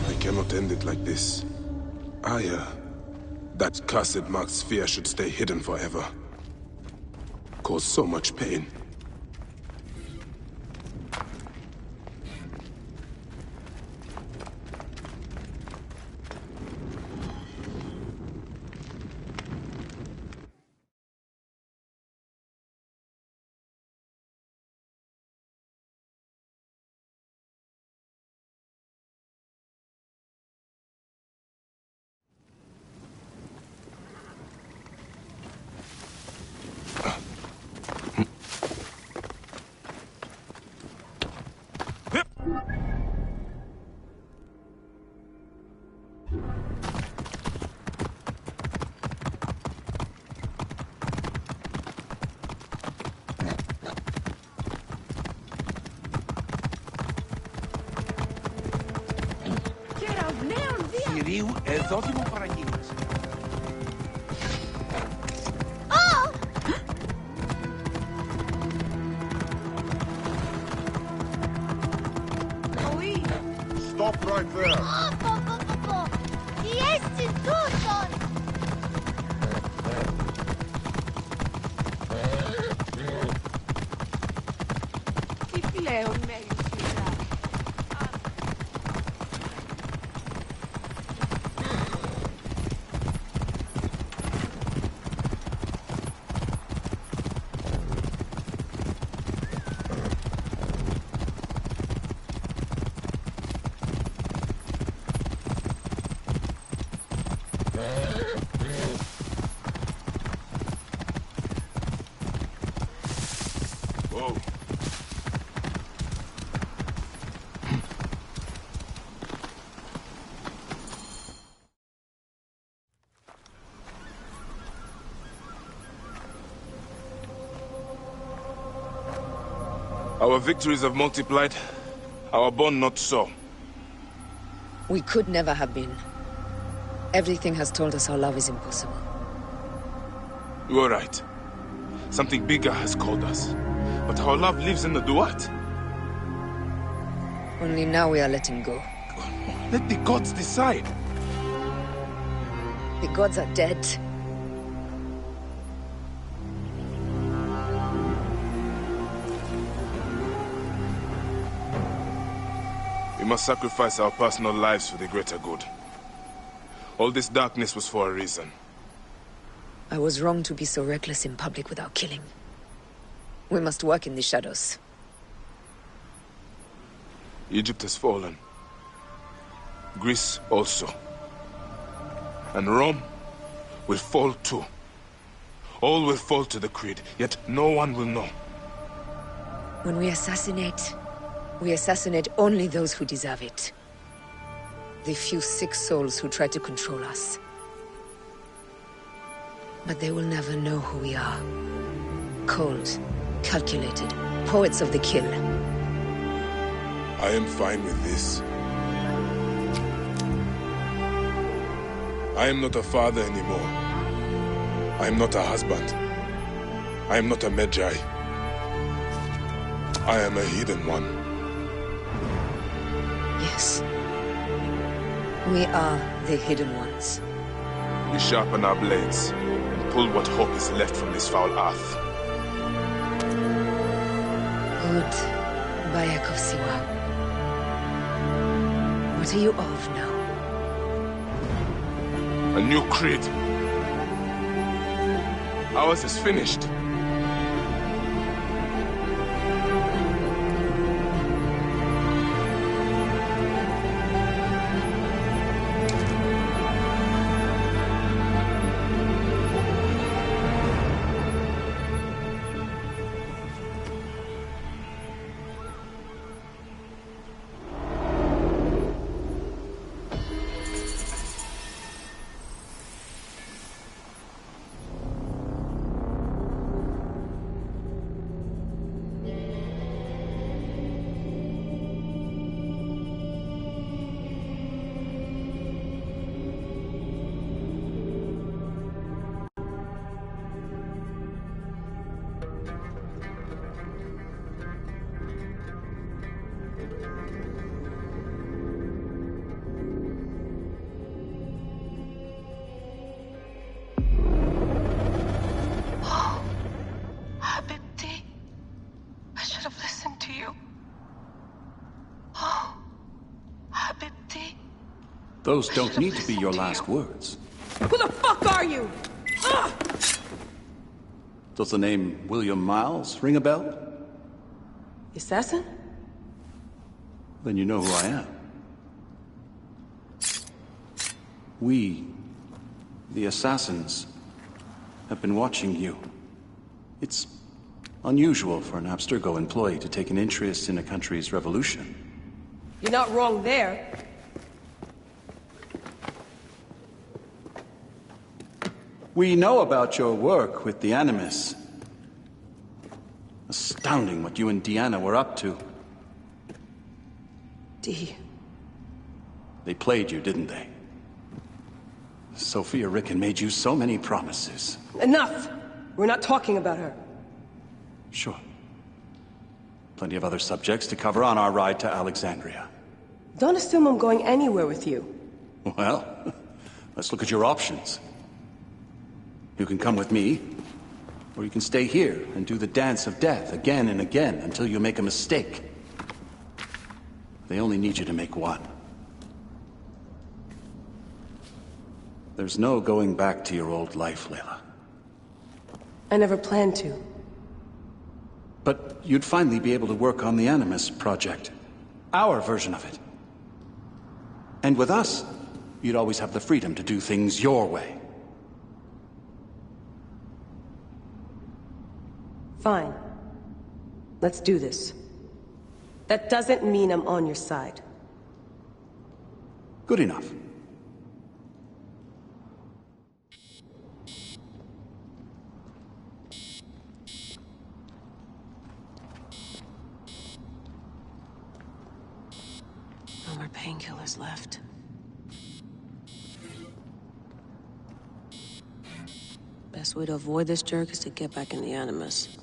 I cannot end it like this. Aya, that cursed marked sphere should stay hidden forever. Cause so much pain. Κυρίου, εδώ τι μου παραγγείλεις. Stop right there. Τι έστι τούτον! Τι πλέον μέλης σειρά. Whoa. Our victories have multiplied, our bond not so. We could never have been. Everything has told us our love is impossible. You are right. Something bigger has called us. But our love lives in the duat. Only now we are letting go. Let the gods decide. The gods are dead. We must sacrifice our personal lives for the greater good. All this darkness was for a reason. I was wrong to be so reckless in public without killing. We must work in the shadows. Egypt has fallen. Greece also. And Rome will fall too. All will fall to the creed, yet no one will know. When we assassinate only those who deserve it. The few sick souls who try to control us. But they will never know who we are. Cold, calculated, poets of the kill. I am fine with this. I am not a father anymore. I am not a husband. I am not a Magi. I am a hidden one. Yes. We are the hidden ones. We sharpen our blades and pull what hope is left from this foul earth. Good, Bayek of Siwa. What are you of now? A new creed. Ours is finished. Those don't need to be your last words. Who the fuck are you? Ah! Does the name William Miles ring a bell? Assassin? Then you know who I am. We, the assassins, have been watching you. It's unusual for an Abstergo employee to take an interest in a country's revolution. You're not wrong there. We know about your work with the Animus. Astounding what you and Deanna were up to. D. They played you, didn't they? Sophia Ricken made you so many promises. Enough! We're not talking about her. Sure. Plenty of other subjects to cover on our ride to Alexandria. Don't assume I'm going anywhere with you. Well, let's look at your options. You can come with me, or you can stay here and do the dance of death again and again until you make a mistake. They only need you to make one. There's no going back to your old life, Layla. I never planned to. But you'd finally be able to work on the Animus project. Our version of it. And with us, you'd always have the freedom to do things your way. Fine. Let's do this. That doesn't mean I'm on your side. Good enough. Best way to avoid this jerk is to get back in the Animus.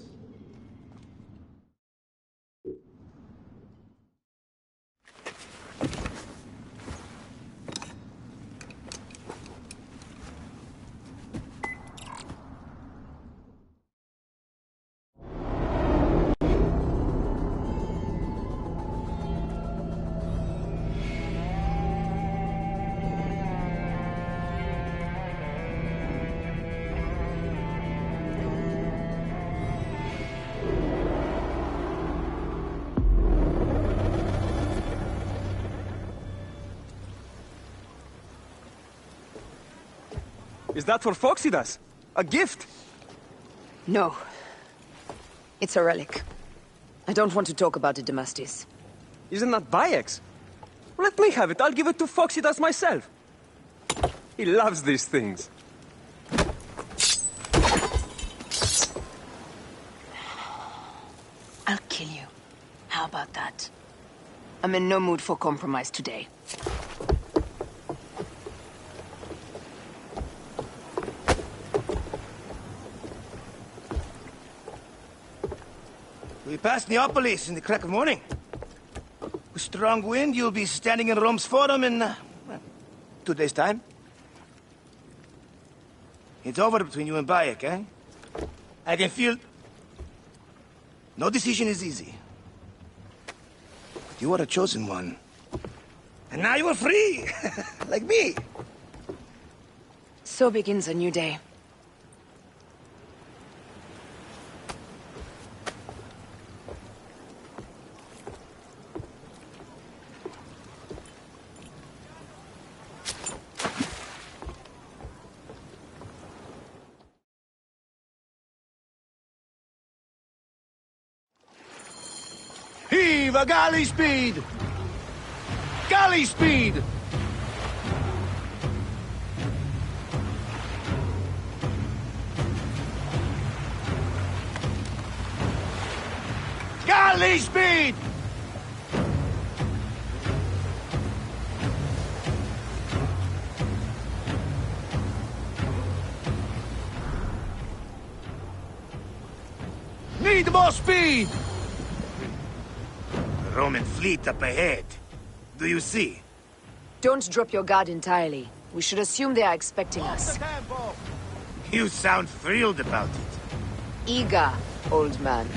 Is that for Foxidas? A gift? No. It's a relic. I don't want to talk about it, Damastis. Isn't that Bayek's? Let me have it. I'll give it to Foxidas myself. He loves these things. I'll kill you. How about that? I'm in no mood for compromise today. We pass Neapolis in the crack of morning. With strong wind, you'll be standing in Rome's Forum in, well, 2 days' time. It's over between you and Bayek, eh? I can feel... No decision is easy. But you are a chosen one. And now you are free! Like me! So begins a new day. Heave a galley speed! Galley speed! Galley speed! Need more speed! Roman fleet up ahead. Do you see? Don't drop your guard entirely. We should assume they are expecting us. You sound thrilled about it. Eager, old man.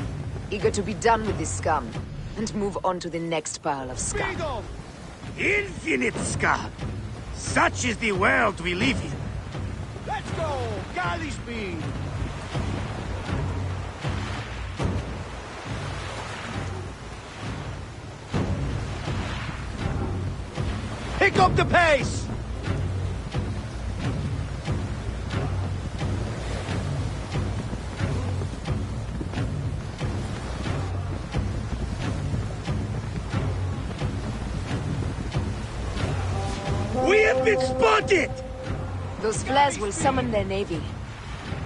Eager to be done with this scum, and move on to the next pile of scum. Infinite scum! Such is the world we live in. Let's go! Galley speed! Pick up the pace! We have been spotted! Those flares will summon their navy.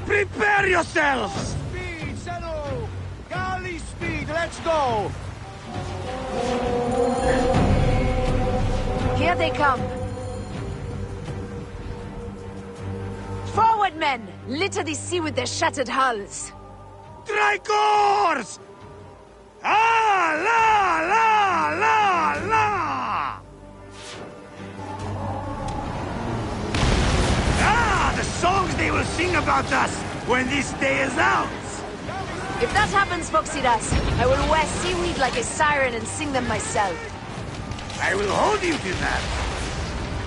Prepare yourselves! Speed, Seno! Galley speed, let's go! Here they come. Forward, men! Litter the sea with their shattered hulls. Tricors! Ah, la, la, la, la! Ah, the songs they will sing about us when this day is out! If that happens, Foxidas, I will wear seaweed like a siren and sing them myself. I will hold you to that.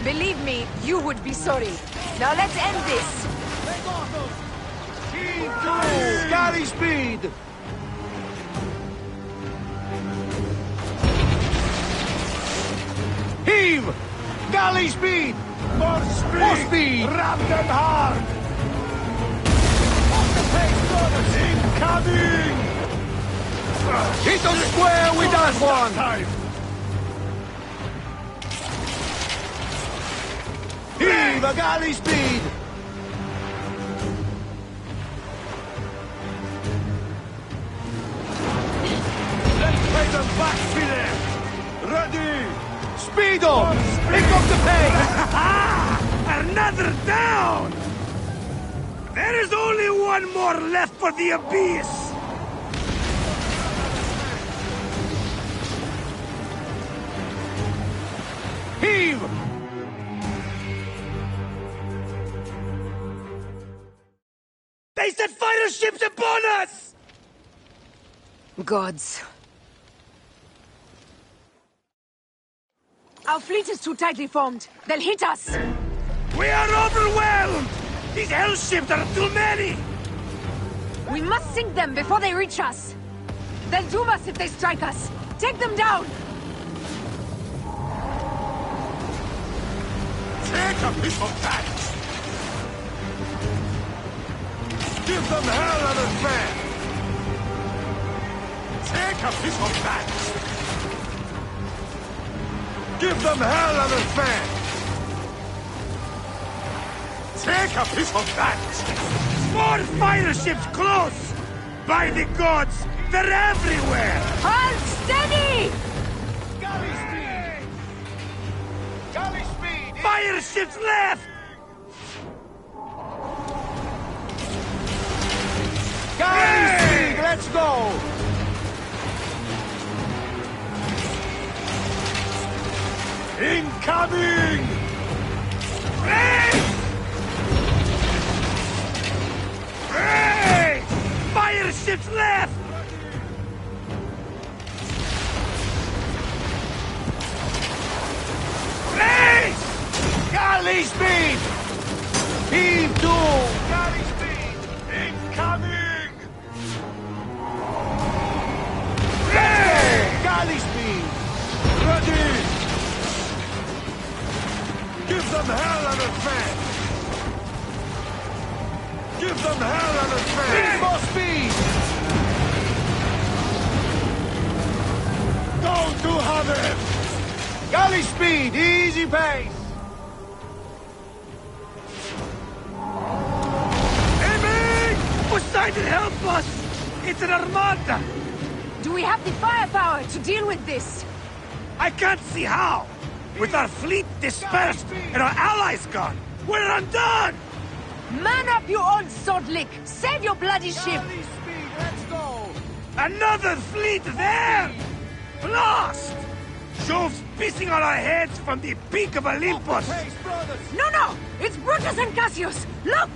Believe me, you would be sorry. Now let's end this. Galley speed! Heave! Galley speed! More speed! More speed! Ram them hard! Off the pace, brothers! Incoming! Hit them square with that one! Time. Heave a galley speed! Let's pay them back, Philip! Ready! Speed on! Pick up the pace! Another down! There is only one more left for the abyss! Heave! They set fighter ships upon us! Gods. Our fleet is too tightly formed. They'll hit us! We are overwhelmed! These hell ships are too many! We must sink them before they reach us! They'll doom us if they strike us! Take them down! Take a piece of that! Give them hell and a fan! Take a piece of that! Give them hell and a fan! Take a piece of that! More fighter ships close! By the gods, they're everywhere! Hold steady! Galley speed! Galley speed! Fire ships left! Galley speed! Let's go! Incoming! Race! Race! Fire ships left! Race! Galley speed! Heave to! Galley speed! Incoming! Race! Galley speed! Ready! Give them hell and a fan! Give them hell and a fan! Need more speed! Don't do harder! Galley speed, easy pace! Aiming! Poseidon, help us! It's an armada! Do we have the firepower to deal with this? I can't see how! With our fleet dispersed and our allies gone, we're undone! Man up, you old sword lick! Save your bloody ship! Let's go! Another fleet there! Blast! Jove's pissing on our heads from the peak of Olympus! No! It's Brutus and Cassius! Look!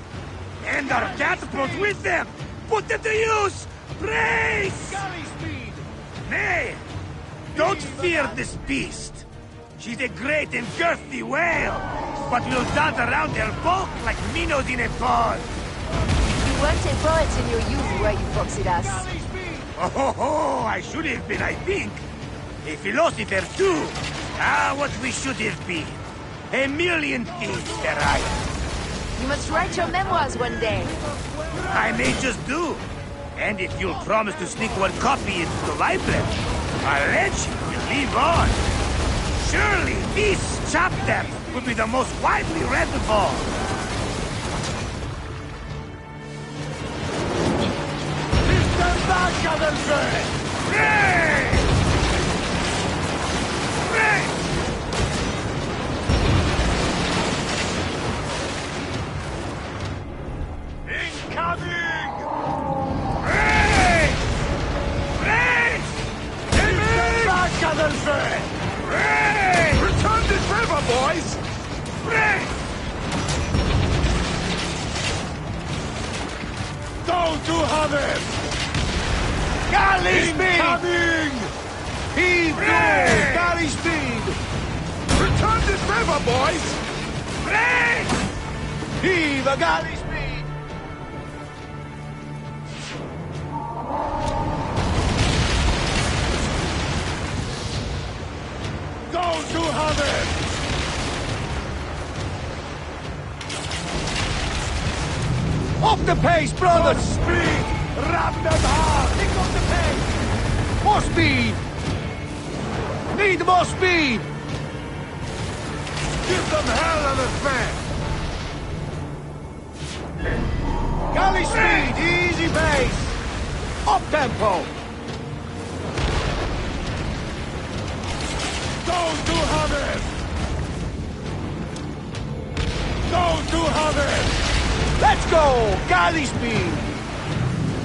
And our catapults with them! Put them to use! Brace! Galley speed! Nay! Don't fear this beast! She's a great and girthy whale, but will dance around her bulk like minnows in a pond. You weren't a poet in your youth, were you, Foxidas? Oh, I should have been, I think. A philosopher, too. Ah, what we should have been. A million things, Pariah. You must write your memoirs one day. I may just do. And if you'll promise to sneak one copy into the library, our legend will live on. Surely this chapter will be the most widely read of all. System back, Adolphe! Pray! Pray! Incoming! Pray! Pray! System back, Adolphe! Return this river, boys! Break! Don't do harm! Galley speed! Coming! Heave to! Galley speed! Return this river, boys! Break! Heave a galley speed! Don't do harm! Off the pace, brothers! Speed! Ram them hard! Pick up the pace! More speed! Need more speed! Give them hell and a fan! Galley speed! Easy pace! Up tempo! Don't do harm! Don't do harm! Let's go! Galley speed!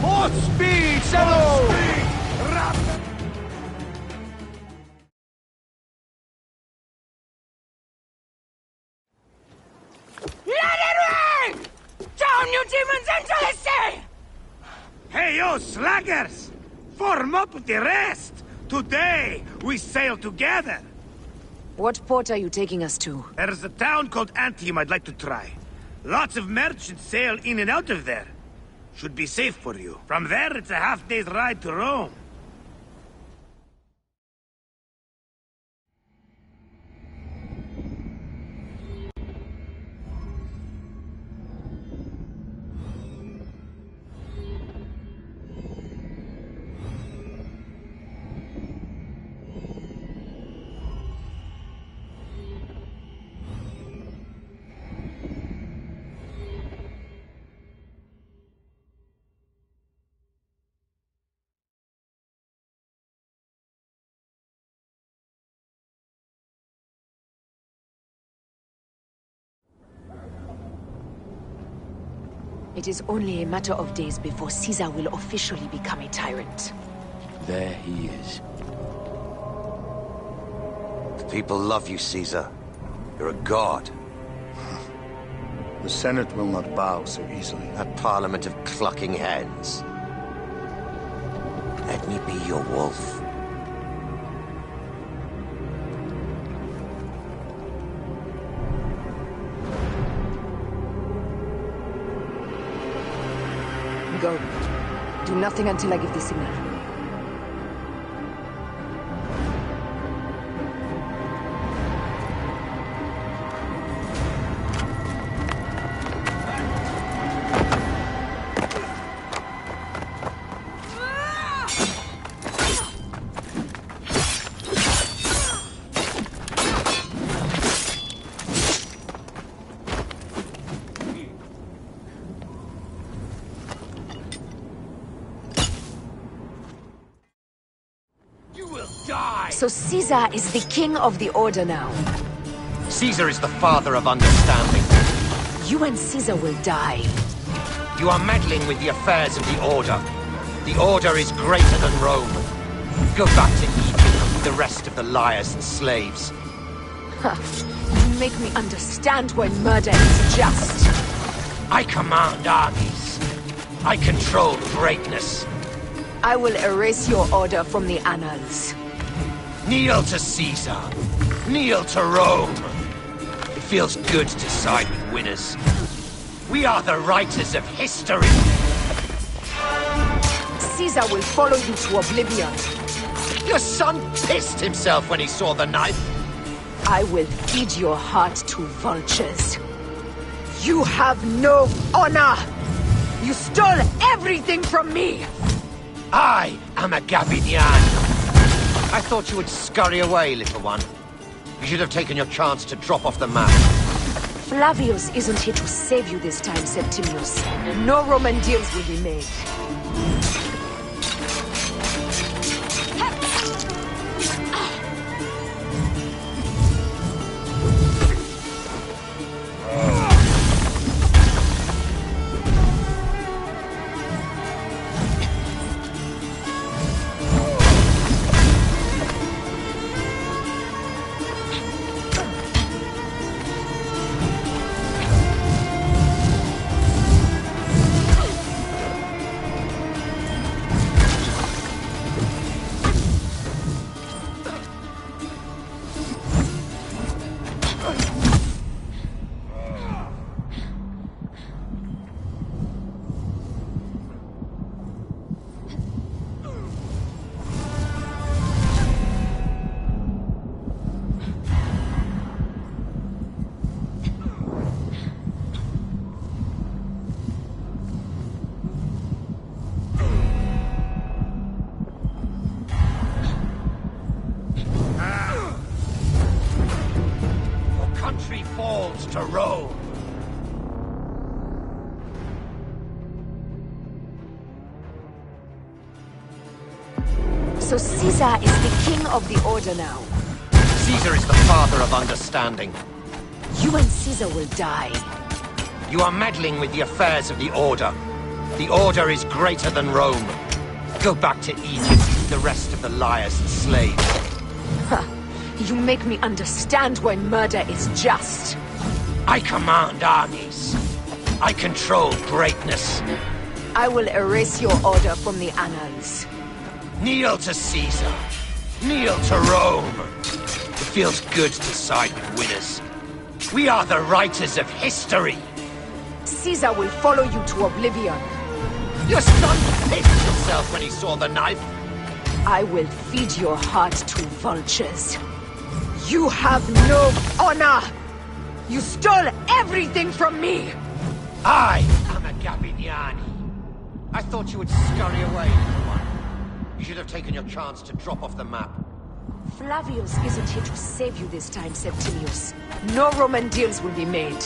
Hot speed! Settle! Rapid! Let it rain! Down, you demons, into the sea! Hey, yo, slackers! Form up with the rest! Today, we sail together! What port are you taking us to? There's a town called Antium I'd like to try. Lots of merchants sail in and out of there. Should be safe for you. From there, it's a half-day's ride to Rome. It is only a matter of days before Caesar will officially become a tyrant. There he is. The people love you, Caesar. You're a god. The Senate will not bow so easily. A parliament of clucking hens. Let me be your wolf. Go. Do nothing until I give the signal. So Caesar is the king of the Order now. Caesar is the father of understanding. You and Caesar will die. You are meddling with the affairs of the Order. The Order is greater than Rome. Go back to Egypt with the rest of the liars and slaves. You make me understand why murder is just. I command armies. I control greatness. I will erase your order from the annals. Kneel to Caesar. Kneel to Rome. It feels good to side with winners. We are the writers of history. Caesar will follow you to oblivion. Your son pissed himself when he saw the knife. I will feed your heart to vultures. You have no honor! You stole everything from me! I am a Gabinian. I thought you would scurry away, little one. You should have taken your chance to drop off the map. Flavius isn't here to save you this time, Septimius. No Roman deals will be made. To Rome. So Caesar is the king of the Order now. Caesar is the father of understanding. You and Caesar will die. You are meddling with the affairs of the Order. The Order is greater than Rome. Go back to Egypt with the rest of the liars and slaves. Huh. You make me understand why murder is just. I command armies. I control greatness. I will erase your order from the annals. Kneel to Caesar. Kneel to Rome. It feels good to side with winners. We are the writers of history. Caesar will follow you to oblivion. Your son pissed himself when he saw the knife. I will feed your heart to vultures. You have no honor! You stole everything from me! I am a Gabiniani. I thought you would scurry away, little one. You should have taken your chance to drop off the map. Flavius isn't here to save you this time, Septimius. No Roman deals will be made.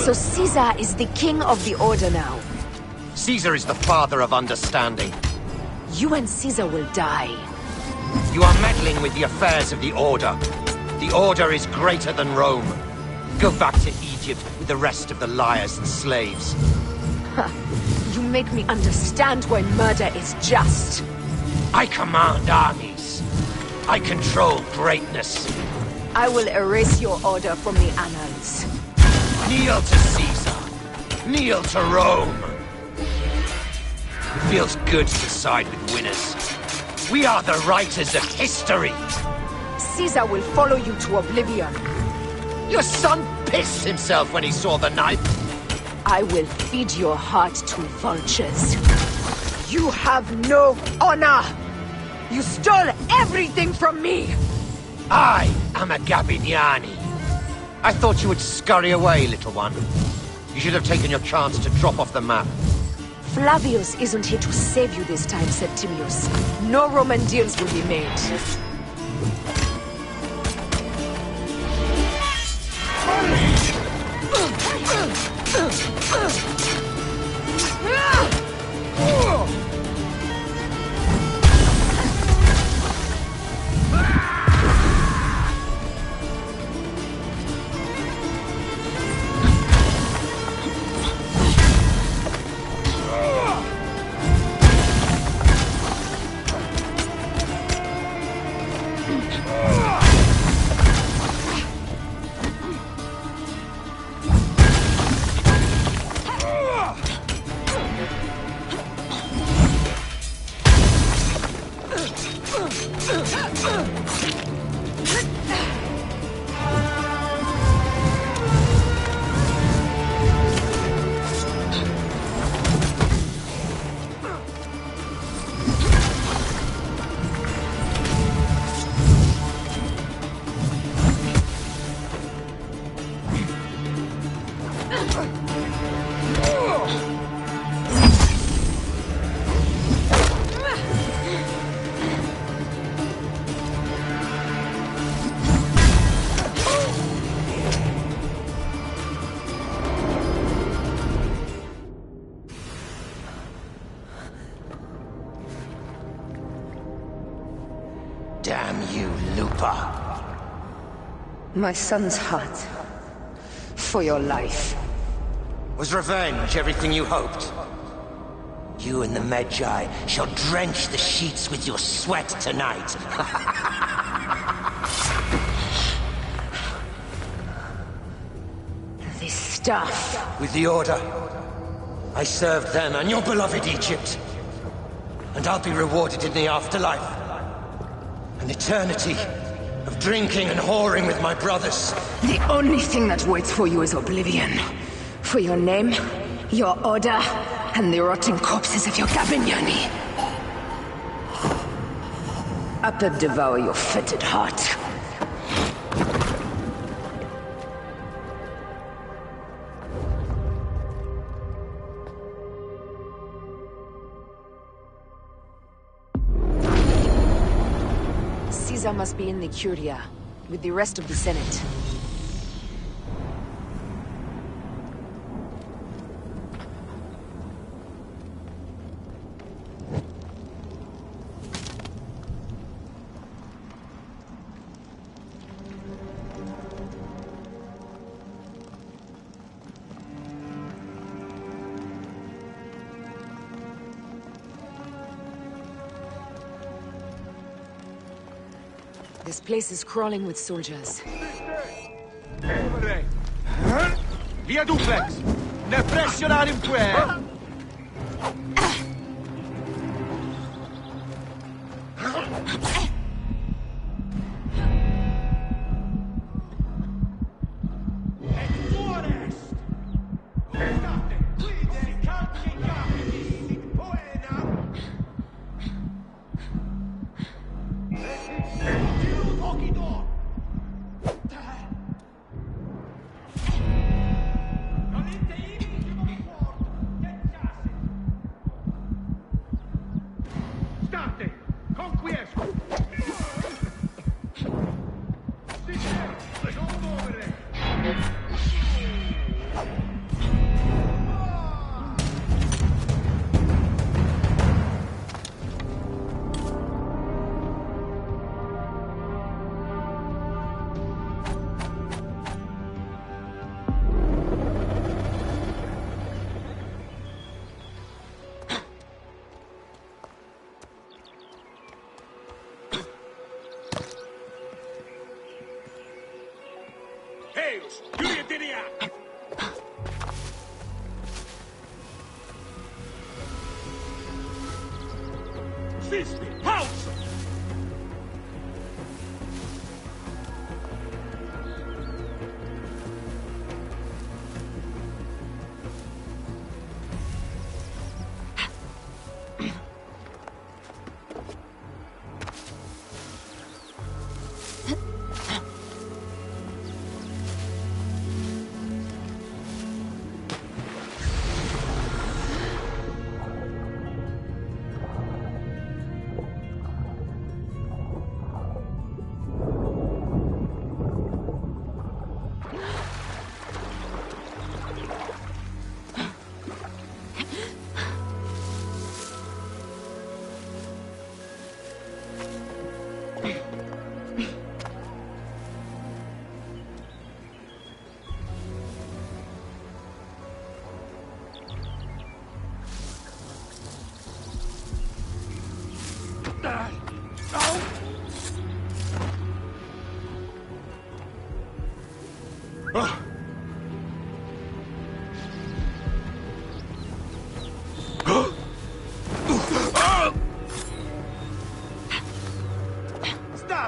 So Caesar is the king of the Order now. Caesar is the father of understanding. You and Caesar will die. You are meddling with the affairs of the Order. The Order is greater than Rome. Go back to Egypt with the rest of the liars and slaves. Huh. You make me understand why murder is just. I command armies. I control greatness. I will erase your order from the annals. Kneel to Caesar. Kneel to Rome. It feels good to side with winners. We are the writers of history. Caesar will follow you to oblivion. Your son pissed himself when he saw the knife. I will feed your heart to vultures. You have no honor! You stole everything from me! I am a Gabiniani. I thought you would scurry away, little one. You should have taken your chance to drop off the map. Flavius isn't here to save you this time, Septimius. No Roman deals will be made. Damn you, Lupa. My son's heart. For your life. Was revenge everything you hoped? You and the Magi shall drench the sheets with your sweat tonight. This stuff. With the Order, I served them and your beloved Egypt. And I'll be rewarded in the afterlife. An eternity of drinking and whoring with my brothers. The only thing that waits for you is oblivion. For your name, your order, and the rotting corpses of your Gabignani. Upper devour your fetid heart. Caesar must be in the Curia, with the rest of the Senate. This place is crawling with soldiers. Via duplex! Ne pressionare in que!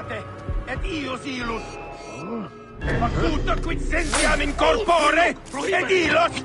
Veritate, et ius ilus. Facuta quid sentiam in corpore, et illos.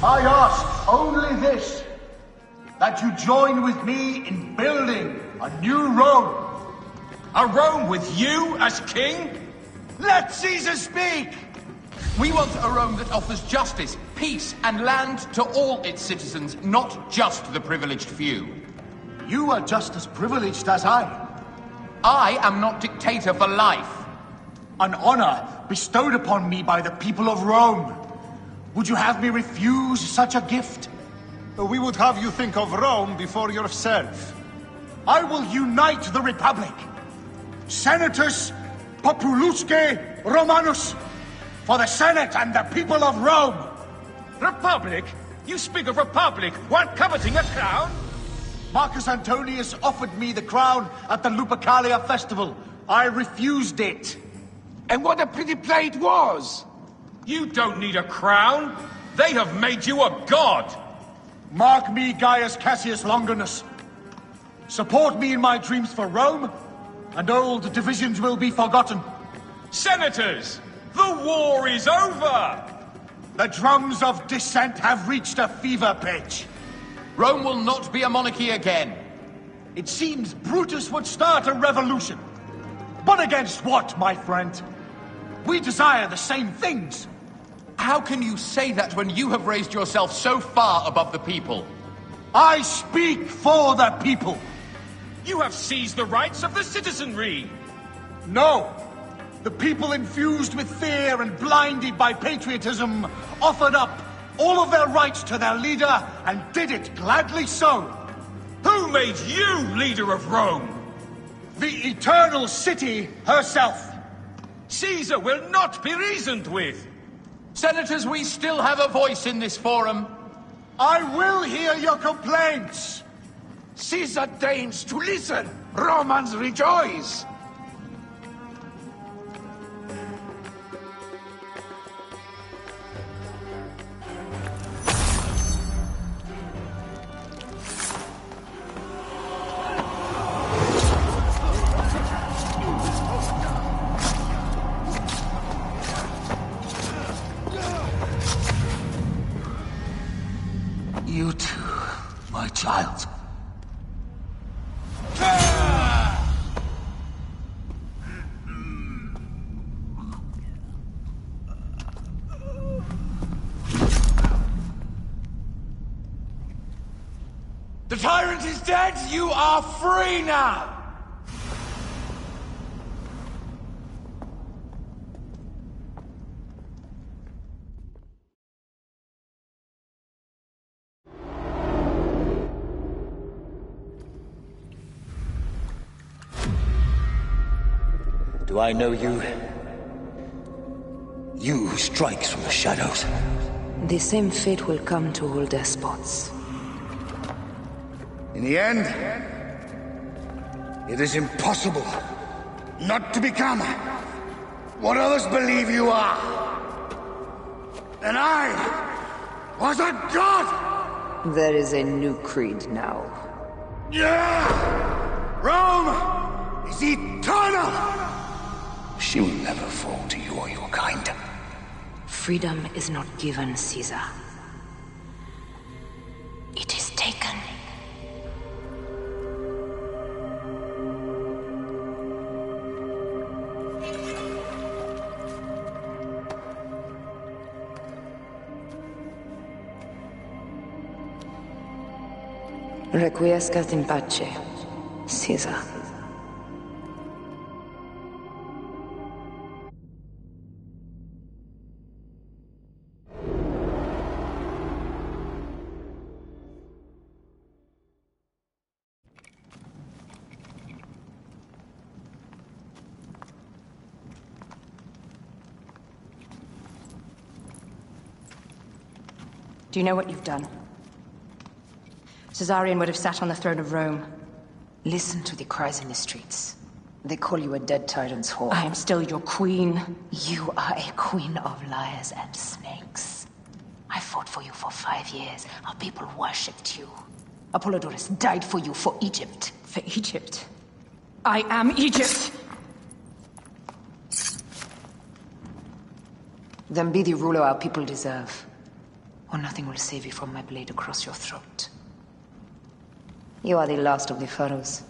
I ask only this, that you join with me in building a new Rome. A Rome with you as king? Let Caesar speak! We want a Rome that offers justice, peace, and land to all its citizens, not just the privileged few. You are just as privileged as I. I am not dictator for life. An honor bestowed upon me by the people of Rome. Would you have me refuse such a gift? We would have you think of Rome before yourself. I will unite the Republic. Senatus Populusque Romanus. For the Senate and the people of Rome. Republic? You speak of republic while coveting a crown? Marcus Antonius offered me the crown at the Lupercalia festival. I refused it. And what a pretty play it was! You don't need a crown. They have made you a god. Mark me, Gaius Cassius Longinus. Support me in my dreams for Rome, and old divisions will be forgotten. Senators, the war is over! The drums of dissent have reached a fever pitch. Rome will not be a monarchy again. It seems Brutus would start a revolution. But against what, my friend? We desire the same things. How can you say that when you have raised yourself so far above the people? I speak for the people. You have seized the rights of the citizenry. No. The people infused with fear and blinded by patriotism offered up all of their rights to their leader and did it gladly so. Who made you leader of Rome? The eternal city herself. Caesar will not be reasoned with. Senators, we still have a voice in this forum. I will hear your complaints. Caesar deigns to listen. Romans rejoice. You too, my child. The tyrant is dead! You are free now! Do I know you? You who strikes from the shadows. The same fate will come to all despots. In the end, it is impossible not to become what others believe you are. And I was a god! There is a new creed now. Yeah! Rome is eternal! She will never fall to you or your kind. Freedom is not given, Caesar. It is taken. Requiescat in pace, Caesar. Do you know what you've done? Caesarion would have sat on the throne of Rome. Listen to the cries in the streets. They call you a dead tyrant's whore. I am still your queen. You are a queen of liars and snakes. I fought for you for 5 years. Our people worshipped you. Apollodorus died for you, for Egypt. For Egypt? I am Egypt! Then be the ruler our people deserve. Or nothing will save you from my blade across your throat. You are the last of the pharaohs.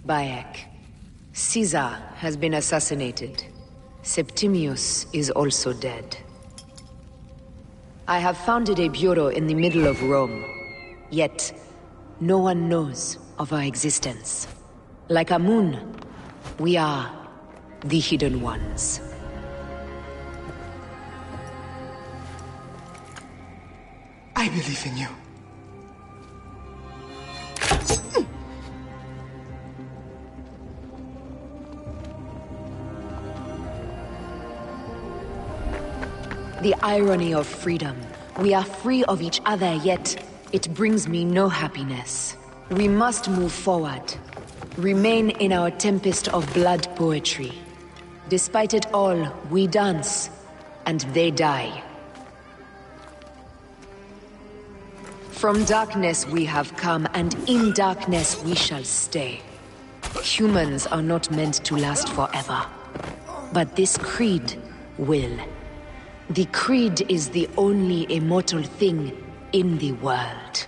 Bayek. Caesar has been assassinated. Septimius is also dead. I have founded a bureau in the middle of Rome. Yet, no one knows of our existence. Like Amun, we are the Hidden Ones. I believe in you. The irony of freedom. We are free of each other, yet it brings me no happiness. We must move forward. Remain in our tempest of blood poetry. Despite it all, we dance, and they die. From darkness we have come, and in darkness we shall stay. Humans are not meant to last forever. But this creed will. The creed is the only immortal thing in the world.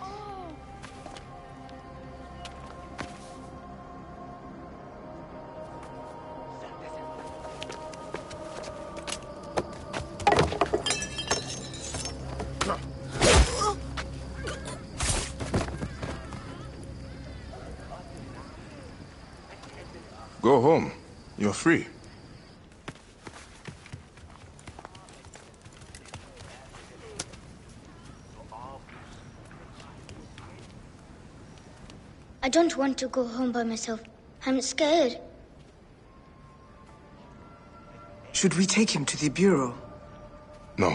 Go home. You're free. I don't want to go home by myself. I'm scared. Should we take him to the bureau? No.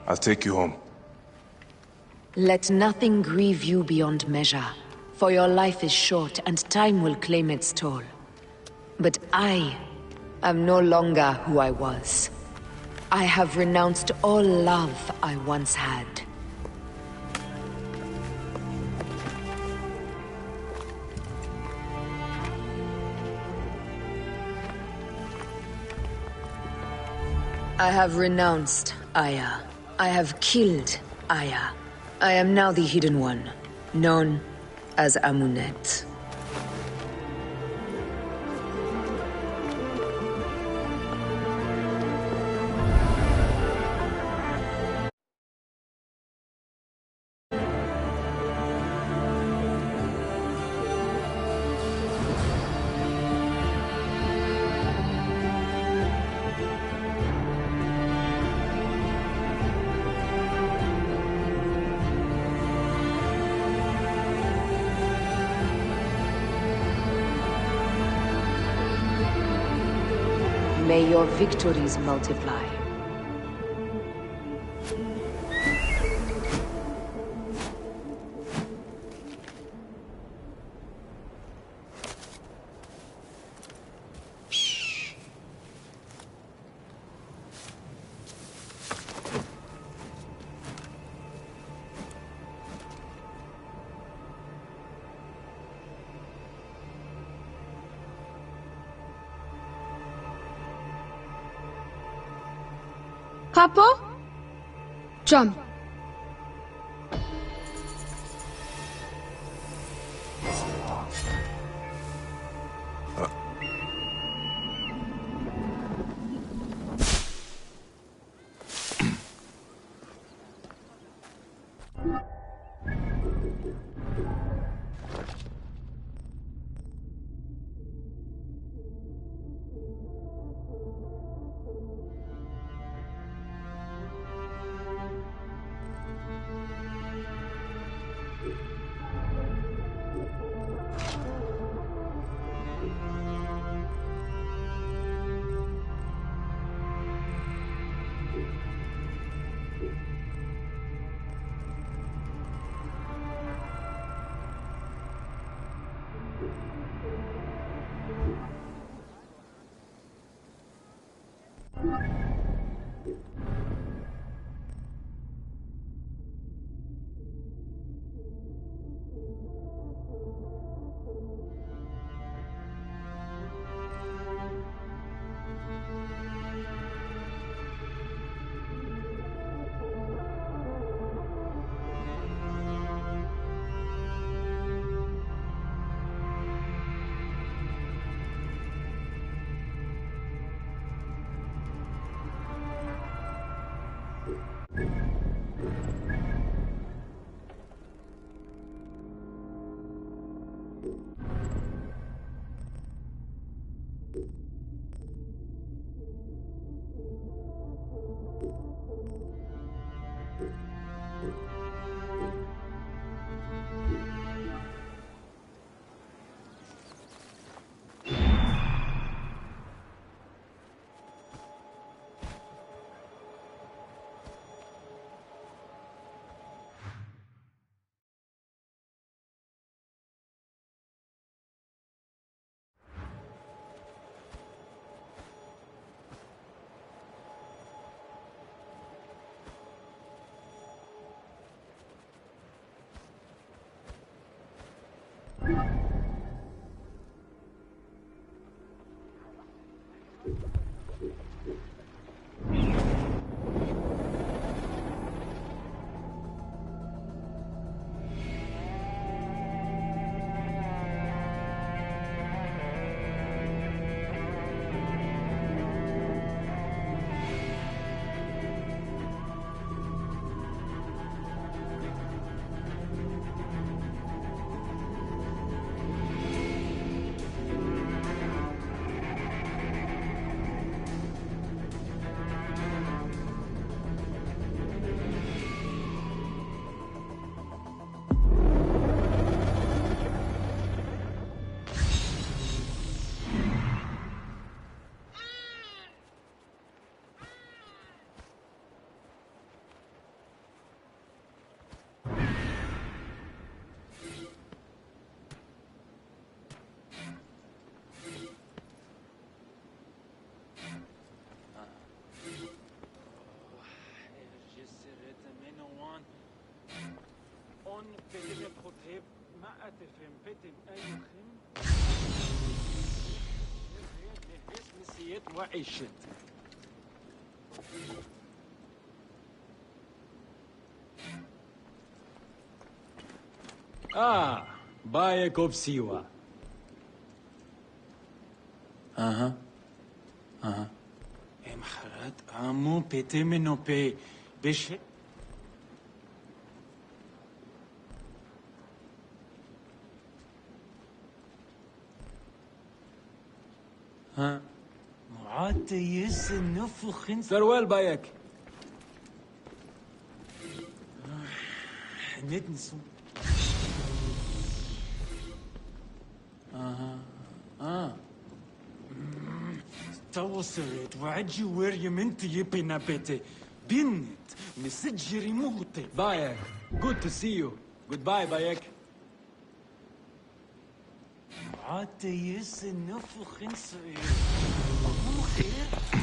I'll take you home. Let nothing grieve you beyond measure, for your life is short and time will claim its toll. But I am no longer who I was. I have renounced all love I once had. I have renounced Aya. I have killed Aya. I am now the Hidden One, known as Amunet. May your victories multiply. Papa? Jump. بايك وبسيوا. اها محرات مو بيتي منو بي بيش ها معات يس النفخ سروال بايك نتنسو توصلت وعجي وير يمنتي يبينا بيتي بنت مسجري موتي. بايك good to see you. goodbye بايك. عاد يس النفخ انسو مو خير.